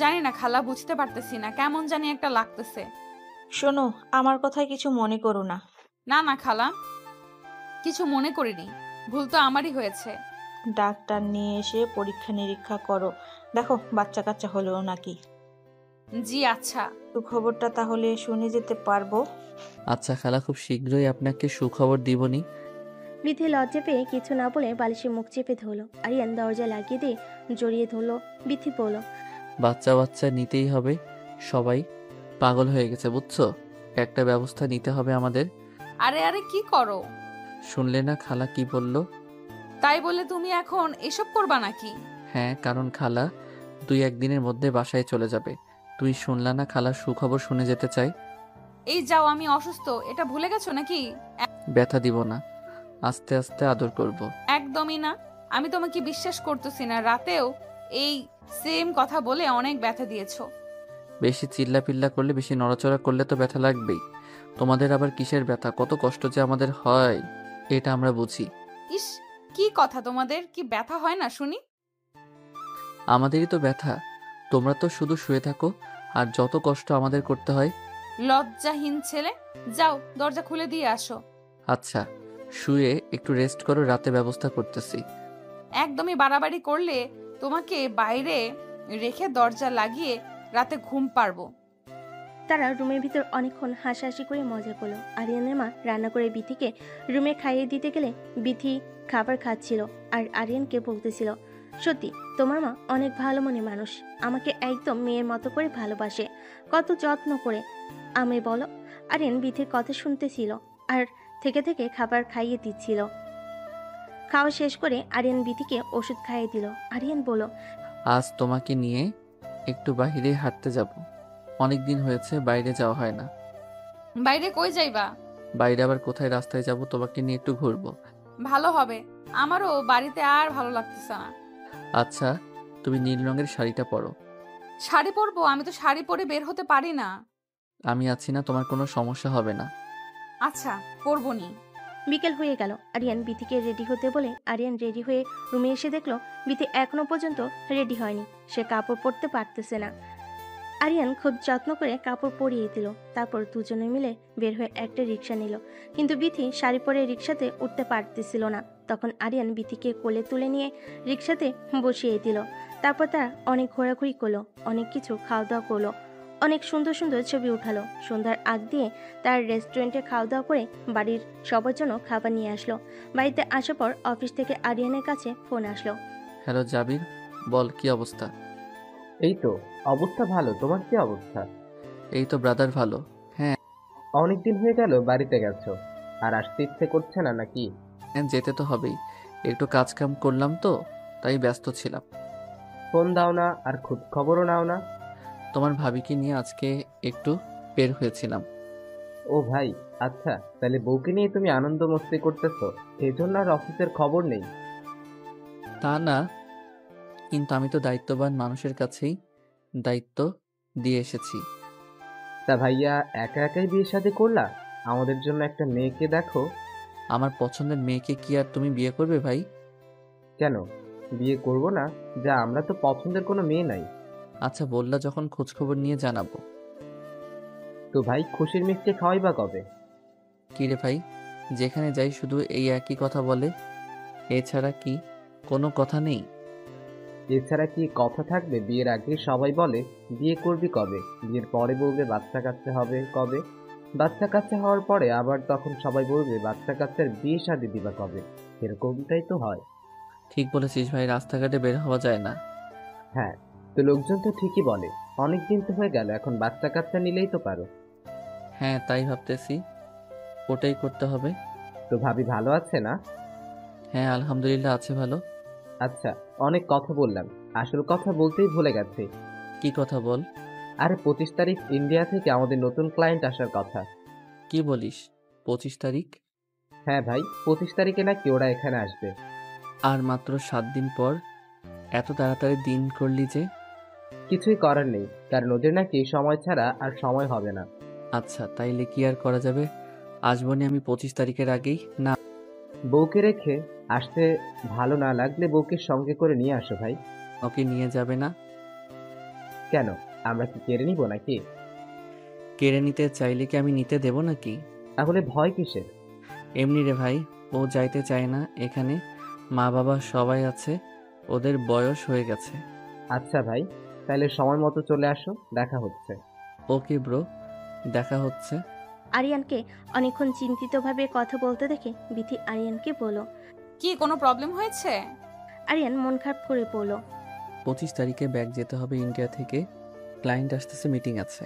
জানি না খালা, বুঝতে পারতেছি না, কেমন জানি একটা লাগতেছে। শোনো, আমার কথায় কিছু মনে করো না। না না খালা, কিছু মনে করিনি, ভুল তো আমারই হয়েছে। ডাক্তার নিয়ে এসে পরীক্ষা নিরীক্ষা করো, দেখো বাচ্চা কাচ্চা হলো নাকি। জি আচ্ছা। খবরটা তাহলে শুনে যেতে পারবো? আচ্ছা খালা, খুব শীঘ্রই আপনাকে সুখবর দিবনি। বিথি লজ্জা পেয়ে কিছু না বলে বালিশে মুখ চেপে ধরলো। আরিয়ান দরজা লাগিয়ে দিয়ে জড়িয়ে ধরলো। বিথি বলল, বাচ্চা বাচ্চা নিতেই হবে, সবাই পাগল হয়ে গেছে বুঝছো, একটা ব্যবস্থা নিতে হবে আমাদের। আরে আরে কি করো? শুনলে না খালা কি বললো? তাই বলে তুমি এখন এসব করবা নাকি? হ্যাঁ, কারণ খালা 2-1 দিনের মধ্যে বাসায় চলে যাবে। তুই শুনলা না খালা সুখবর শুনে যেতে চাই। এই যাও, আমি অসুস্থ, এটা ভুলে গেছো নাকি? ব্যথা দিব না, আস্তে আস্তে আদর করব। একদমই না, আমি তোমাকে বিশ্বাস করতেছি না। রাতেও এই সেম কথা বলে অনেক ব্যথা দিয়েছো। বেশি চিল্লা পিল্লা করলে, বেশি নড়াচড়া করলে তো ব্যথা লাগবেই। তোমাদের আবার কিসের ব্যথা? কত কষ্ট যে আমাদের হয় এটা আমরা বুঝি। ইস, কি কথা, তোমাদের কি ব্যথা হয় না শুনি? আমাদেরই তো ব্যথা, তোমরা তো শুধু শুয়ে থাকো আর যত কষ্ট আমাদের করতে হয়। লজ্জাহীন ছেলে, যাও দরজা খুলে দিয়ে আসো। আচ্ছা, শুয়ে একটু রেস্ট করো, রাতে ব্যবস্থা করতেছি। একদমই বাড়াবাড়ি করলে তোমাকে বাইরে রেখে দরজা লাগিয়ে রাতে ঘুম পারবো। তারা রুমের ভিতর অনেকক্ষণ হাসাহাসি করে মজা করলো। আরিয়ানের মা রান্না করে বিথিকে রুমে খাইয়ে দিতে গেলে বিথি খাবার খাচ্ছিল আর আরিয়ানকে বলতেছিল, সত্যি তোমার মা অনেক ভালো মনে মানুষ, আমাকে একদম মেয়ের মতো করে ভালোবাসে, কত যত্ন করে আমি বলো। আরিয়ান বিথির কথা শুনতেছিল আর থেকে থেকে খাবার খাইয়ে দিচ্ছিল। খাওয়া শেষ করে আরিয়ান বিথিকে ওষুধ খাইয়ে দিল। আরিয়ান বলল, আজ তোমাকে নিয়ে একটু বাইরে হাঁটতে যাব। অনেক দিন হয়েছে বাইরে যাওয়া হয় না। বাইরে কই যাইবা? বাইরে আবার কোথায়, রাস্তায় যাব, তোমাকে নিয়ে একটু ঘুরবো। ভালো হবে, আমারও বাড়িতে আর ভালো লাগতেছে না। আচ্ছা, তুমি নীল রঙের শাড়িটা পরো। শাড়ি পরবো? আমি তো শাড়ি পরে বের হতে পারি না। আমি আছি না, তোমার কোনো সমস্যা হবে না। আচ্ছা, পরবো নি। বিকেল হয়ে গেল। আরিয়ান বিথিকে রেডি হতে বলে আরিয়ান রেডি হয়ে রুমে এসে দেখলো বিথি এখনো পর্যন্ত রেডি হয়নি, সে কাপড় পরতে পারতেছে না। আরিয়ান খুব যত্ন করে কাপড় পরিয়ে দিল। তারপর দুজনে মিলে বের হয়ে একটা রিক্সা নিল, কিন্তু বিথি শাড়ি পরে রিক্সাতে উঠতে পারতেছিল না। তখন আরিয়ান বিথিকে কোলে তুলে নিয়ে রিক্সাতে বসিয়ে দিল। তারপর তারা অনেক ঘোরাঘুরি করলো, অনেক কিছু খাওয়া দাওয়া করলো, অনেক সুন্দর সুন্দর ছবি উঠালো। সন্ধ্যার আগ দিয়ে তার রেস্টুরেন্টে খাওয়া দাওয়া করে বাড়ির সবার জন্য খাবার নিয়ে আসলো। বাড়িতে আসার পর অফিস থেকে আরিয়ানের কাছে ফোন আসলো। হ্যালো জাবির, বল কি অবস্থা? এই তো অবস্থা ভালো, তোমার কি অবস্থা? এই তো ব্রাদার, ভালো। হ্যাঁ, অনেকদিন হয়ে গেল বাড়িতে গেছো, আর আসতে ইচ্ছে করছে না নাকি? হ্যাঁ, যেতে তো হবেই, একটু কাজ কাম করলাম তো, তাই ব্যস্ত ছিলাম। ফোন দাও না, আর খোঁজ খবরও নাও না। তোমার ভাবিকে নিয়ে আজকে একটু বের হয়েছিলাম। ও ভাই, আচ্ছা, তাহলে বউকে নিয়ে তুমি আনন্দ মস্তি করতেছো, এই জন্য আর অফিসের খবর নেই? তা না, কিন্তু আমি তো দায়িত্ববান মানুষের কাছেই দায়িত্ব দিয়ে এসেছি। তা ভাইয়া একা একাই বিয়ে শাদী করলা? আমাদের জন্য একটা মেয়েকে দেখো। আমার পছন্দের মেয়েকে কি আর তুমি বিয়ে করবে ভাই? কেন বিয়ে করব না? যা, আমরা তো পছন্দের কোনো মেয়ে নাই। আচ্ছা, বললা যখন খোঁজখবর নিয়ে জানাবো। তো ভাই, খুশির মিষ্টি খাওয়াইবা কবে? কি রে ভাই, যেখানে যাই শুধু এই একই কথা বলে, এছাড়া কি কোনো কথা নেই? এছাড়া কি কথা থাকবে? বিয়ের আগে সবাই বলে বিয়ে করবি কবে, বিয়ের পরে বলবে বাচ্চা কাচ্চা হবে কবে, বাচ্চা কাচ্চা হওয়ার পরে আবার তখন সবাই বলবে বাচ্চা কাচ্চার বিয়ে শাদী দিবা কবে। এরকমটাই তো হয়। ঠিক বলেছিস ভাই, রাস্তাঘাটে বের হওয়া যায় না। হ্যাঁ, তো লোকজন তো ঠিকই বলে, অনেক দিন তো হয়ে গেল, এখন বাচ্চা কাচ্চা নিলেই তো পারো। হ্যাঁ, তাই ভাবতেছি, ওটাই করতে হবে। তো ভাবি ভালো আছে না? হ্যাঁ, আলহামদুলিল্লাহ আছে ভালো। আচ্ছা, অনেক কথা বললাম, আসল কথা বলতেই ভুলে গেছি। কি কথা বল? আরে 25 তারিখ ইন্ডিয়া থেকে আমাদের নতুন ক্লায়েন্ট আসার কথা। কি বলিস, 25 তারিখ? হ্যাঁ ভাই, 25 তারিখে নাকি ওরা এখানে আসবে। আর মাত্র 7 দিন পর, এত তাড়াতাড়ি দিন করলি যে? কিছুই করার নেই, কারণ ওদের নাকি সময় ছাড়া আর সময় হবে না। আচ্ছা, তাইলে কি আর করা যাবে, আসবো নি আমি 25 তারিখের আগেই। না, বউকে রেখে আসতে ভালো না লাগলে বউকে সঙ্গে করে নিয়ে আসো ভাই। ওকে নিয়ে যাবে না? কেন, আমরা কি কেড়ে নিব নাকি? কেড়ে নিতে চাইলে কি আমি নিতে দেব নাকি? তাহলে ভয় কিসের? এমনি রে ভাই, ও যাইতে চায় না এখানে, মা বাবা সবাই আছে, ওদের বয়স হয়ে গেছে। আচ্ছা ভাই, তাহলে সময় মতো চলে আসো, দেখা হচ্ছে। ওকে ব্রো, দেখা হচ্ছে। আরিয়ানকে অনেকক্ষণ চিন্তিতভাবে কথা বলতে দেখে বিথি আরিয়ানকে বলল। কি কোনো প্রবলেম হয়েছে? আরিয়ান মন খারাপ করে বলল, 25 তারিখে ব্যাগ যেতে হবে ইন্ডিয়া থেকে, ক্লায়েন্ট আসতেছে, মিটিং আছে।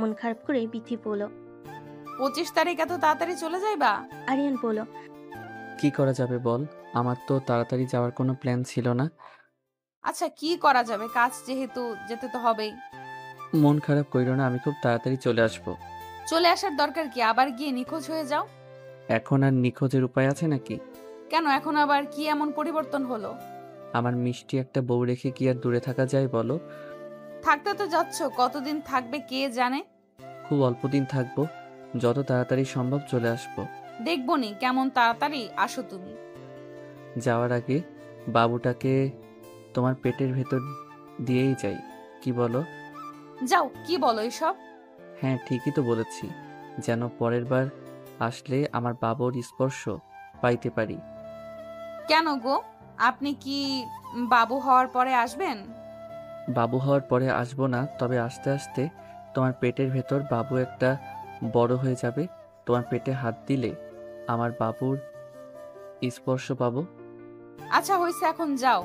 মন খারাপ করে বিথি বলল। 25 তারিখ এত তাড়াতাড়ি চলে যাইবা? আরিয়ান বলল, কি করা যাবে বল, আমার তো তাড়াতাড়ি যাওয়ার কোনো প্ল্যান ছিল না। আচ্ছা, কি করা যাবে, কাজ যেহেতু যেতে তো হবেই। মন খারাপ কইরো না, আমি খুব তাড়াতাড়ি চলে আসবো। চলে আসার দরকার কি, আবার গিয়ে নিখোঁজ হয়ে যাও। এখন আর নিখোঁজের উপায় আছে নাকি? কেন, এখন আবার কি এমন পরিবর্তন হলো? আমার মিষ্টি একটা বউ রেখে কি আর দূরে থাকা যায় বলো? থাকতে তো যাচ্ছ, কতদিন থাকবে কে জানে। খুব অল্প দিন থাকবো, যত তাড়াতাড়ি সম্ভব চলে আসবো। দেখবো নি কেমন তাড়াতাড়ি আসো তুমি। যাওয়ার আগে বাবুটাকে তোমার পেটের ভেতর দিয়েই যাই, কি বলো? যাও, কি বলো এসব? হ্যাঁ, ঠিকই তো বলেছি, যেন পরের বার আসলে আমার বাবুর স্পর্শ পাইতে পারি। কেন গো, আপনি কি বাবু হওয়ার পরে আসবেন? বাবু হওয়ার পরে আসবো না, তবে আস্তে আস্তে তোমার পেটের ভেতর বাবু একটা বড় হয়ে যাবে। তোমার পেটে হাত দিলে আমার বাবুর স্পর্শ পাবো। আচ্ছা হয়েছে, এখন যাও।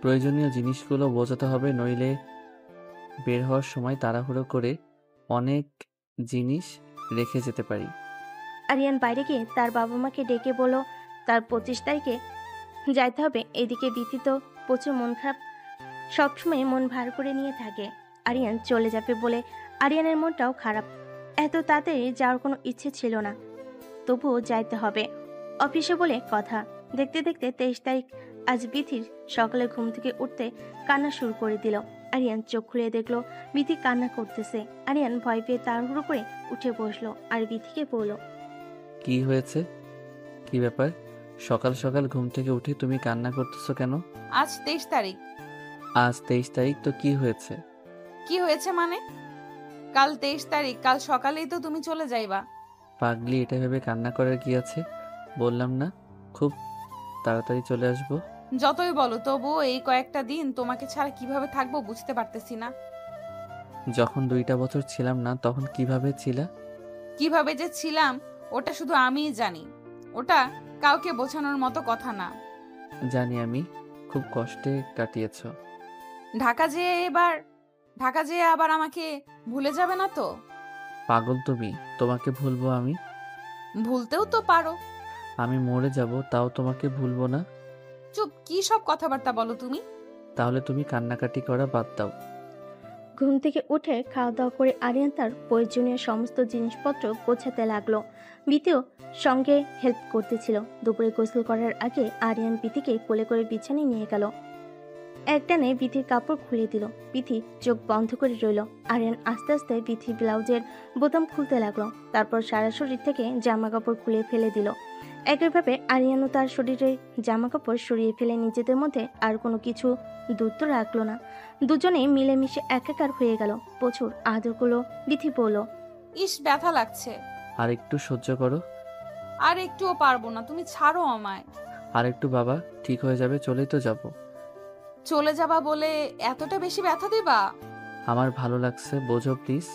প্রয়োজনীয় জিনিসগুলো বোঝাতে হবে, নইলে বের হওয়ার সময় তাড়াহুড়ো করে অনেক জিনিস রেখে যেতে পারি। আরিয়ান বাইরে গিয়ে তার বাবা মাকে ডেকে বলল তার 25 তারিখে যাইতে হবে। এদিকে বিথি তো প্রচুর মন খারাপ, সবসময় মন ভার করে নিয়ে থাকে। আরিয়ান চলে যাবে বলে আরিয়ানের মনটাও খারাপ। এত তাড়াতাড়ি যাওয়ার কোনো ইচ্ছে ছিল না, তবুও যাইতে হবে, অফিসে বলে কথা। দেখতে দেখতে 23 তারিখ। আজ বিথির সকালে ঘুম থেকে উঠতে কান্না শুরু করে দিল। আরিয়ান চোখ খুলে দেখলো বিথি কান্না করতেছে। আরিয়ান ভয় পেয়ে তাড়াহুড়ো করে উঠে বসলো আর বিথিকে বলল, কি হয়েছে? কি ব্যাপার? সকাল সকাল ঘুম থেকে উঠে তুমি কান্না করতেছো কেন? আজ 23 তারিখ। আজ 23 তারিখ তো কি হয়েছে? কি হয়েছে মানে? কাল 23 তারিখ, কাল সকালেই তো তুমি চলে যাইবা। পাগলি, এটা ভেবে কান্না করার কি আছে? বললাম না খুব তাড়াতাড়ি চলে আসবো। যতই বলো তবুও এই কয়েকটা দিন তোমাকে ছাড়া কিভাবে থাকবো বুঝতে পারতেছি না। যখন 2টা বছর ছিলাম না তখন কিভাবে ছিলা? কিভাবে যে ছিলাম ওটা শুধু আমিই জানি, ওটা কাউকে বোঝানোর মতো কথা না। জানি, আমি খুব কষ্টে কাটিয়েছো। ঢাকা যেয়ে আবার আমাকে ভুলে যাবে না তো? পাগল তুমি, তোমাকে ভুলবো আমি? ভুলতেও তো পারো। আমি মরে যাব তাও তোমাকে ভুলবো না। চুপ, কি সব কথাবার্তা বলো তুমি? তাহলে তুমি কান্নাকাটি করা বাদ দাও। ঘুম থেকে উঠে খাওয়া দাওয়া করে আরিয়ান তার প্রয়োজনীয় সমস্ত জিনিসপত্র গোছাতে লাগলো। বিথিও সঙ্গে হেল্প করতেছিল। দুপুরে গোসল করার আগে আরিয়ান বিথিকে কোলে করে বিছানায় নিয়ে গেল। একটানে বিথির কাপড় খুলে দিল। বিথি চোখ বন্ধ করে রইল। আরিয়ান আস্তে আস্তে বিথির ব্লাউজের বোতাম খুলতে লাগলো। তারপর সারা শরীর থেকে জামা কাপড় খুলে ফেলে দিল। একইভাবে আরিয়ানও তার শরীরের জামা কাপড় সরিয়ে ফেলে নিজেদের মধ্যে আর কোনো কিছু দূরত্ব রাখলো না। দুজনেই মিলেমিশে একাকার হয়ে গেল। প্রচুর আদর করলো। বিথি বলল, ইস, ব্যথা লাগছে। আর একটু সহ্য করো। আর একটুও পারবো না, তুমি ছাড়ো আমায়। আর একটু বাবা, ঠিক হয়ে যাবে, চলেই তো যাব। চলে যাবা বলে এতটা বেশি ব্যথা দিবা? আমার ভালো লাগছে, বোঝো প্লিজ।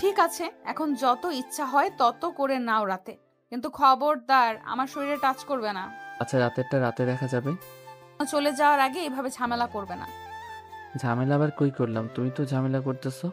ঠিক আছে, এখন যত ইচ্ছা হয় তত করে নাও রাতে, কিন্তু খবরদার আমার শরীরে টাচ করবে না। আচ্ছা, রাতেরটা রাতে দেখা যাবে। চলে যাওয়ার আগে এভাবে ঝামেলা করবে না। ঝামেলা আবার কই করলাম? তুমি তো ঝামেলা করতেছো।